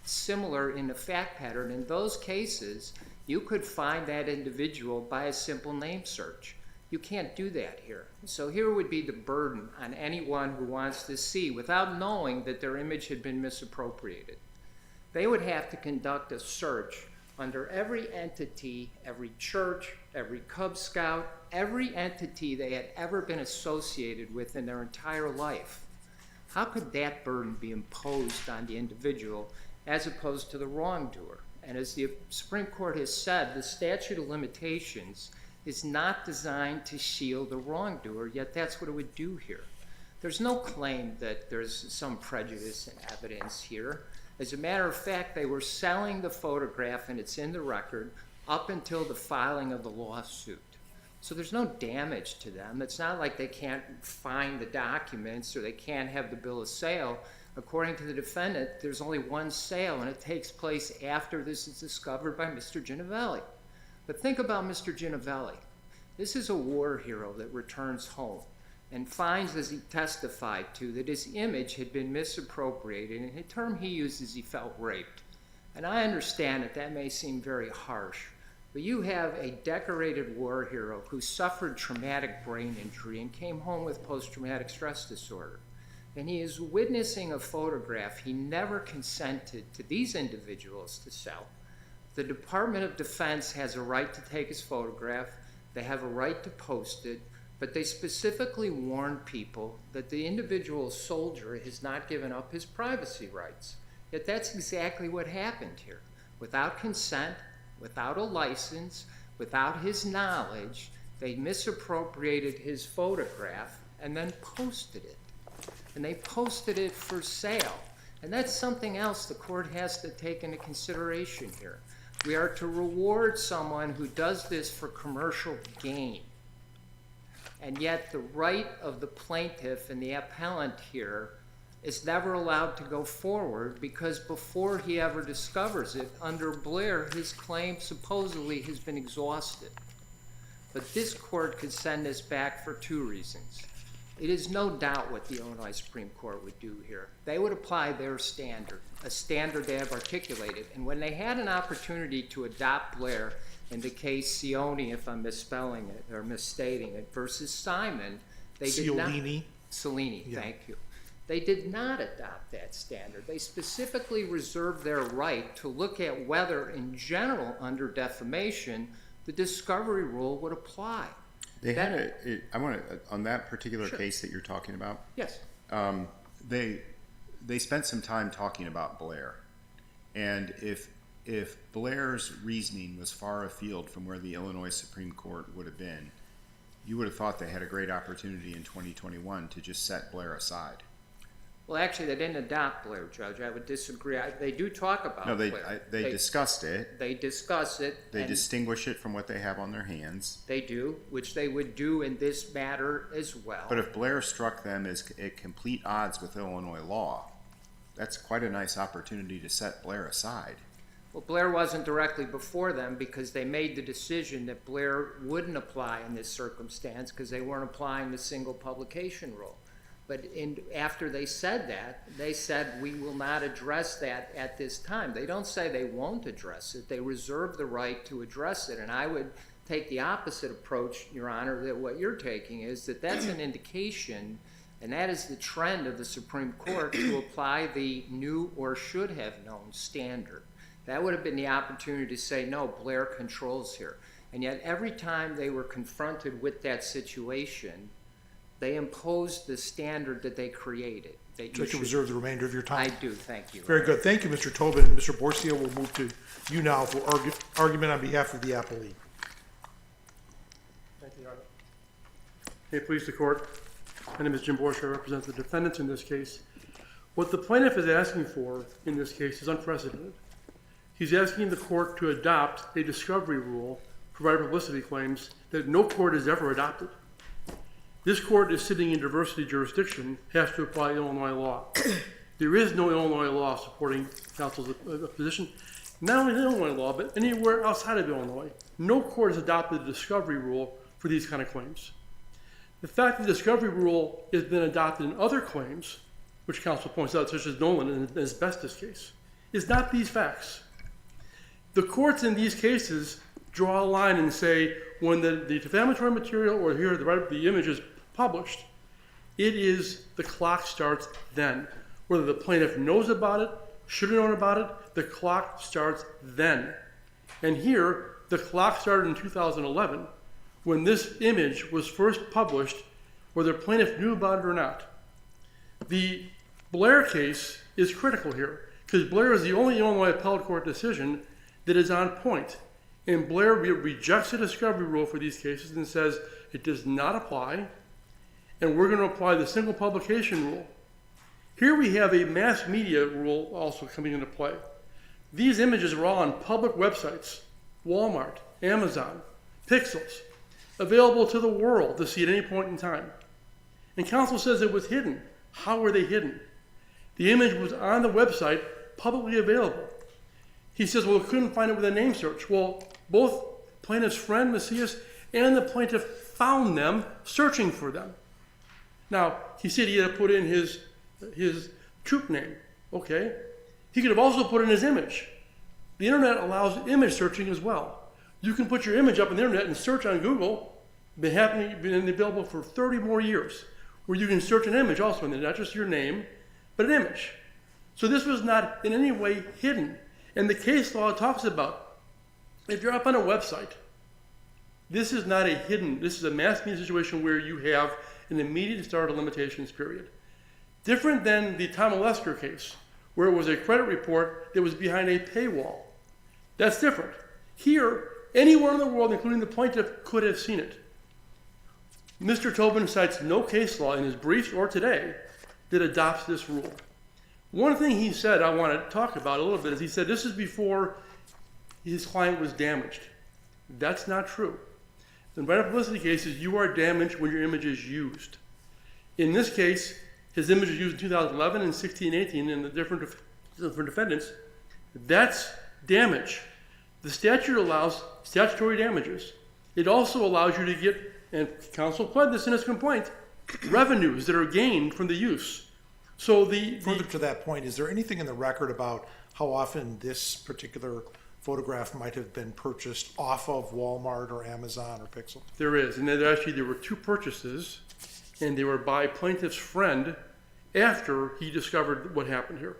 Speaker 15: similar in the fact pattern. In those cases, you could find that individual by a simple name search. You can't do that here. So here would be the burden on anyone who wants to see without knowing that their image had been misappropriated. They would have to conduct a search under every entity, every church, every Cub Scout, every entity they had ever been associated with in their entire life. How could that burden be imposed on the individual as opposed to the wrongdoer? And as the Supreme Court has said, the statute of limitations is not designed to shield the wrongdoer, yet that's what it would do here. There's no claim that there's some prejudice in evidence here. As a matter of fact, they were selling the photograph, and it's in the record, up until the filing of the lawsuit. So there's no damage to them. It's not like they can't find the documents or they can't have the bill of sale. According to the defendant, there's only one sale, and it takes place after this is discovered by Mr. Ginovelli. But think about Mr. Ginovelli. This is a war hero that returns home and finds, as he testified to, that his image had been misappropriated, and the term he uses, he felt raped. And I understand that that may seem very harsh, but you have a decorated war hero who suffered traumatic brain injury and came home with post-traumatic stress disorder. And he is witnessing a photograph he never consented to these individuals to sell. The Department of Defense has a right to take his photograph. They have a right to post it, but they specifically warn people that the individual soldier has not given up his privacy rights. Yet that's exactly what happened here. Without consent, without a license, without his knowledge, they misappropriated his photograph and then posted it. and they posted it for sale. And that's something else the court has to take into consideration here. We are to reward someone who does this for commercial gain. And yet the right of the plaintiff and the appellant here is never allowed to go forward because before he ever discovers it, under Blair, his claim supposedly has been exhausted. But this court could send this back for two reasons. It is no doubt what the Illinois Supreme Court would do here. They would apply their standard, a standard they have articulated. And when they had an opportunity to adopt Blair in the case Cioni, if I'm misspelling it or misstating it, versus Simon, they did not. Cellini,
Speaker 2: Yeah.
Speaker 15: thank you. They did not adopt that standard. They specifically reserved their right to look at whether, in general, under defamation, the discovery rule would apply.
Speaker 4: They had I want to, on that particular case that you're talking about.
Speaker 15: Yes.
Speaker 4: They spent some time talking about Blair, and if Blair's reasoning was far afield from where the Illinois Supreme Court would have been, you would have thought they had a great opportunity in 2021 to just set Blair aside.
Speaker 15: Well, actually, they didn't adopt Blair, Judge. I would disagree. They do talk about Blair.
Speaker 4: They discussed it.
Speaker 15: They discuss it.
Speaker 4: They distinguish it from what they have on their hands.
Speaker 15: They do, which they would do in this matter as well.
Speaker 4: But if Blair struck them as at complete odds with Illinois law, that's quite a nice opportunity to set Blair aside.
Speaker 15: Well, Blair wasn't directly before them because they made the decision that Blair wouldn't apply in this circumstance because they weren't applying the single publication rule. But after they said that, they said, we will not address that at this time. They don't say they won't address it. They reserve the right to address it. And I would take the opposite approach, Your Honor, that what you're taking is that that's an indication, and that is the trend of the Supreme Court to apply the knew or should have known standard. That would have been the opportunity to say, no, Blair controls here. And yet every time they were confronted with that situation, they imposed the standard that they created.
Speaker 2: Would you like to reserve the remainder of your time?
Speaker 15: I do, thank you.
Speaker 2: Very good. Thank you, Mr. Tobin. Mr. Borsia, we'll move to you now for argument on behalf of the appellee.
Speaker 16: Thank you, Your Honor. May it please the court. My name is Jim Borsia. I represent the defendants in this case. What the plaintiff is asking for in this case is unprecedented. He's asking the court to adopt a discovery rule providing publicity claims that no court has ever adopted. This court is sitting in diversity jurisdiction, has to apply Illinois law. There is no Illinois law supporting counsel's position, not only in Illinois law, but anywhere outside of Illinois. No court has adopted a discovery rule for these kind of claims. The fact that the discovery rule has been adopted in other claims, which counsel points out, such as Nolan in the asbestos case, is not these facts. The courts in these cases draw a line and say, when the defamatory material or here the image is published, it is the clock starts then. Whether the plaintiff knows about it, should have known about it, the clock starts then. And here, the clock started in 2011 when this image was first published, whether the plaintiff knew about it or not. The Blair case is critical here because Blair is the only Illinois appellate court decision that is on point. And Blair rejects the discovery rule for these cases and says it does not apply, and we're going to apply the single publication rule. Here we have a mass media rule also coming into play. These images are all on public websites, Walmart, Amazon, Pixels, available to the world to see at any point in time. And counsel says it was hidden. How were they hidden? The image was on the website, publicly available. He says, well, we couldn't find it with a name search. Well, both plaintiff's friend, Macias, and the plaintiff found them searching for them. Now, he said he had to put in his troop name. Okay. He could have also put in his image. The internet allows image searching as well. You can put your image up on the internet and search on Google. Been available for 30 more years, where you can search an image also, and not just your name, but an image. So this was not in any way hidden. And the case law talks about, if you're up on a website, this is not a hidden, this is a mass media situation where you have an immediate start of limitations period. Different than the Tom Olesker case, where it was a credit report that was behind a paywall. That's different. Here, anyone in the world, including the plaintiff, could have seen it. Mr. Tobin cites no case law in his briefs or today that adopts this rule. One thing he said I want to talk about a little bit is he said this is before his client was damaged. That's not true. In right publicity cases, you are damaged when your image is used. In this case, his image was used in 2011 and 16 and 18 in the different defendants. That's damage. The statute allows statutory damages. It also allows you to get, and counsel pled this in his complaint, revenues that are gained from the use. So
Speaker 2: further to that point, is there anything in the record about how often this particular photograph might have been purchased off of Walmart or Amazon or Pixel?
Speaker 16: There is, and there were two purchases, and they were by plaintiff's friend after he discovered what happened here.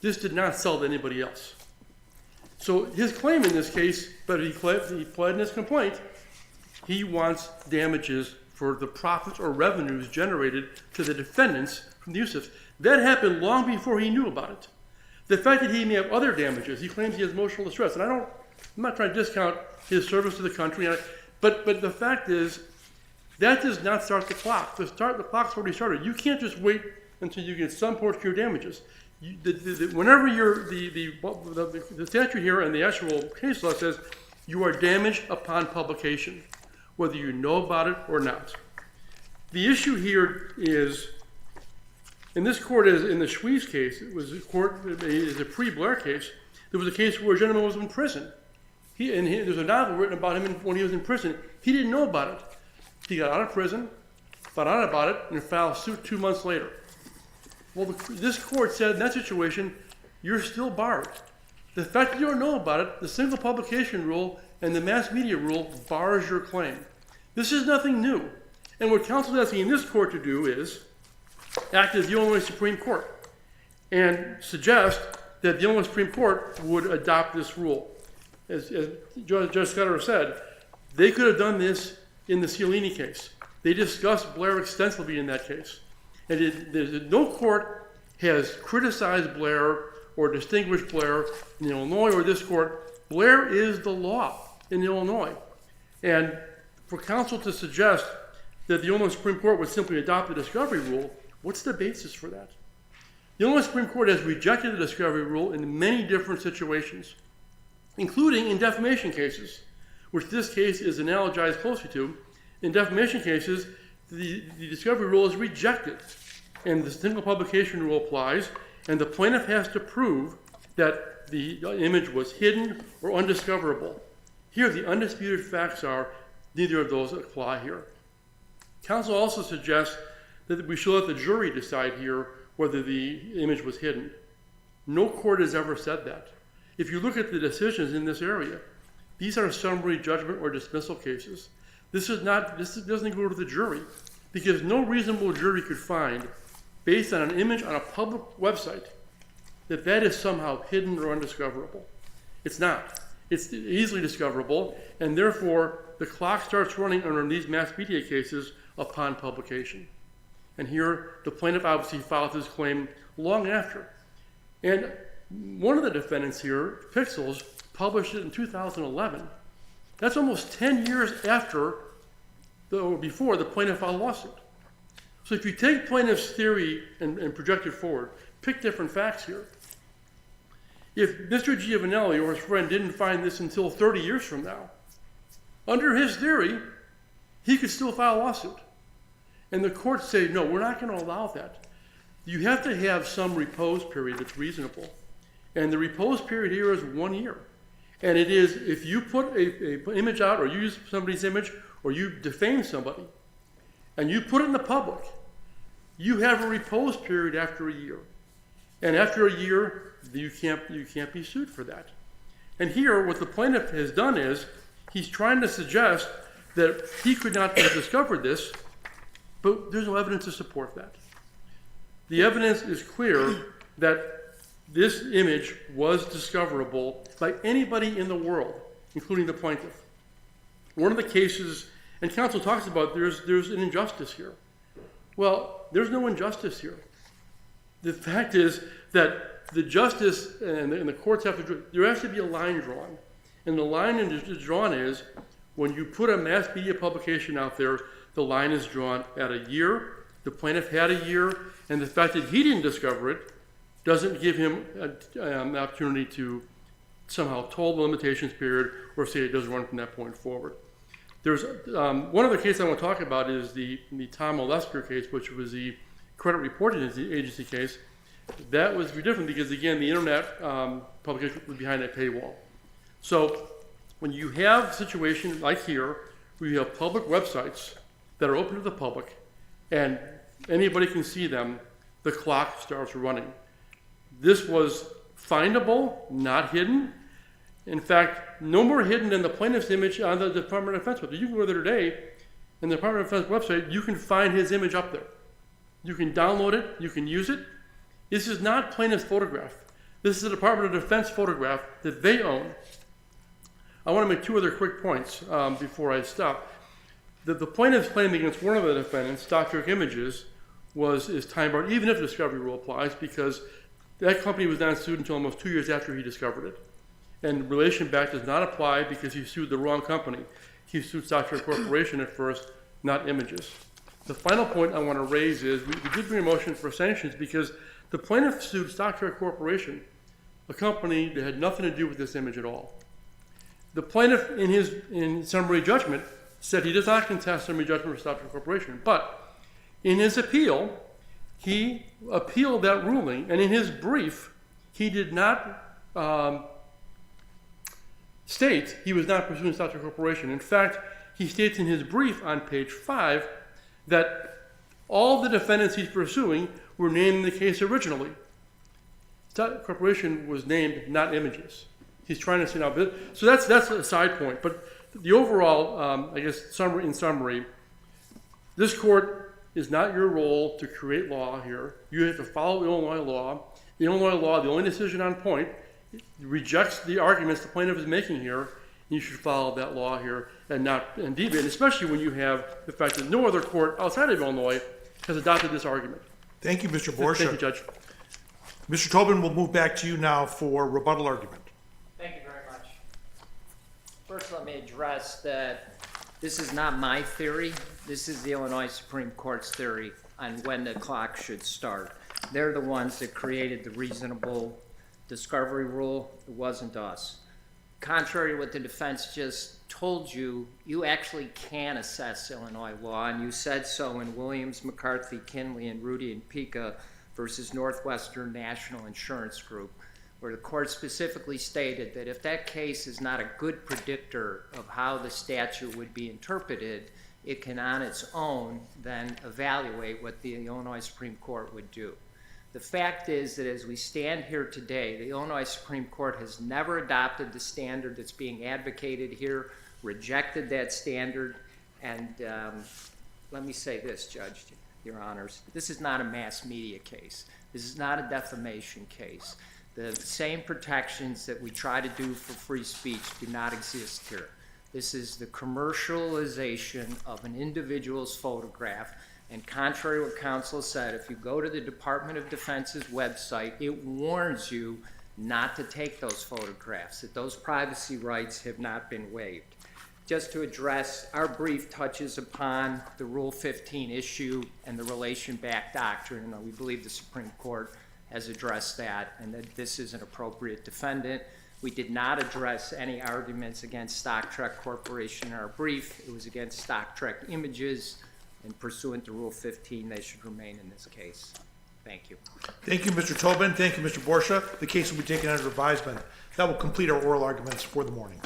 Speaker 16: This did not sell to anybody else. So his claim in this case, but he pled in his complaint, he wants damages for the profits or revenues generated to the defendants from the use of. That happened long before he knew about it. The fact that he may have other damages, he claims he has emotional distress, and I'm not trying to discount his service to the country, but the fact is, that does not start the clock. The clock's already started. You can't just wait until you get some portion of your damages. Whenever the statute here and the actual case law says you are damaged upon publication, whether you know about it or not. The issue here is, in this court, as in the Schwees case, it was a pre-Blair case. There was a case where a gentleman was in prison. There's a novel written about him when he was in prison. He didn't know about it. He got out of prison, found out about it, and filed suit 2 months later. Well, this court said in that situation, you're still barred. The fact that you don't know about it, the single publication rule and the mass media rule bars your claim. This is nothing new. And what counsel is asking this court to do is act as the Illinois Supreme Court and suggest that the Illinois Supreme Court would adopt this rule. As Judge Scudder said, they could have done this in the Cialini case. They discussed Blair extensively in that case. And no court has criticized Blair or distinguished Blair in Illinois or this court. Blair is the law in Illinois. And for counsel to suggest that the Illinois Supreme Court would simply adopt the discovery rule, what's the basis for that? The Illinois Supreme Court has rejected the discovery rule in many different situations, including in defamation cases, which this case is analogized closely to. In defamation cases, the discovery rule is rejected, and the single publication rule applies, and the plaintiff has to prove that the image was hidden or undiscoverable. Here, the undisputed facts are neither of those apply here. Counsel also suggests that we should let the jury decide here whether the image was hidden. No court has ever said that. If you look at the decisions in this area, these are summary judgment or dismissal cases. This doesn't go to the jury because no reasonable jury could find, based on an image on a public website, that is somehow hidden or undiscoverable. It's not. It's easily discoverable, and therefore the clock starts running under these mass media cases upon publication. And here, the plaintiff obviously filed his claim long after. And one of the defendants here, Pixels, published it in 2011. That's almost 10 years after or before the plaintiff filed a lawsuit. So if you take plaintiff's theory and project it forward, pick different facts here. If Mr. Giovanelli or his friend didn't find this until 30 years from now, under his theory, he could still file a lawsuit. And the courts say, no, we're not going to allow that. You have to have some repose period that's reasonable. And the repose period here is 1 year. And it is, if you put an image out or you use somebody's image or you defame somebody and you put it in the public, you have a repose period after a year. And after a year, you can't be sued for that. And here, what the plaintiff has done is he's trying to suggest that he could not have discovered this, but there's no evidence to support that. The evidence is clear that this image was discoverable by anybody in the world, including the plaintiff. One of the cases, and counsel talks about there's an injustice here. Well, there's no injustice here. The fact is that the justice and the courts have to, there has to be a line drawn. And the line drawn is when you put a mass media publication out there, the line is drawn at a year, The plaintiff had a year, and the fact that he didn't discover it doesn't give him an opportunity to somehow toll the limitations period or say it doesn't run from that point forward. There's one other case I want to talk about is the Tom Olesker case, which was the credit reporting agency case. That was very different because, again, the internet publication was behind a paywall. So when you have a situation like here, where you have public websites that are open to the public and anybody can see them, the clock starts running. This was findable, not hidden. In fact, no more hidden than the plaintiff's image on the Department of Defense website. You can go there today, and the Department of Defense website, you can find his image up there. You can download it, you can use it. This is not plaintiff's photograph. This is a Department of Defense photograph that they own. I want to make two other quick points before I stop. The plaintiff's claim against one of the defendants, Stock Trek Images, is time-barred, even if the discovery rule applies, because that company was not sued until almost 2 years after he discovered it. And relation back does not apply because he sued the wrong company. He sued Stock Trek Corporation at first, not Images. The final point I want to raise is we did bring a motion for sanctions because the plaintiff sued Stock Trek Corporation, a company that had nothing to do with this image at all. The plaintiff, in summary judgment, said he does not contest summary judgment for Stock Trek Corporation, but in his appeal, he appealed that ruling, and in his brief, he did not state he was not pursuing Stock Trek Corporation. In fact, he states in his brief on page 5 that all the defendants he's pursuing were named in the case originally. Stock Trek Corporation was named, not Images. He's trying to say now, so that's a side point. But the overall, I guess, in summary, this court is not your role to create law here. You have to follow Illinois law. The Illinois law, the only decision on point, rejects the arguments the plaintiff is making here. You should follow that law here and deviate, especially when you have the fact that no other court outside of Illinois has adopted this argument.
Speaker 2: Thank you, Mr. Borsha.
Speaker 16: Thank you, Judge.
Speaker 2: Mr. Tobin, we'll move back to you now for rebuttal argument.
Speaker 15: Thank you very much. First, let me address that this is not my theory. This is the Illinois Supreme Court's theory on when the clock should start. They're the ones that created the reasonable discovery rule. It wasn't us. Contrary to what the defense just told you, you actually can assess Illinois law, and you said so in Williams, McCarthy, Kinley, and Rudy and Pica versus Northwestern National Insurance Group, where the court specifically stated that if that case is not a good predictor of how the statute would be interpreted, it can on its own then evaluate what the Illinois Supreme Court would do. The fact is that as we stand here today, the Illinois Supreme Court has never adopted the standard that's being advocated here, rejected that standard, and let me say this, Judge, Your Honors, this is not a mass media case. This is not a defamation case. The same protections that we try to do for free speech do not exist here. This is the commercialization of an individual's photograph. And contrary to what counsel said, if you go to the Department of Defense's website, it warns you not to take those photographs, that those privacy rights have not been waived. Just to address, our brief touches upon the Rule 15 issue and the relation back doctrine, and we believe the Supreme Court has addressed that and that this is an appropriate defendant. We did not address any arguments against Stock Trek Corporation in our brief. It was against Stock Trek Images. And pursuant to Rule 15, they should remain in this case. Thank you.
Speaker 2: Thank you, Mr. Tobin. Thank you, Mr. Borsha. The case will be taken under advisement. That will complete our oral arguments for the morning.